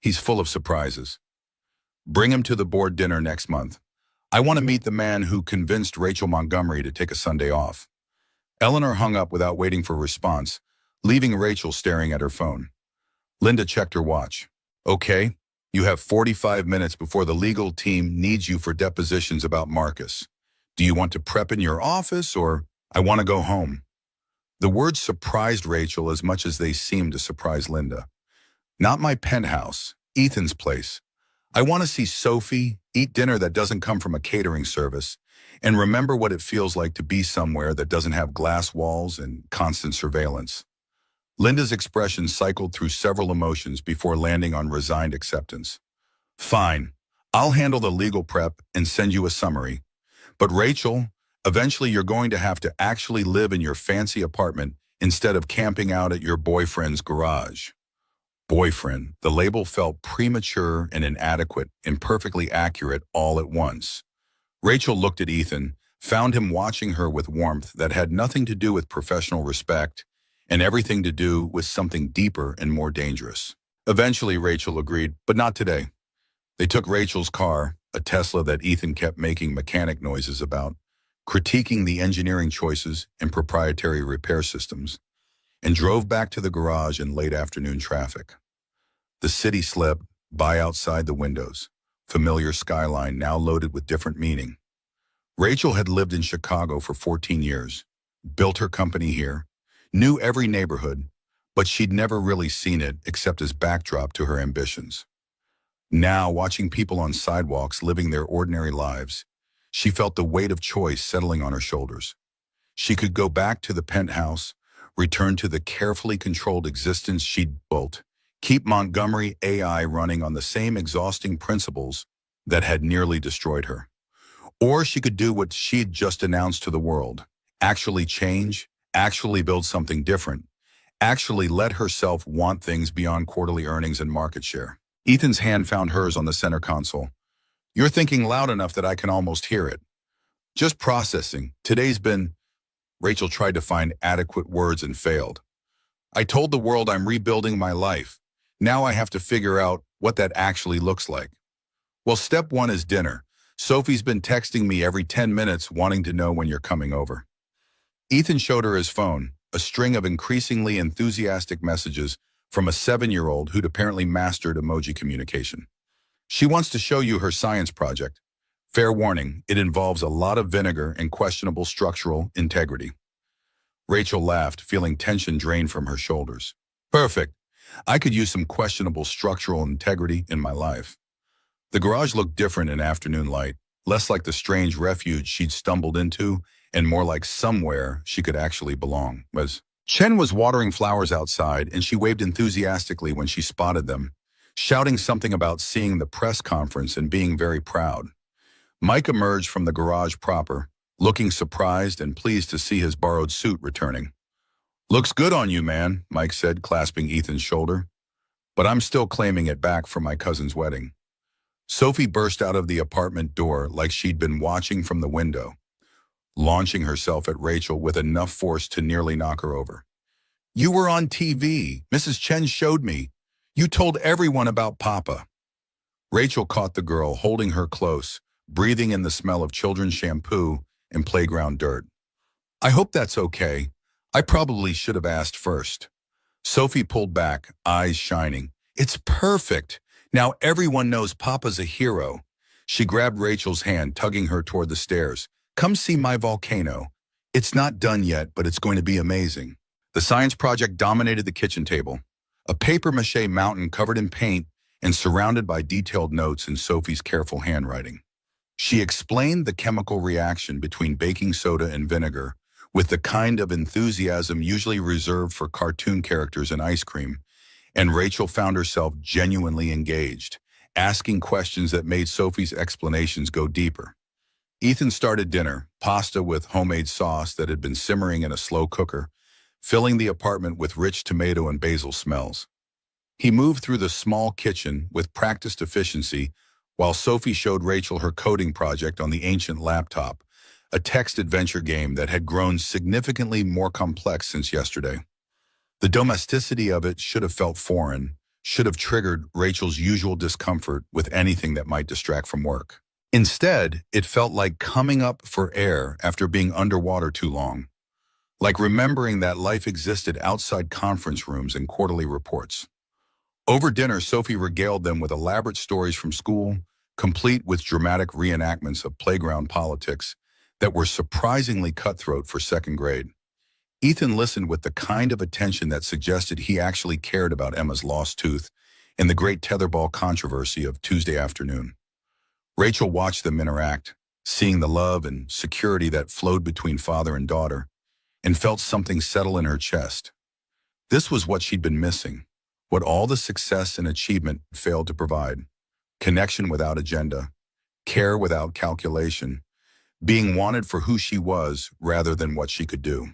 He's full of surprises. Bring him to the board dinner next month. I want to meet the man who convinced Rachel Montgomery to take a Sunday off. Eleanor hung up without waiting for a response, leaving Rachel staring at her phone. Linda checked her watch. Okay, you have 45 minutes before the legal team needs you for depositions about Marcus. Do you want to prep in your office, or I want to go home? The words surprised Rachel as much as they seemed to surprise Linda. Not my penthouse, Ethan's place. I want to see Sophie, eat dinner that doesn't come from a catering service, and remember what it feels like to be somewhere that doesn't have glass walls and constant surveillance. Linda's expression cycled through several emotions before landing on resigned acceptance. Fine, I'll handle the legal prep and send you a summary. But Rachel, eventually you're going to have to actually live in your fancy apartment instead of camping out at your boyfriend's garage. Boyfriend, the label felt premature and inadequate, imperfectly accurate all at once. Rachel looked at Ethan, found him watching her with warmth that had nothing to do with professional respect and everything to do with something deeper and more dangerous. Eventually, Rachel agreed, but not today. They took Rachel's car, a Tesla that Ethan kept making mechanic noises about, critiquing the engineering choices and proprietary repair systems, and drove back to the garage in late afternoon traffic. The city slept by outside the windows, familiar skyline now loaded with different meaning. Rachel had lived in Chicago for 14 years, built her company here, knew every neighborhood, but she'd never really seen it except as backdrop to her ambitions. Now, watching people on sidewalks living their ordinary lives, she felt the weight of choice settling on her shoulders. She could go back to the penthouse, return to the carefully controlled existence she'd built, keep Montgomery AI running on the same exhausting principles that had nearly destroyed her. Or she could do what she'd just announced to the world, actually change, actually build something different, actually let herself want things beyond quarterly earnings and market share. Ethan's hand found hers on the center console. You're thinking loud enough that I can almost hear it. Just processing. Today's been... Rachel tried to find adequate words and failed. I told the world I'm rebuilding my life. Now I have to figure out what that actually looks like. Well, step one is dinner. Sophie's been texting me every 10 minutes wanting to know when you're coming over. Ethan showed her his phone, a string of increasingly enthusiastic messages from a 7-year-old who'd apparently mastered emoji communication. She wants to show you her science project. Fair warning, it involves a lot of vinegar and questionable structural integrity. Rachel laughed, feeling tension drain from her shoulders. Perfect. I could use some questionable structural integrity in my life. The garage looked different in afternoon light, less like the strange refuge she'd stumbled into and more like somewhere she could actually belong. Chen was watering flowers outside, and she waved enthusiastically when she spotted them, shouting something about seeing the press conference and being very proud. Mike emerged from the garage proper, looking surprised and pleased to see his borrowed suit returning. Looks good on you, man, Mike said, clasping Ethan's shoulder. But I'm still claiming it back for my cousin's wedding. Sophie burst out of the apartment door like she'd been watching from the window, launching herself at Rachel with enough force to nearly knock her over. You were on TV. Mrs. Chen showed me. You told everyone about Papa. Rachel caught the girl, holding her close, breathing in the smell of children's shampoo and playground dirt. I hope that's okay. I probably should have asked first. Sophie pulled back, eyes shining. It's perfect. Now everyone knows Papa's a hero. She grabbed Rachel's hand, tugging her toward the stairs. Come see my volcano. It's not done yet, but it's going to be amazing. The science project dominated the kitchen table. A papier-mâché mountain covered in paint and surrounded by detailed notes in Sophie's careful handwriting. She explained the chemical reaction between baking soda and vinegar with the kind of enthusiasm usually reserved for cartoon characters in ice cream, and Rachel found herself genuinely engaged, asking questions that made Sophie's explanations go deeper. Ethan started dinner, pasta with homemade sauce that had been simmering in a slow cooker, filling the apartment with rich tomato and basil smells. He moved through the small kitchen with practiced efficiency while Sophie showed Rachel her coding project on the ancient laptop, a text adventure game that had grown significantly more complex since yesterday. The domesticity of it should have felt foreign, should have triggered Rachel's usual discomfort with anything that might distract from work. Instead, it felt like coming up for air after being underwater too long, like remembering that life existed outside conference rooms and quarterly reports. Over dinner, Sophie regaled them with elaborate stories from school, complete with dramatic reenactments of playground politics that were surprisingly cutthroat for second grade. Ethan listened with the kind of attention that suggested he actually cared about Emma's lost tooth and the great tetherball controversy of Tuesday afternoon. Rachel watched them interact, seeing the love and security that flowed between father and daughter, and felt something settle in her chest. This was what she'd been missing, what all the success and achievement failed to provide: connection without agenda, care without calculation, being wanted for who she was rather than what she could do.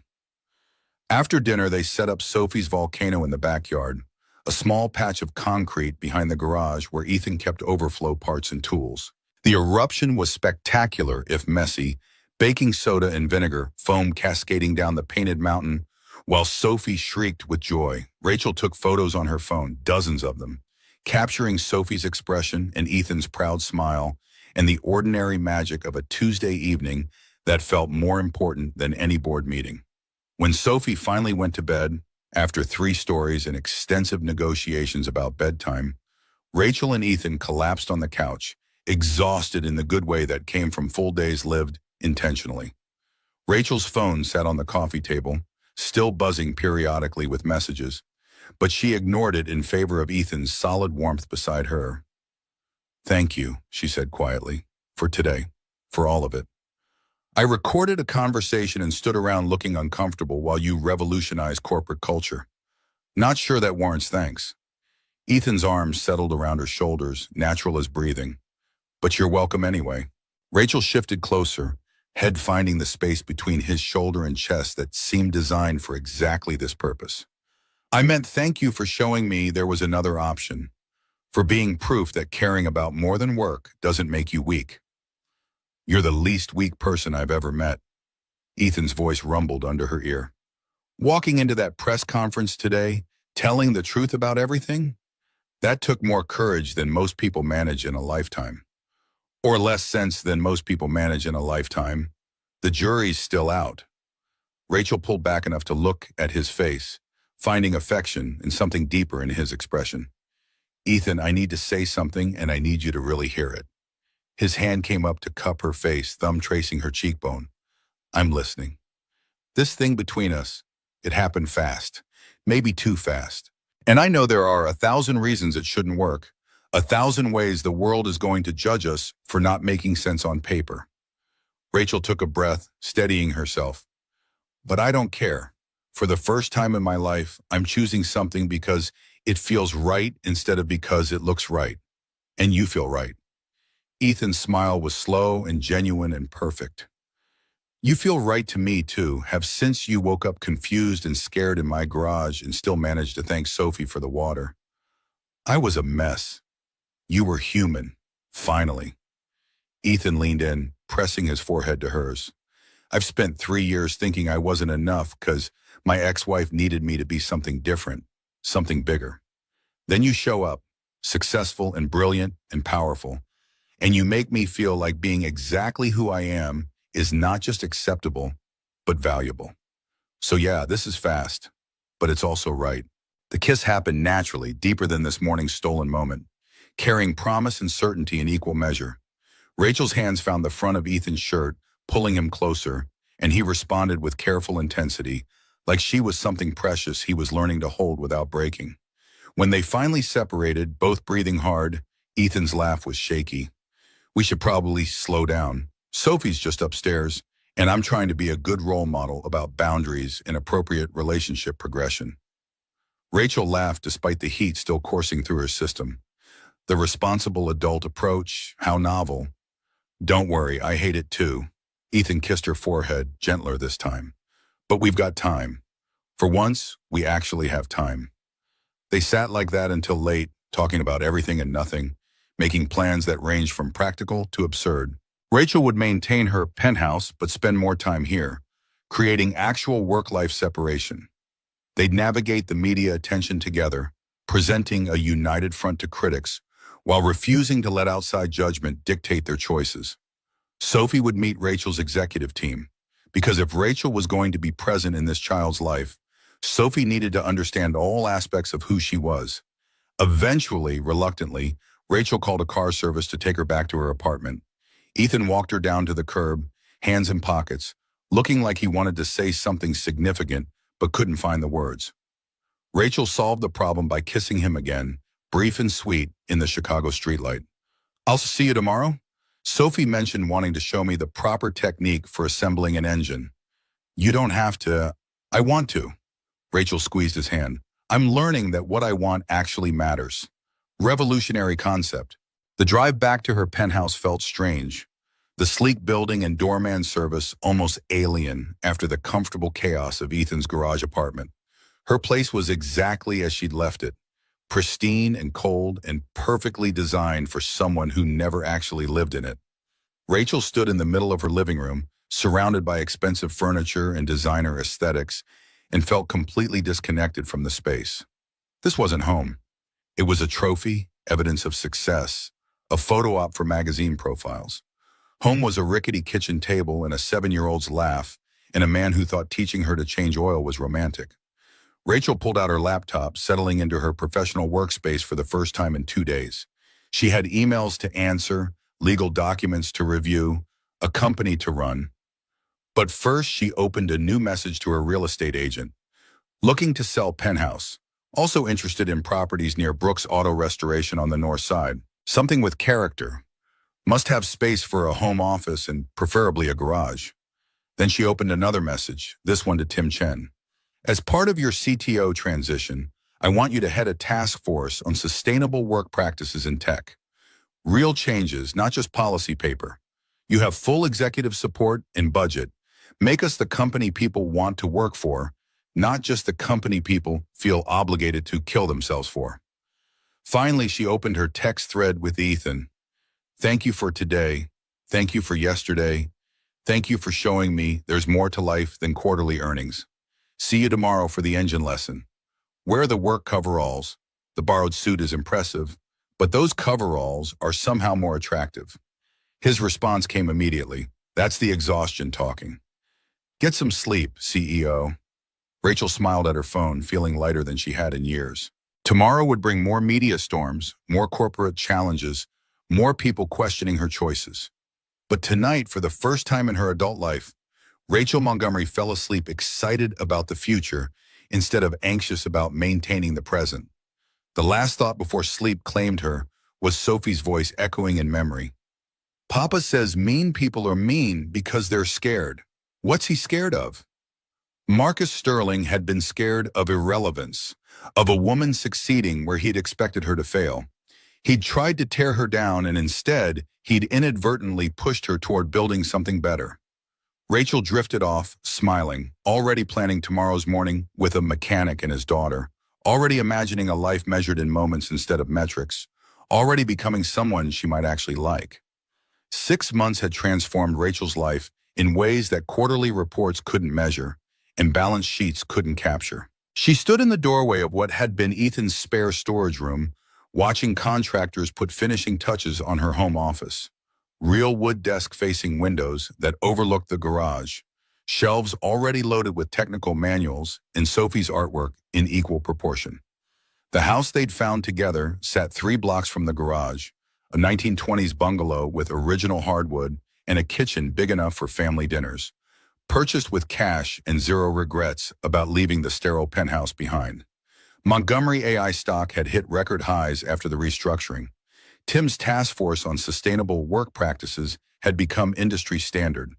After dinner, they set up Sophie's volcano in the backyard, a small patch of concrete behind the garage where Ethan kept overflow parts and tools. The eruption was spectacular, if messy, baking soda and vinegar, foam cascading down the painted mountain, while Sophie shrieked with joy. Rachel took photos on her phone, dozens of them, capturing Sophie's expression and Ethan's proud smile and the ordinary magic of a Tuesday evening that felt more important than any board meeting. When Sophie finally went to bed, after 3 stories and extensive negotiations about bedtime, Rachel and Ethan collapsed on the couch, exhausted in the good way that came from full days lived intentionally. Rachel's phone sat on the coffee table, still buzzing periodically with messages, but she ignored it in favor of Ethan's solid warmth beside her. "Thank you," she said quietly, "for today, for all of it. I recorded a conversation and stood around looking uncomfortable while you revolutionized corporate culture. Not sure that warrants thanks." Ethan's arms settled around her shoulders, natural as breathing. "But you're welcome anyway." Rachel shifted closer, head finding the space between his shoulder and chest that seemed designed for exactly this purpose. "I meant thank you for showing me there was another option, for being proof that caring about more than work doesn't make you weak." "You're the least weak person I've ever met." Ethan's voice rumbled under her ear. "Walking into that press conference today, telling the truth about everything? That took more courage than most people manage in a lifetime. Or less sense than most people manage in a lifetime. The jury's still out." Rachel pulled back enough to look at his face, finding affection and something deeper in his expression. "Ethan, I need to say something, and I need you to really hear it." His hand came up to cup her face, thumb tracing her cheekbone. "I'm listening. This thing between us, it happened fast, maybe too fast. And I know there are 1,000 reasons it shouldn't work, 1,000 ways the world is going to judge us for not making sense on paper." Rachel took a breath, steadying herself. "But I don't care. For the first time in my life, I'm choosing something because it feels right instead of because it looks right. And you feel right." Ethan's smile was slow and genuine and perfect. "You feel right to me, too, have since you woke up confused and scared in my garage and still managed to thank Sophie for the water. I was a mess. You were human, finally." Ethan leaned in, pressing his forehead to hers. "I've spent 3 years thinking I wasn't enough because my ex-wife needed me to be something different, something bigger. Then you show up, successful and brilliant and powerful, and you make me feel like being exactly who I am is not just acceptable, but valuable. So yeah, this is fast, but it's also right. The kiss happened naturally, deeper than this morning's stolen moment, carrying promise and certainty in equal measure. Rachel's hands found the front of Ethan's shirt, pulling him closer, and he responded with careful intensity, like she was something precious he was learning to hold without breaking. When they finally separated, both breathing hard, Ethan's laugh was shaky. We should probably slow down. Sophie's just upstairs, and I'm trying to be a good role model about boundaries and appropriate relationship progression. Rachel laughed despite the heat still coursing through her system. The responsible adult approach, how novel. Don't worry, I hate it too. Ethan kissed her forehead, gentler this time. But we've got time. For once, we actually have time. They sat like that until late, talking about everything and nothing, making plans that ranged from practical to absurd. Rachel would maintain her penthouse but spend more time here, creating actual work-life separation. They'd navigate the media attention together, presenting a united front to critics, while refusing to let outside judgment dictate their choices. Sophie would meet Rachel's executive team, because if Rachel was going to be present in this child's life, Sophie needed to understand all aspects of who she was. Eventually, reluctantly, Rachel called a car service to take her back to her apartment. Ethan walked her down to the curb, hands in pockets, looking like he wanted to say something significant but couldn't find the words. Rachel solved the problem by kissing him again, brief and sweet, in the Chicago streetlight. I'll see you tomorrow? Sophie mentioned wanting to show me the proper technique for assembling an engine. You don't have to. I want to. Rachel squeezed his hand. I'm learning that what I want actually matters. Revolutionary concept. The drive back to her penthouse felt strange. The sleek building and doorman service almost alien after the comfortable chaos of Ethan's garage apartment. Her place was exactly as she'd left it, pristine and cold and perfectly designed for someone who never actually lived in it. Rachel stood in the middle of her living room, surrounded by expensive furniture and designer aesthetics, and felt completely disconnected from the space. This wasn't home. It was a trophy, evidence of success, a photo op for magazine profiles. Home was a rickety kitchen table and a 7-year-old's laugh, and a man who thought teaching her to change oil was romantic. Rachel pulled out her laptop, settling into her professional workspace for the first time in 2 days. She had emails to answer, legal documents to review, a company to run. But first, she opened a new message to her real estate agent. Looking to sell penthouse. Also interested in properties near Brooks Auto Restoration on the north side. Something with character. Must have space for a home office and preferably a garage. Then she opened another message, this one to Tim Chen. As part of your CTO transition, I want you to head a task force on sustainable work practices in tech. Real changes, not just policy paper. You have full executive support and budget. Make us the company people want to work for, not just the company people feel obligated to kill themselves for. Finally, she opened her text thread with Ethan. Thank you for today. Thank you for yesterday. Thank you for showing me there's more to life than quarterly earnings. See you tomorrow for the engine lesson. Wear the work coveralls. The borrowed suit is impressive, but those coveralls are somehow more attractive. His response came immediately. That's the exhaustion talking. Get some sleep, CEO. Rachel smiled at her phone, feeling lighter than she had in years. Tomorrow would bring more media storms, more corporate challenges, more people questioning her choices. But tonight, for the first time in her adult life, Rachel Montgomery fell asleep excited about the future instead of anxious about maintaining the present. The last thought before sleep claimed her was Sophie's voice echoing in memory. Papa says mean people are mean because they're scared. What's he scared of? Marcus Sterling had been scared of irrelevance, of a woman succeeding where he'd expected her to fail. He'd tried to tear her down, and instead, he'd inadvertently pushed her toward building something better. Rachel drifted off, smiling, already planning tomorrow's morning with a mechanic and his daughter, already imagining a life measured in moments instead of metrics, already becoming someone she might actually like. 6 months had transformed Rachel's life in ways that quarterly reports couldn't measure and balance sheets couldn't capture. She stood in the doorway of what had been Ethan's spare storage room, watching contractors put finishing touches on her home office. Real wood desk-facing windows that overlooked the garage, shelves already loaded with technical manuals and Sophie's artwork in equal proportion. The house they'd found together sat 3 blocks from the garage, a 1920s bungalow with original hardwood and a kitchen big enough for family dinners, purchased with cash and zero regrets about leaving the sterile penthouse behind. Montgomery AI stock had hit record highs after the restructuring. Tim's task force on sustainable work practices had become industry standard.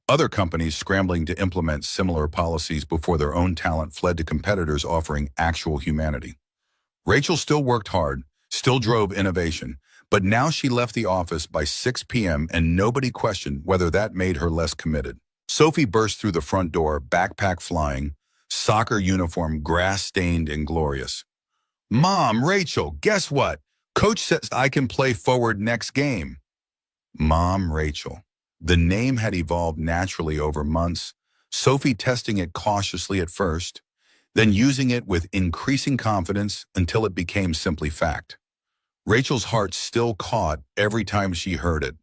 Other companies scrambling to implement similar policies before their own talent fled to competitors offering actual humanity. Rachel still worked hard, still drove innovation, but now she left the office by 6 p.m. and nobody questioned whether that made her less committed. Sophie burst through the front door, backpack flying, soccer uniform grass-stained and glorious. "Mom, Rachel, guess what? Coach says I can play forward next game." Mom, Rachel. The name had evolved naturally over months, Sophie testing it cautiously at first, then using it with increasing confidence until it became simply fact. Rachel's heart still caught every time she heard it,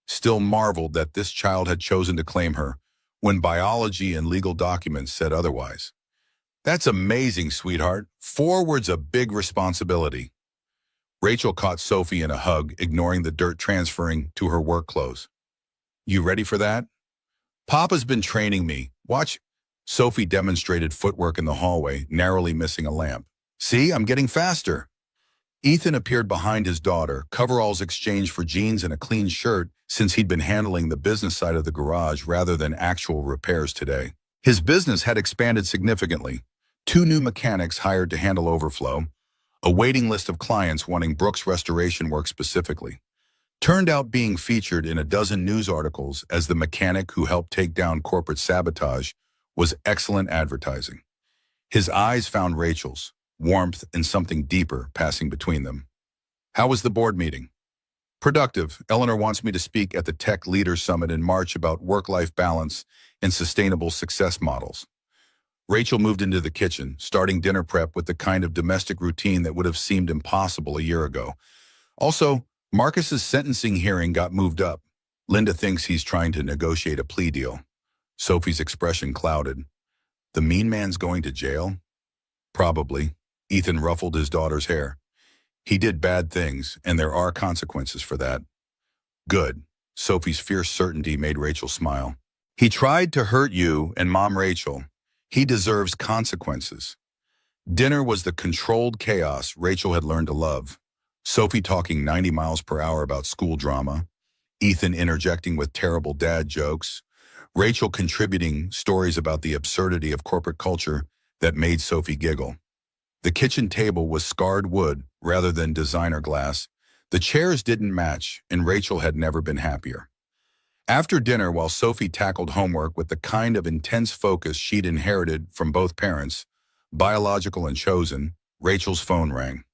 still marveled that this child had chosen to claim her when biology and legal documents said otherwise. "That's amazing, sweetheart. Forward's a big responsibility." Rachel caught Sophie in a hug, ignoring the dirt transferring to her work clothes. "You ready for that?" "Papa's been training me. Watch." Sophie demonstrated footwork in the hallway, narrowly missing a lamp. "See, I'm getting faster." Ethan appeared behind his daughter, coveralls exchanged for jeans and a clean shirt since he'd been handling the business side of the garage rather than actual repairs today. His business had expanded significantly. 2 new mechanics hired to handle overflow, a waiting list of clients wanting Brooks restoration work specifically. Turned out being featured in a dozen news articles as the mechanic who helped take down corporate sabotage was excellent advertising. His eyes found Rachel's, warmth and something deeper passing between them. "How was the board meeting?" "Productive. Eleanor wants me to speak at the Tech Leaders Summit in March about work-life balance and sustainable success models." Rachel moved into the kitchen, starting dinner prep with the kind of domestic routine that would have seemed impossible a year ago. Also, Marcus's sentencing hearing got moved up. Linda thinks he's trying to negotiate a plea deal. Sophie's expression clouded. "The mean man's going to jail?" "Probably." Ethan ruffled his daughter's hair. "He did bad things, and there are consequences for that." "Good." Sophie's fierce certainty made Rachel smile. "He tried to hurt you and Mom, Rachel. He deserves consequences." Dinner was the controlled chaos Rachel had learned to love. Sophie talking 90 miles per hour about school drama, Ethan interjecting with terrible dad jokes, Rachel contributing stories about the absurdity of corporate culture that made Sophie giggle. The kitchen table was scarred wood rather than designer glass. The chairs didn't match, and Rachel had never been happier. After dinner, while Sophie tackled homework with the kind of intense focus she'd inherited from both parents, biological and chosen, Rachel's phone rang.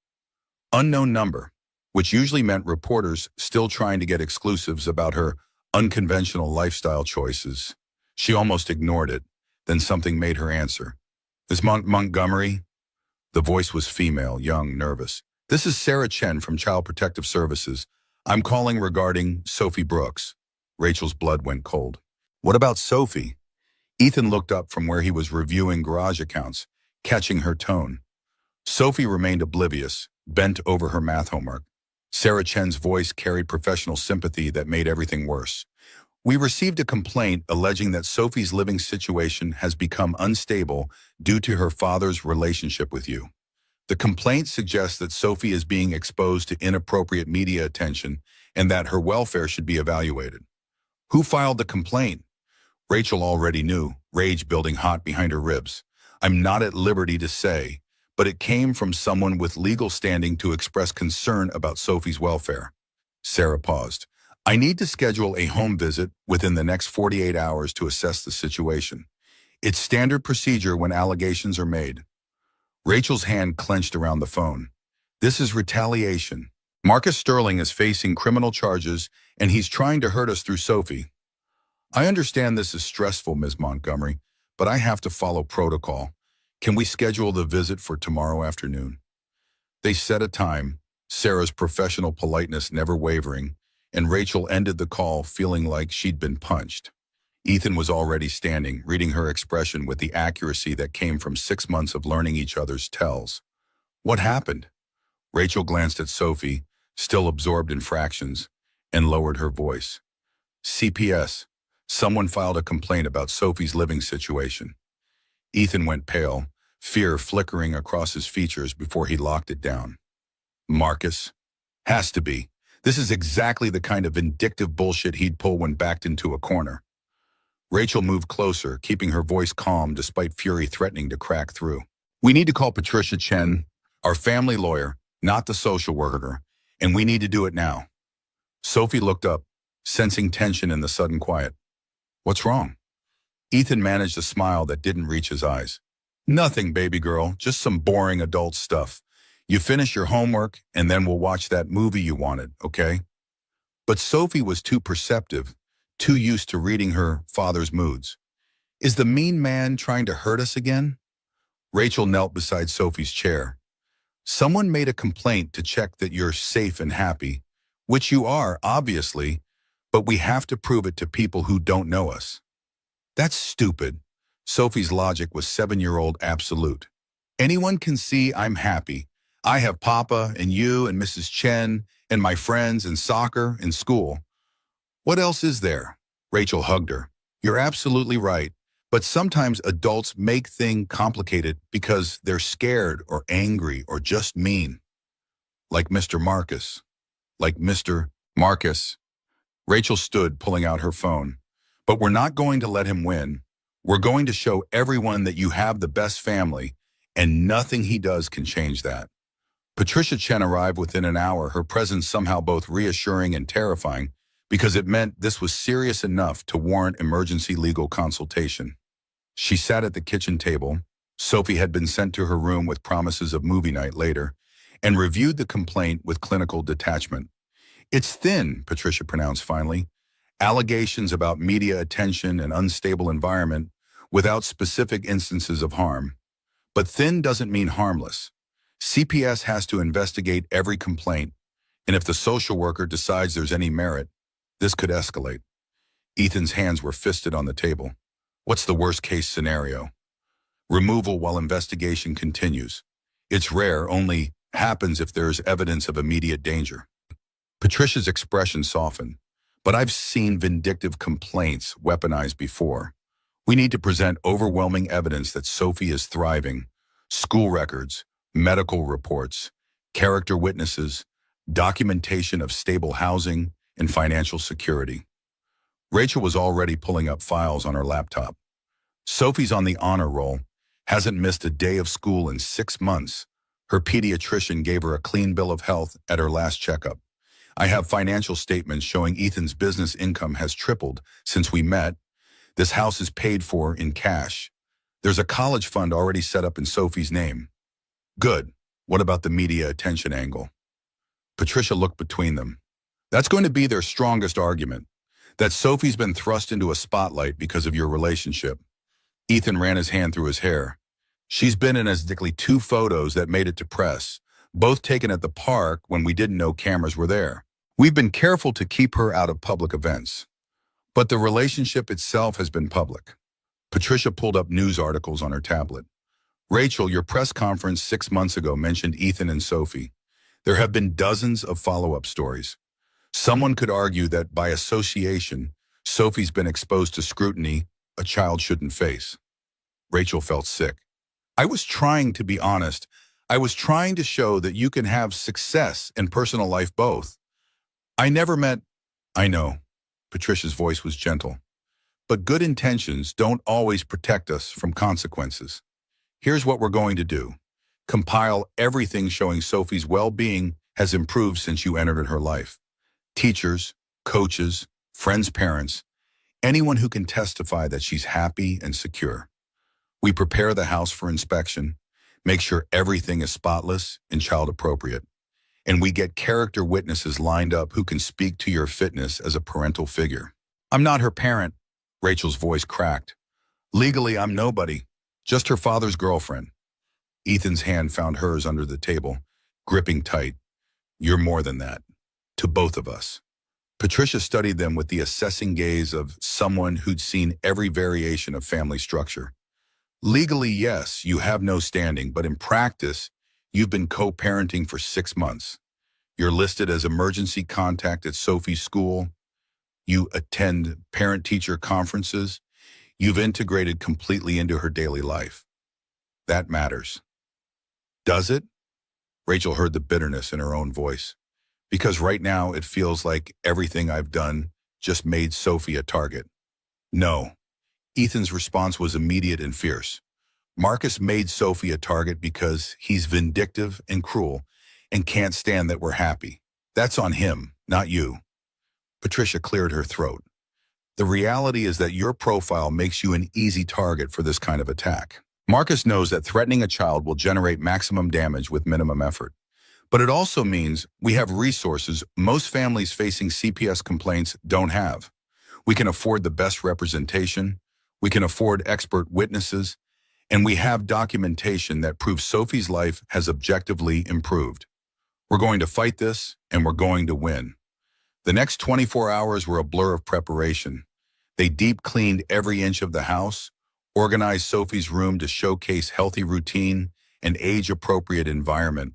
Unknown number, which usually meant reporters still trying to get exclusives about her unconventional lifestyle choices. She almost ignored it, then something made her answer. "Is Montgomery?" The voice was female, young, nervous. "This is Sarah Chen from Child Protective Services. I'm calling regarding Sophie Brooks." Rachel's blood went cold. "What about Sophie?" Ethan looked up from where he was reviewing garage accounts, catching her tone. Sophie remained oblivious, bent over her math homework. Sarah Chen's voice carried professional sympathy that made everything worse. "We received a complaint alleging that Sophie's living situation has become unstable due to her father's relationship with you. The complaint suggests that Sophie is being exposed to inappropriate media attention and that her welfare should be evaluated." "Who filed the complaint?" Rachel already knew, rage building hot behind her ribs. "I'm not at liberty to say, but it came from someone with legal standing to express concern about Sophie's welfare." Sarah paused. "I need to schedule a home visit within the next 48 hours to assess the situation. It's standard procedure when allegations are made." Rachel's hand clenched around the phone. "This is retaliation. Marcus Sterling is facing criminal charges, and he's trying to hurt us through Sophie." "I understand this is stressful, Ms. Montgomery, but I have to follow protocol. Can we schedule the visit for tomorrow afternoon?" They set a time, Sarah's professional politeness never wavering, and Rachel ended the call feeling like she'd been punched. Ethan was already standing, reading her expression with the accuracy that came from 6 months of learning each other's tells. What happened? Rachel glanced at Sophie, still absorbed in fractions, and lowered her voice. CPS. Someone filed a complaint about Sophie's living situation. Ethan went pale, fear flickering across his features before he locked it down. Marcus? Has to be. This is exactly the kind of vindictive bullshit he'd pull when backed into a corner. Rachel moved closer, keeping her voice calm despite fury threatening to crack through. We need to call Patricia Chen, our family lawyer, not the social worker, and we need to do it now. Sophie looked up, sensing tension in the sudden quiet. What's wrong? Ethan managed a smile that didn't reach his eyes. Nothing, baby girl, just some boring adult stuff. You finish your homework, and then we'll watch that movie you wanted, okay? But Sophie was too perceptive, too used to reading her father's moods. Is the mean man trying to hurt us again? Rachel knelt beside Sophie's chair. Someone made a complaint to check that you're safe and happy, which you are, obviously, but we have to prove it to people who don't know us. That's stupid. Sophie's logic was 7-year-old absolute. Anyone can see I'm happy. I have Papa and you and Mrs. Chen and my friends and soccer and school. What else is there? Rachel hugged her. You're absolutely right, but sometimes adults make things complicated because they're scared or angry or just mean. Like Mr. Marcus. Like Mr. Marcus. Rachel stood, pulling out her phone. But we're not going to let him win. We're going to show everyone that you have the best family, and nothing he does can change that. Patricia Chen arrived within an hour, her presence somehow both reassuring and terrifying, because it meant this was serious enough to warrant emergency legal consultation. She sat at the kitchen table. Sophie had been sent to her room with promises of movie night later, and reviewed the complaint with clinical detachment. It's thin, Patricia pronounced finally. Allegations about media attention and unstable environment without specific instances of harm. But thin doesn't mean harmless. CPS has to investigate every complaint, and if the social worker decides there's any merit, this could escalate. Ethan's hands were fisted on the table. What's the worst-case scenario? Removal while investigation continues. It's rare, only happens if there's evidence of immediate danger. Patricia's expression softened. But I've seen vindictive complaints weaponized before. We need to present overwhelming evidence that Sophie is thriving. School records, medical reports, character witnesses, documentation of stable housing and financial security. Rachel was already pulling up files on her laptop. Sophie's on the honor roll, hasn't missed a day of school in 6 months. Her pediatrician gave her a clean bill of health at her last checkup. I have financial statements showing Ethan's business income has tripled since we met. This house is paid for in cash. There's a college fund already set up in Sophie's name. Good. What about the media attention angle? Patricia looked between them. That's going to be their strongest argument, that Sophie's been thrust into a spotlight because of your relationship. Ethan ran his hand through his hair. She's been in exactly 2 photos that made it to press, both taken at the park when we didn't know cameras were there. We've been careful to keep her out of public events, but the relationship itself has been public. Patricia pulled up news articles on her tablet. Rachel, your press conference 6 months ago mentioned Ethan and Sophie. There have been dozens of follow-up stories. Someone could argue that by association, Sophie's been exposed to scrutiny a child shouldn't face. Rachel felt sick. I was trying to be honest. I was trying to show that you can have success and personal life both. I never meant... I know. Patricia's voice was gentle. But good intentions don't always protect us from consequences. Here's what we're going to do. Compile everything showing Sophie's well-being has improved since you entered her life. Teachers, coaches, friends' parents, anyone who can testify that she's happy and secure. We prepare the house for inspection, make sure everything is spotless and child-appropriate, and we get character witnesses lined up who can speak to your fitness as a parental figure. I'm not her parent, Rachel's voice cracked. Legally, I'm nobody, just her father's girlfriend. Ethan's hand found hers under the table, gripping tight. You're more than that, to both of us. Patricia studied them with the assessing gaze of someone who'd seen every variation of family structure. Legally, yes, you have no standing, but in practice, you've been co-parenting for 6 months. You're listed as emergency contact at Sophie's school. You attend parent-teacher conferences. You've integrated completely into her daily life. That matters. Does it? Rachel heard the bitterness in her own voice. Because right now it feels like everything I've done just made Sophie a target. No. Ethan's response was immediate and fierce. Marcus made Sophie a target because he's vindictive and cruel and can't stand that we're happy. That's on him, not you. Patricia cleared her throat. The reality is that your profile makes you an easy target for this kind of attack. Marcus knows that threatening a child will generate maximum damage with minimum effort. But it also means we have resources most families facing CPS complaints don't have. We can afford the best representation, we can afford expert witnesses, and we have documentation that proves Sophie's life has objectively improved. We're going to fight this, and we're going to win. The next 24 hours were a blur of preparation. They deep cleaned every inch of the house, organized Sophie's room to showcase healthy routine and age-appropriate environment,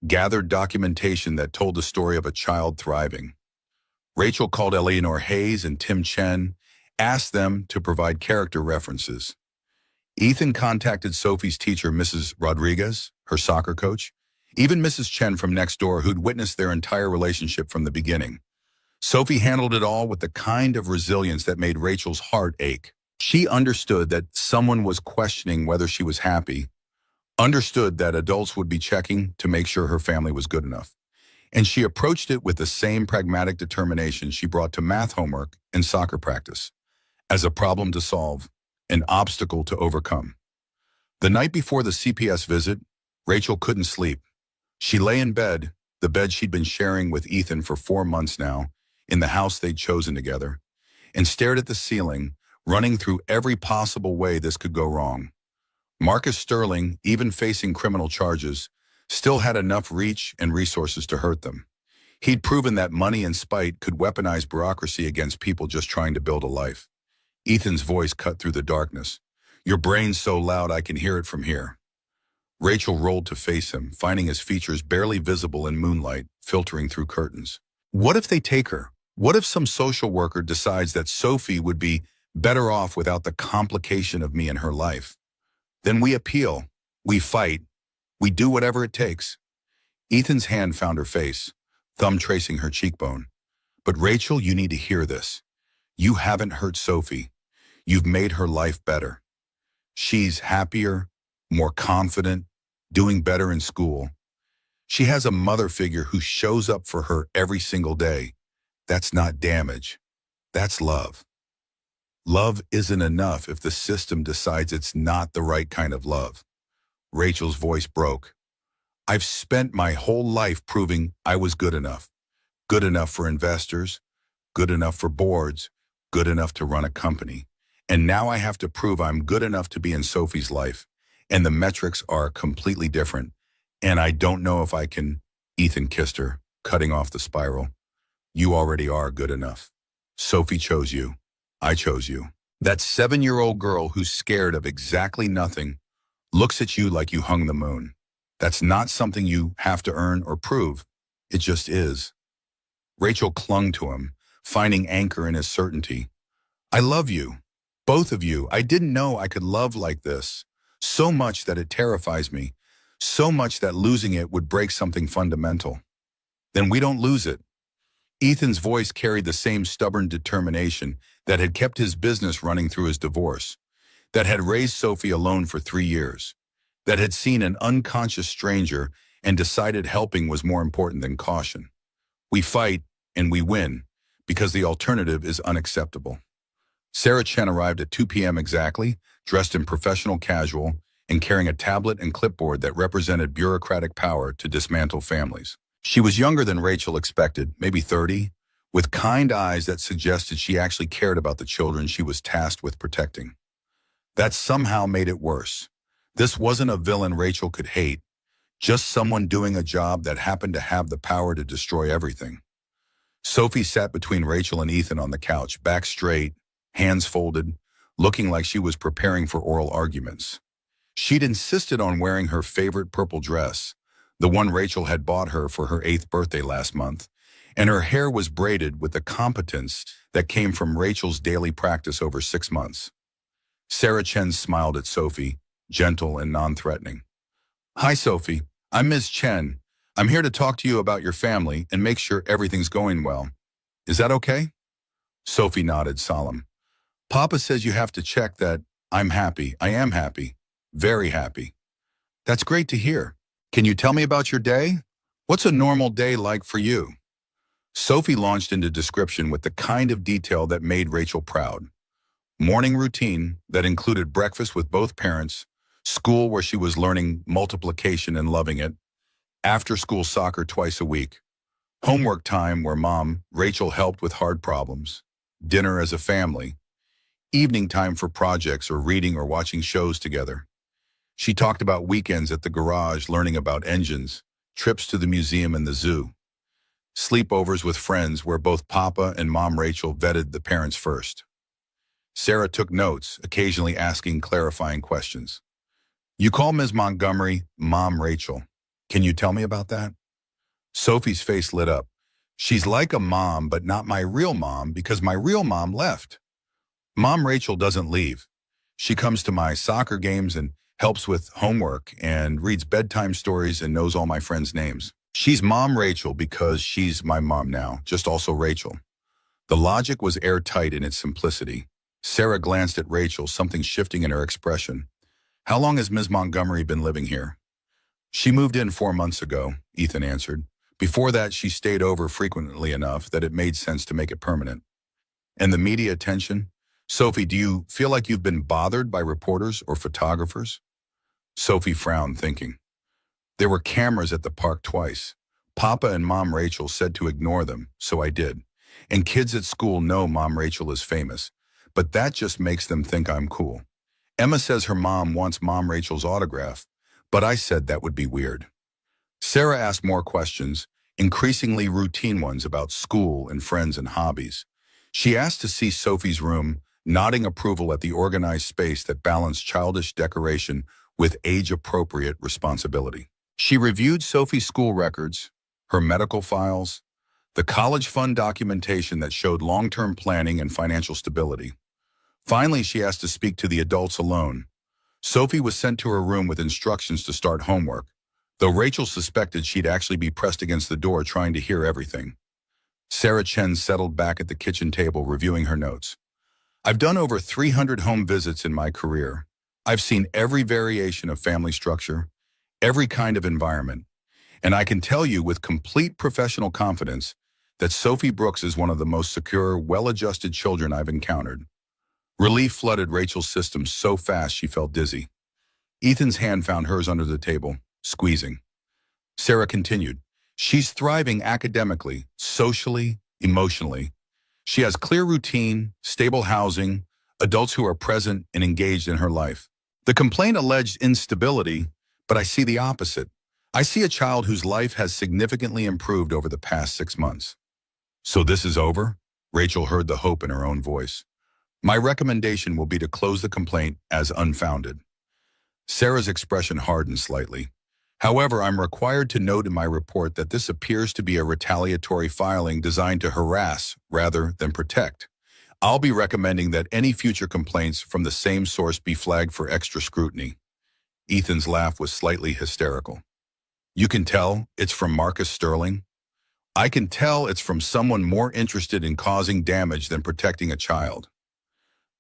gathered documentation that told the story of a child thriving. Rachel called Eleanor Hayes and Tim Chen, asked them to provide character references. Ethan contacted Sophie's teacher, Mrs. Rodriguez, her soccer coach, even Mrs. Chen from next door who'd witnessed their entire relationship from the beginning. Sophie handled it all with the kind of resilience that made Rachel's heart ache. She understood that someone was questioning whether she was happy, understood that adults would be checking to make sure her family was good enough. And she approached it with the same pragmatic determination she brought to math homework and soccer practice, as a problem to solve, an obstacle to overcome. The night before the CPS visit, Rachel couldn't sleep. She lay in bed, the bed she'd been sharing with Ethan for 4 months now, in the house they'd chosen together, and stared at the ceiling, running through every possible way this could go wrong. Marcus Sterling, even facing criminal charges, still had enough reach and resources to hurt them. He'd proven that money and spite could weaponize bureaucracy against people just trying to build a life. Ethan's voice cut through the darkness. Your brain's so loud I can hear it from here. Rachel rolled to face him, finding his features barely visible in moonlight, filtering through curtains. What if they take her? What if some social worker decides that Sophie would be better off without the complication of me in her life? Then we appeal, we fight, we do whatever it takes. Ethan's hand found her face, thumb tracing her cheekbone. But Rachel, you need to hear this. You haven't hurt Sophie. You've made her life better. She's happier, more confident, doing better in school. She has a mother figure who shows up for her every single day. That's not damage. That's love. Love isn't enough if the system decides it's not the right kind of love. Rachel's voice broke. I've spent my whole life proving I was good enough. Good enough for investors, good enough for boards, good enough to run a company. And now I have to prove I'm good enough to be in Sophie's life. And the metrics are completely different. And I don't know if I can. Ethan kissed her, cutting off the spiral. You already are good enough. Sophie chose you. I chose you. That 7-year-old girl who's scared of exactly nothing looks at you like you hung the moon. That's not something you have to earn or prove. It just is. Rachel clung to him, finding anchor in his certainty. I love you. Both of you. I didn't know I could love like this. So much that it terrifies me. So much that losing it would break something fundamental. Then we don't lose it. Ethan's voice carried the same stubborn determination that had kept his business running through his divorce, that had raised Sophie alone for 3 years, that had seen an unconscious stranger and decided helping was more important than caution. We fight and we win because the alternative is unacceptable. Sarah Chen arrived at 2 p.m. exactly, dressed in professional casual and carrying a tablet and clipboard that represented bureaucratic power to dismantle families. She was younger than Rachel expected, maybe 30, with kind eyes that suggested she actually cared about the children she was tasked with protecting. That somehow made it worse. This wasn't a villain Rachel could hate, just someone doing a job that happened to have the power to destroy everything. Sophie sat between Rachel and Ethan on the couch, back straight, hands folded, looking like she was preparing for oral arguments. She'd insisted on wearing her favorite purple dress, the one Rachel had bought her for her 8th birthday last month, and her hair was braided with the competence that came from Rachel's daily practice over 6 months. Sarah Chen smiled at Sophie, gentle and non-threatening. "Hi, Sophie. I'm Ms. Chen. I'm here to talk to you about your family and make sure everything's going well. Is that okay?" Sophie nodded, solemn. "Papa says you have to check that I'm happy. I am happy. Very happy." "That's great to hear. Can you tell me about your day? What's a normal day like for you?" Sophie launched into description with the kind of detail that made Rachel proud. Morning routine that included breakfast with both parents, school where she was learning multiplication and loving it, after-school soccer twice a week, homework time where Mom, Rachel, helped with hard problems, dinner as a family, evening time for projects or reading or watching shows together. She talked about weekends at the garage learning about engines, trips to the museum and the zoo, sleepovers with friends where both Papa and Mom Rachel vetted the parents first. Sarah took notes, occasionally asking clarifying questions. "You call Ms. Montgomery Mom Rachel. Can you tell me about that?" Sophie's face lit up. "She's like a mom, but not my real mom because my real mom left. Mom Rachel doesn't leave. She comes to my soccer games and helps with homework and reads bedtime stories and knows all my friends' names. She's Mom Rachel because she's my mom now, just also Rachel." The logic was airtight in its simplicity. Sarah glanced at Rachel, something shifting in her expression. "How long has Ms. Montgomery been living here?" "She moved in 4 months ago," Ethan answered. "Before that, she stayed over frequently enough that it made sense to make it permanent." "And the media attention? Sophie, do you feel like you've been bothered by reporters or photographers?" Sophie frowned, thinking. "There were cameras at the park twice. Papa and Mom Rachel said to ignore them, so I did. And kids at school know Mom Rachel is famous, but that just makes them think I'm cool. Emma says her mom wants Mom Rachel's autograph, but I said that would be weird." Sarah asked more questions, increasingly routine ones about school and friends and hobbies. She asked to see Sophie's room, nodding approval at the organized space that balanced childish decoration with age-appropriate responsibility. She reviewed Sophie's school records, her medical files, the college fund documentation that showed long-term planning and financial stability. Finally, she asked to speak to the adults alone. Sophie was sent to her room with instructions to start homework, though Rachel suspected she'd actually be pressed against the door trying to hear everything. Sarah Chen settled back at the kitchen table reviewing her notes. "I've done over 300 home visits in my career. I've seen every variation of family structure, every kind of environment, and I can tell you with complete professional confidence that Sophie Brooks is one of the most secure, well-adjusted children I've encountered." Relief flooded Rachel's system so fast she felt dizzy. Ethan's hand found hers under the table, squeezing. Sarah continued, "She's thriving academically, socially, emotionally. She has clear routine, stable housing, adults who are present and engaged in her life. The complaint alleged instability, but I see the opposite. I see a child whose life has significantly improved over the past 6 months." "So this is over?" Rachel heard the hope in her own voice. "My recommendation will be to close the complaint as unfounded." Sarah's expression hardened slightly. "However, I'm required to note in my report that this appears to be a retaliatory filing designed to harass rather than protect. I'll be recommending that any future complaints from the same source be flagged for extra scrutiny." Ethan's laugh was slightly hysterical. "You can tell it's from Marcus Sterling? I can tell it's from someone more interested in causing damage than protecting a child."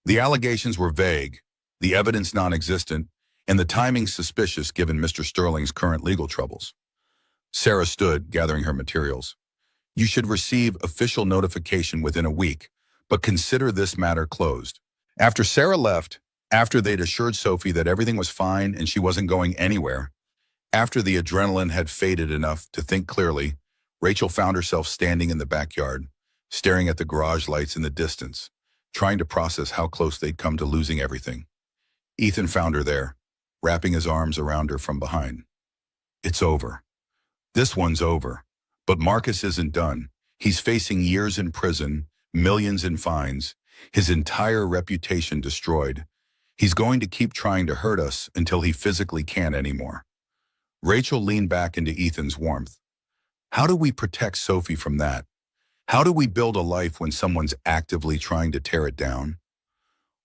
The allegations were vague, the evidence non-existent, and the timing suspicious given Mr. Sterling's current legal troubles. Sarah stood, gathering her materials. "You should receive official notification within a week, but consider this matter closed." After Sarah left, after they'd assured Sophie that everything was fine and she wasn't going anywhere, after the adrenaline had faded enough to think clearly, Rachel found herself standing in the backyard, staring at the garage lights in the distance, trying to process how close they'd come to losing everything. Ethan found her there, wrapping his arms around her from behind. "It's over. This one's over. But Marcus isn't done. He's facing years in prison, millions in fines, his entire reputation destroyed. He's going to keep trying to hurt us until he physically can't anymore. Rachel leaned back into Ethan's warmth. How do we protect Sophie from that? How do we build a life when someone's actively trying to tear it down?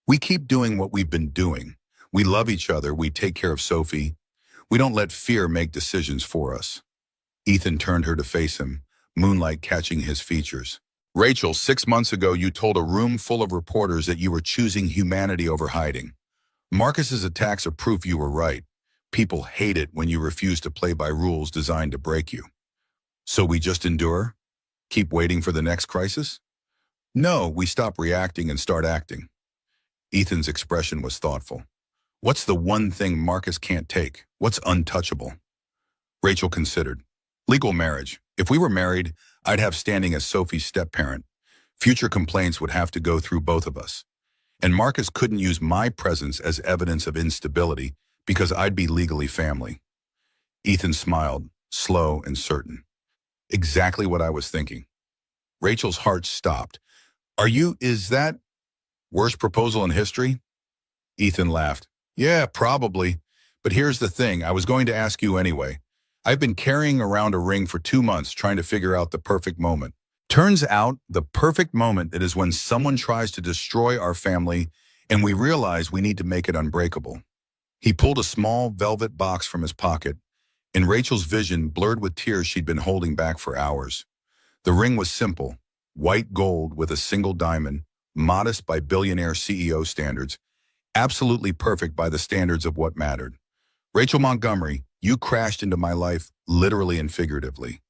We keep doing what we've been doing. We love each other. We take care of Sophie. We don't let fear make decisions for us. Ethan turned her to face him, moonlight catching his features. Rachel, 6 months ago, you told a room full of reporters that you were choosing humanity over hiding. Marcus's attacks are proof you were right. People hate it when you refuse to play by rules designed to break you. So we just endure? Keep waiting for the next crisis? No, we stop reacting and start acting. Ethan's expression was thoughtful. What's the one thing Marcus can't take? What's untouchable? Rachel considered. Legal marriage. If we were married, I'd have standing as Sophie's step-parent. Future complaints would have to go through both of us. And Marcus couldn't use my presence as evidence of instability because I'd be legally family. Ethan smiled, slow and certain. Exactly what I was thinking. Rachel's heart stopped. Is that worst proposal in history? Ethan laughed. Yeah, probably. But here's the thing, I was going to ask you anyway. I've been carrying around a ring for 2 months trying to figure out the perfect moment. Turns out the perfect moment is when someone tries to destroy our family and we realize we need to make it unbreakable. He pulled a small velvet box from his pocket, and Rachel's vision blurred with tears she'd been holding back for hours. The ring was simple, white gold with a single diamond, modest by billionaire CEO standards, absolutely perfect by the standards of what mattered. Rachel Montgomery, you crashed into my life literally and figuratively.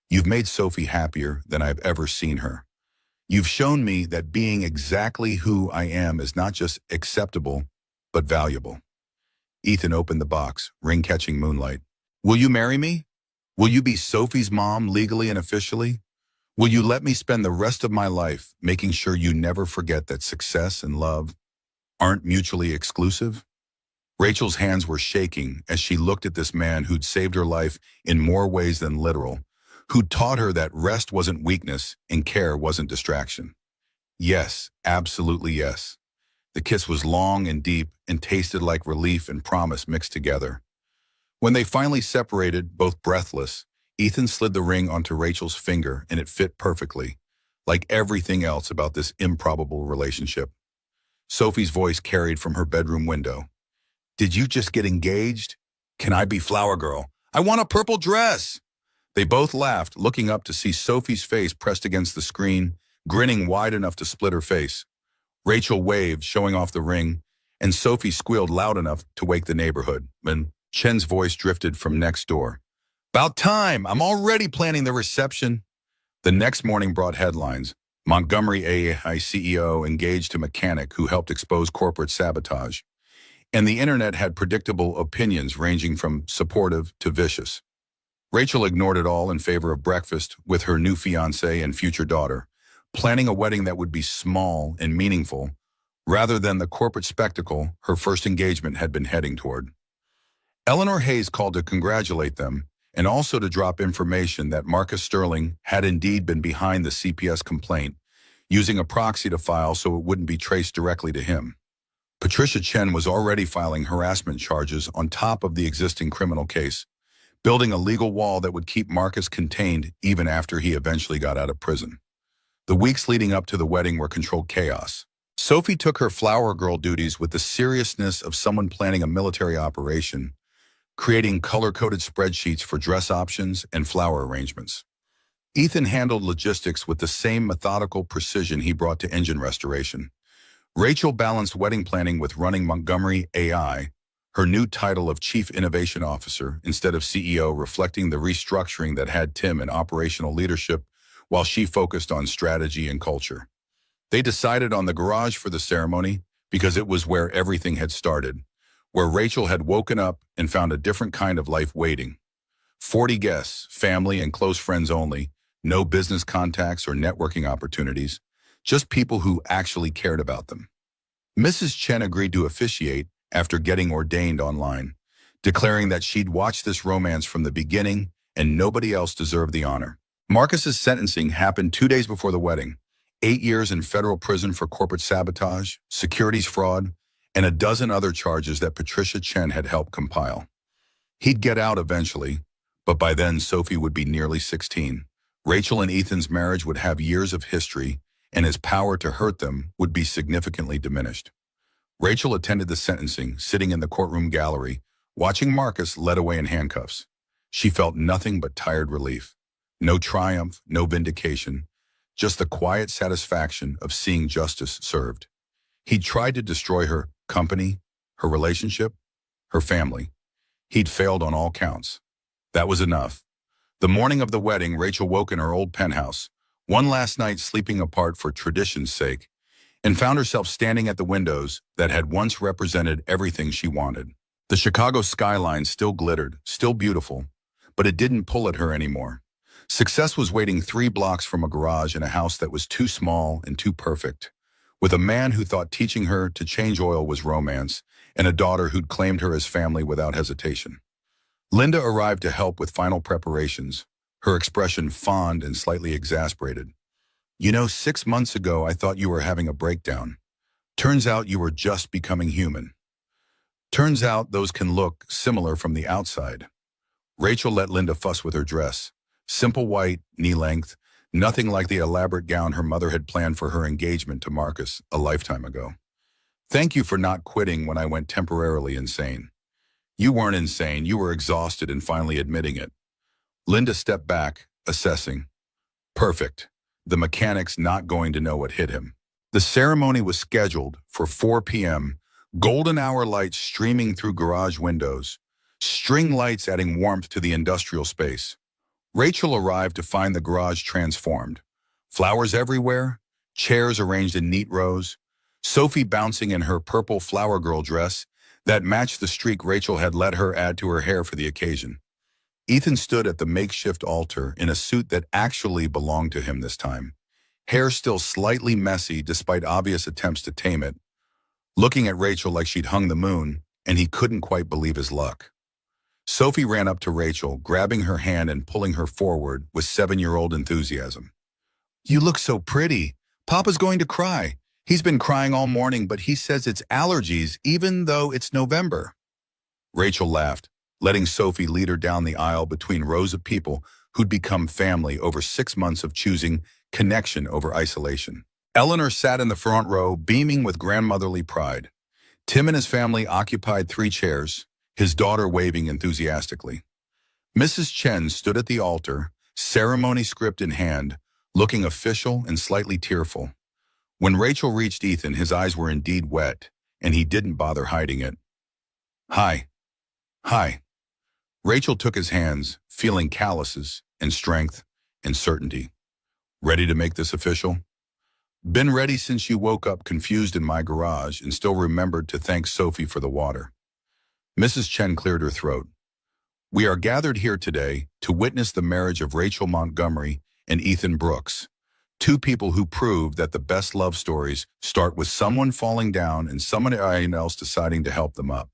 You've made Sophie happier than I've ever seen her. You've shown me that being exactly who I am is not just acceptable, but valuable. Ethan opened the box, ring catching moonlight. Will you marry me? Will you be Sophie's mom legally and officially? Will you let me spend the rest of my life making sure you never forget that success and love aren't mutually exclusive? Rachel's hands were shaking as she looked at this man who'd saved her life in more ways than literal, who'd taught her that rest wasn't weakness and care wasn't distraction. Yes, absolutely yes. The kiss was long and deep and tasted like relief and promise mixed together. When they finally separated, both breathless, Ethan slid the ring onto Rachel's finger and it fit perfectly, like everything else about this improbable relationship. Sophie's voice carried from her bedroom window. Did you just get engaged? Can I be flower girl? I want a purple dress. They both laughed, looking up to see Sophie's face pressed against the screen, grinning wide enough to split her face. Rachel waved, showing off the ring, and Sophie squealed loud enough to wake the neighborhood when Chen's voice drifted from next door. About time, I'm already planning the reception. The next morning brought headlines. Montgomery AI CEO engaged a mechanic who helped expose corporate sabotage. And the internet had predictable opinions ranging from supportive to vicious. Rachel ignored it all in favor of breakfast with her new fiancé and future daughter, planning a wedding that would be small and meaningful, rather than the corporate spectacle her first engagement had been heading toward. Eleanor Hayes called to congratulate them and also to drop information that Marcus Sterling had indeed been behind the CPS complaint, using a proxy to file so it wouldn't be traced directly to him. Patricia Chen was already filing harassment charges on top of the existing criminal case, building a legal wall that would keep Marcus contained even after he eventually got out of prison. The weeks leading up to the wedding were controlled chaos. Sophie took her flower girl duties with the seriousness of someone planning a military operation, creating color-coded spreadsheets for dress options and flower arrangements. Ethan handled logistics with the same methodical precision he brought to engine restoration. Rachel balanced wedding planning with running Montgomery AI, her new title of Chief Innovation Officer instead of CEO, reflecting the restructuring that had Tim in operational leadership while she focused on strategy and culture. They decided on the garage for the ceremony because it was where everything had started, where Rachel had woken up and found a different kind of life waiting. 40 guests, family and close friends only, no business contacts or networking opportunities, just people who actually cared about them. Mrs. Chen agreed to officiate after getting ordained online, declaring that she'd watched this romance from the beginning and nobody else deserved the honor. Marcus's sentencing happened 2 days before the wedding. 8 years in federal prison for corporate sabotage, securities fraud, and a dozen other charges that Patricia Chen had helped compile. He'd get out eventually, but by then Sophie would be nearly 16. Rachel and Ethan's marriage would have years of history, and his power to hurt them would be significantly diminished. Rachel attended the sentencing, sitting in the courtroom gallery, watching Marcus led away in handcuffs. She felt nothing but tired relief. No triumph, no vindication, just the quiet satisfaction of seeing justice served. He'd tried to destroy her company, her relationship, her family. He'd failed on all counts. That was enough. The morning of the wedding, Rachel woke in her old penthouse, one last night sleeping apart for tradition's sake, and found herself standing at the windows that had once represented everything she wanted. The Chicago skyline still glittered, still beautiful, but it didn't pull at her anymore. Success was waiting 3 blocks from a garage in a house that was too small and too perfect, with a man who thought teaching her to change oil was romance, and a daughter who'd claimed her as family without hesitation. Linda arrived to help with final preparations, her expression fond and slightly exasperated. "You know, 6 months ago I thought you were having a breakdown. Turns out you were just becoming human." Turns out those can look similar from the outside. Rachel let Linda fuss with her dress. Simple white, knee-length, nothing like the elaborate gown her mother had planned for her engagement to Marcus a lifetime ago. "Thank you for not quitting when I went temporarily insane." "You weren't insane, you were exhausted and finally admitting it." Linda stepped back, assessing. Perfect. The mechanic's not going to know what hit him. The ceremony was scheduled for 4 p.m., golden hour lights streaming through garage windows, string lights adding warmth to the industrial space. Rachel arrived to find the garage transformed. Flowers everywhere, chairs arranged in neat rows, Sophie bouncing in her purple flower girl dress that matched the streak Rachel had let her add to her hair for the occasion. Ethan stood at the makeshift altar in a suit that actually belonged to him this time, hair still slightly messy despite obvious attempts to tame it, looking at Rachel like she'd hung the moon, and he couldn't quite believe his luck. Sophie ran up to Rachel, grabbing her hand and pulling her forward with 7-year-old enthusiasm. "You look so pretty. Papa's going to cry. He's been crying all morning, but he says it's allergies even though it's November." Rachel laughed, letting Sophie lead her down the aisle between rows of people who'd become family over 6 months of choosing connection over isolation. Eleanor sat in the front row, beaming with grandmotherly pride. Tim and his family occupied 3 chairs, his daughter waving enthusiastically. Mrs. Chen stood at the altar, ceremony script in hand, looking official and slightly tearful. When Rachel reached Ethan, his eyes were indeed wet, and he didn't bother hiding it. "Hi. Hi." Rachel took his hands, feeling calluses and strength and certainty. "Ready to make this official?" "Been ready since you woke up confused in my garage and still remembered to thank Sophie for the water." Mrs. Chen cleared her throat. "We are gathered here today to witness the marriage of Rachel Montgomery and Ethan Brooks, 2 people who proved that the best love stories start with someone falling down and someone else deciding to help them up."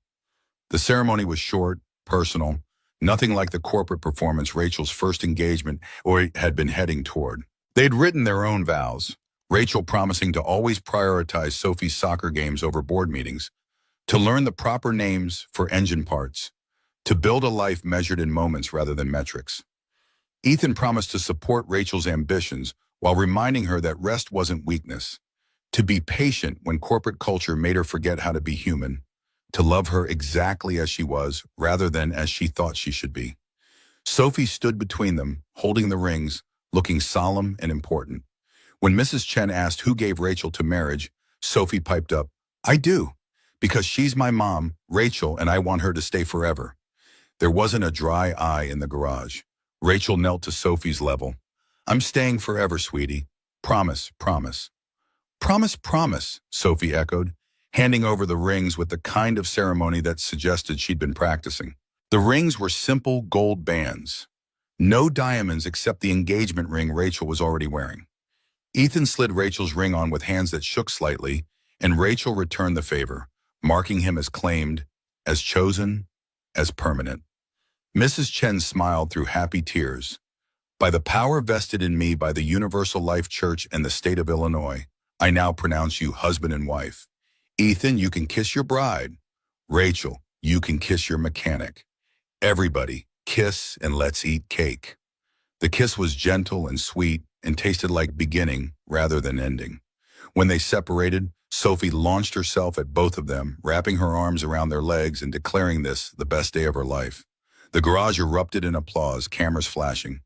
The ceremony was short, personal, nothing like the corporate performance Rachel's first engagement had been heading toward. They'd written their own vows, Rachel promising to always prioritize Sophie's soccer games over board meetings, to learn the proper names for engine parts, to build a life measured in moments rather than metrics. Ethan promised to support Rachel's ambitions while reminding her that rest wasn't weakness, to be patient when corporate culture made her forget how to be human, to love her exactly as she was rather than as she thought she should be. Sophie stood between them, holding the rings, looking solemn and important. When Mrs. Chen asked who gave Rachel to marriage, Sophie piped up, "I do, because she's my mom, Rachel, and I want her to stay forever." There wasn't a dry eye in the garage. Rachel knelt to Sophie's level. "I'm staying forever, sweetie. Promise, promise." "Promise, promise," Sophie echoed, handing over the rings with the kind of ceremony that suggested she'd been practicing. The rings were simple gold bands. No diamonds except the engagement ring Rachel was already wearing. Ethan slid Rachel's ring on with hands that shook slightly, and Rachel returned the favor, marking him as claimed, as chosen, as permanent. Mrs. Chen smiled through happy tears. By the power vested in me by the Universal Life Church and the state of Illinois, I now pronounce you husband and wife. Ethan, you can kiss your bride. Rachel, you can kiss your mechanic. Everybody, kiss and let's eat cake. The kiss was gentle and sweet and tasted like beginning rather than ending. When they separated, Sophie launched herself at both of them, wrapping her arms around their legs and declaring this the best day of her life. The garage erupted in applause, cameras flashing.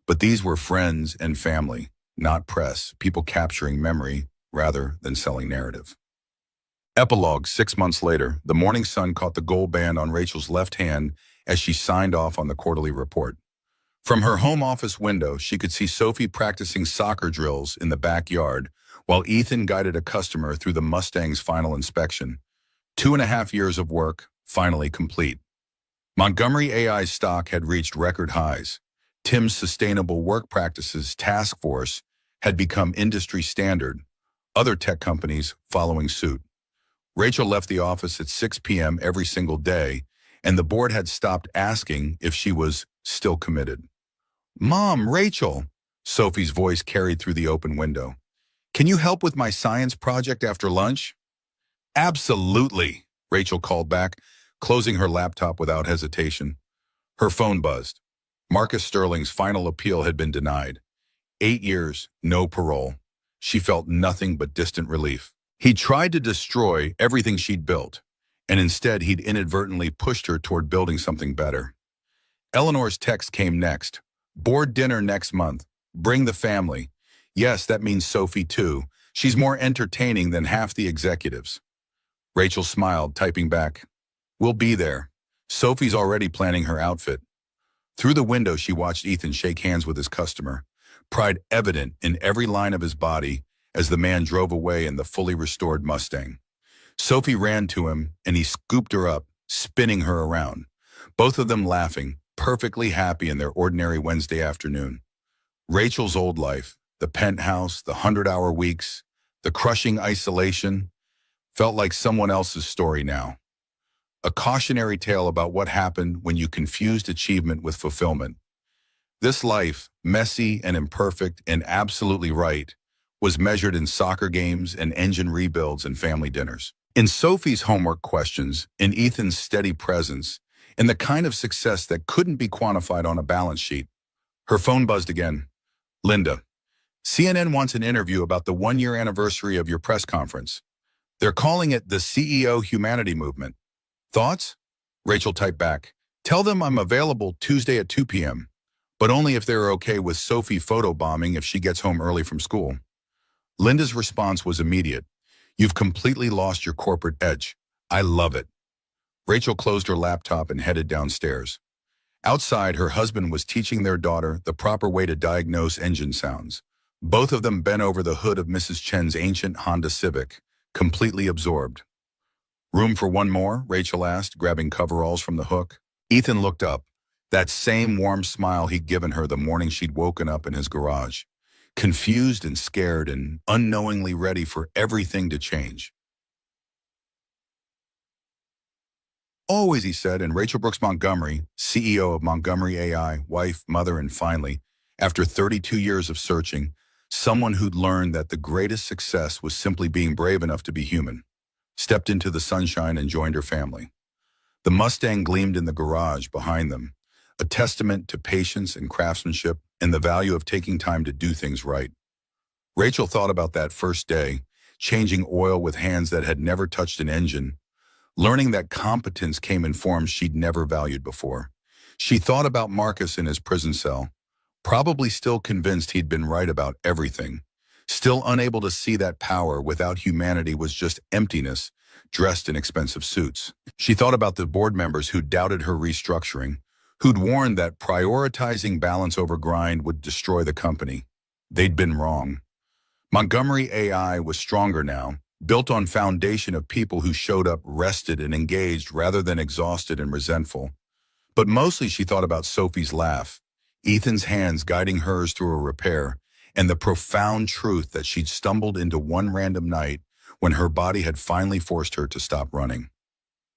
But these were friends and family, not press, people capturing memory rather than selling narrative. Epilogue: 6 months later, the morning sun caught the gold band on Rachel's left hand as she signed off on the quarterly report. From her home office window, she could see Sophie practicing soccer drills in the backyard while Ethan guided a customer through the Mustang's final inspection. 2.5 years of work, finally complete. Montgomery AI stock had reached record highs. Tim's Sustainable Work Practices Task Force had become industry standard, other tech companies following suit. Rachel left the office at 6 p.m. every single day, and the board had stopped asking if she was still committed. "Mom, Rachel," Sophie's voice carried through the open window. "Can you help with my science project after lunch?" "Absolutely," Rachel called back, closing her laptop without hesitation. Her phone buzzed. Marcus Sterling's final appeal had been denied. 8 years, no parole. She felt nothing but distant relief. He'd tried to destroy everything she'd built, and instead he'd inadvertently pushed her toward building something better. Eleanor's text came next. "Board dinner next month. Bring the family." Yes, that means Sophie too. She's more entertaining than half the executives. Rachel smiled, typing back, "We'll be there." Sophie's already planning her outfit. Through the window, she watched Ethan shake hands with his customer, pride evident in every line of his body as the man drove away in the fully restored Mustang. Sophie ran to him, and he scooped her up, spinning her around. Both of them laughing, perfectly happy in their ordinary Wednesday afternoon. Rachel's old life, the penthouse, the 100-hour weeks, the crushing isolation, felt like someone else's story now. A cautionary tale about what happened when you confused achievement with fulfillment. This life, messy and imperfect and absolutely right, was measured in soccer games and engine rebuilds and family dinners. In Sophie's homework questions, in Ethan's steady presence, in the kind of success that couldn't be quantified on a balance sheet. Her phone buzzed again. "Linda, CNN wants an interview about the 1-year anniversary of your press conference. They're calling it the CEO Humanity Movement. Thoughts?" Rachel typed back, "Tell them I'm available Tuesday at 2 p.m., but only if they're okay with Sophie photobombing if she gets home early from school." Linda's response was immediate. "You've completely lost your corporate edge. I love it." Rachel closed her laptop and headed downstairs. Outside, her husband was teaching their daughter the proper way to diagnose engine sounds. Both of them bent over the hood of Mrs. Chen's ancient Honda Civic, completely absorbed. "Room for one more?" Rachel asked, grabbing coveralls from the hook. Ethan looked up, that same warm smile he'd given her the morning she'd woken up in his garage, confused and scared and unknowingly ready for everything to change. "Always," he said, and Rachel Brooks Montgomery, CEO of Montgomery AI, wife, mother, and finally, after 32 years of searching, someone who'd learned that the greatest success was simply being brave enough to be human, stepped into the sunshine and joined her family. The Mustang gleamed in the garage behind them, a testament to patience and craftsmanship and the value of taking time to do things right. Rachel thought about that first day, changing oil with hands that had never touched an engine, learning that competence came in forms she'd never valued before. She thought about Marcus in his prison cell, probably still convinced he'd been right about everything, still unable to see that power without humanity was just emptiness, dressed in expensive suits. She thought about the board members who doubted her restructuring, who'd warned that prioritizing balance over grind would destroy the company. They'd been wrong. Montgomery AI was stronger now, built on foundation of people who showed up rested and engaged rather than exhausted and resentful. But mostly she thought about Sophie's laugh, Ethan's hands guiding hers through a repair, and the profound truth that she'd stumbled into one random night when her body had finally forced her to stop running.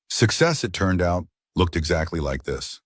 Success, it turned out, looked exactly like this.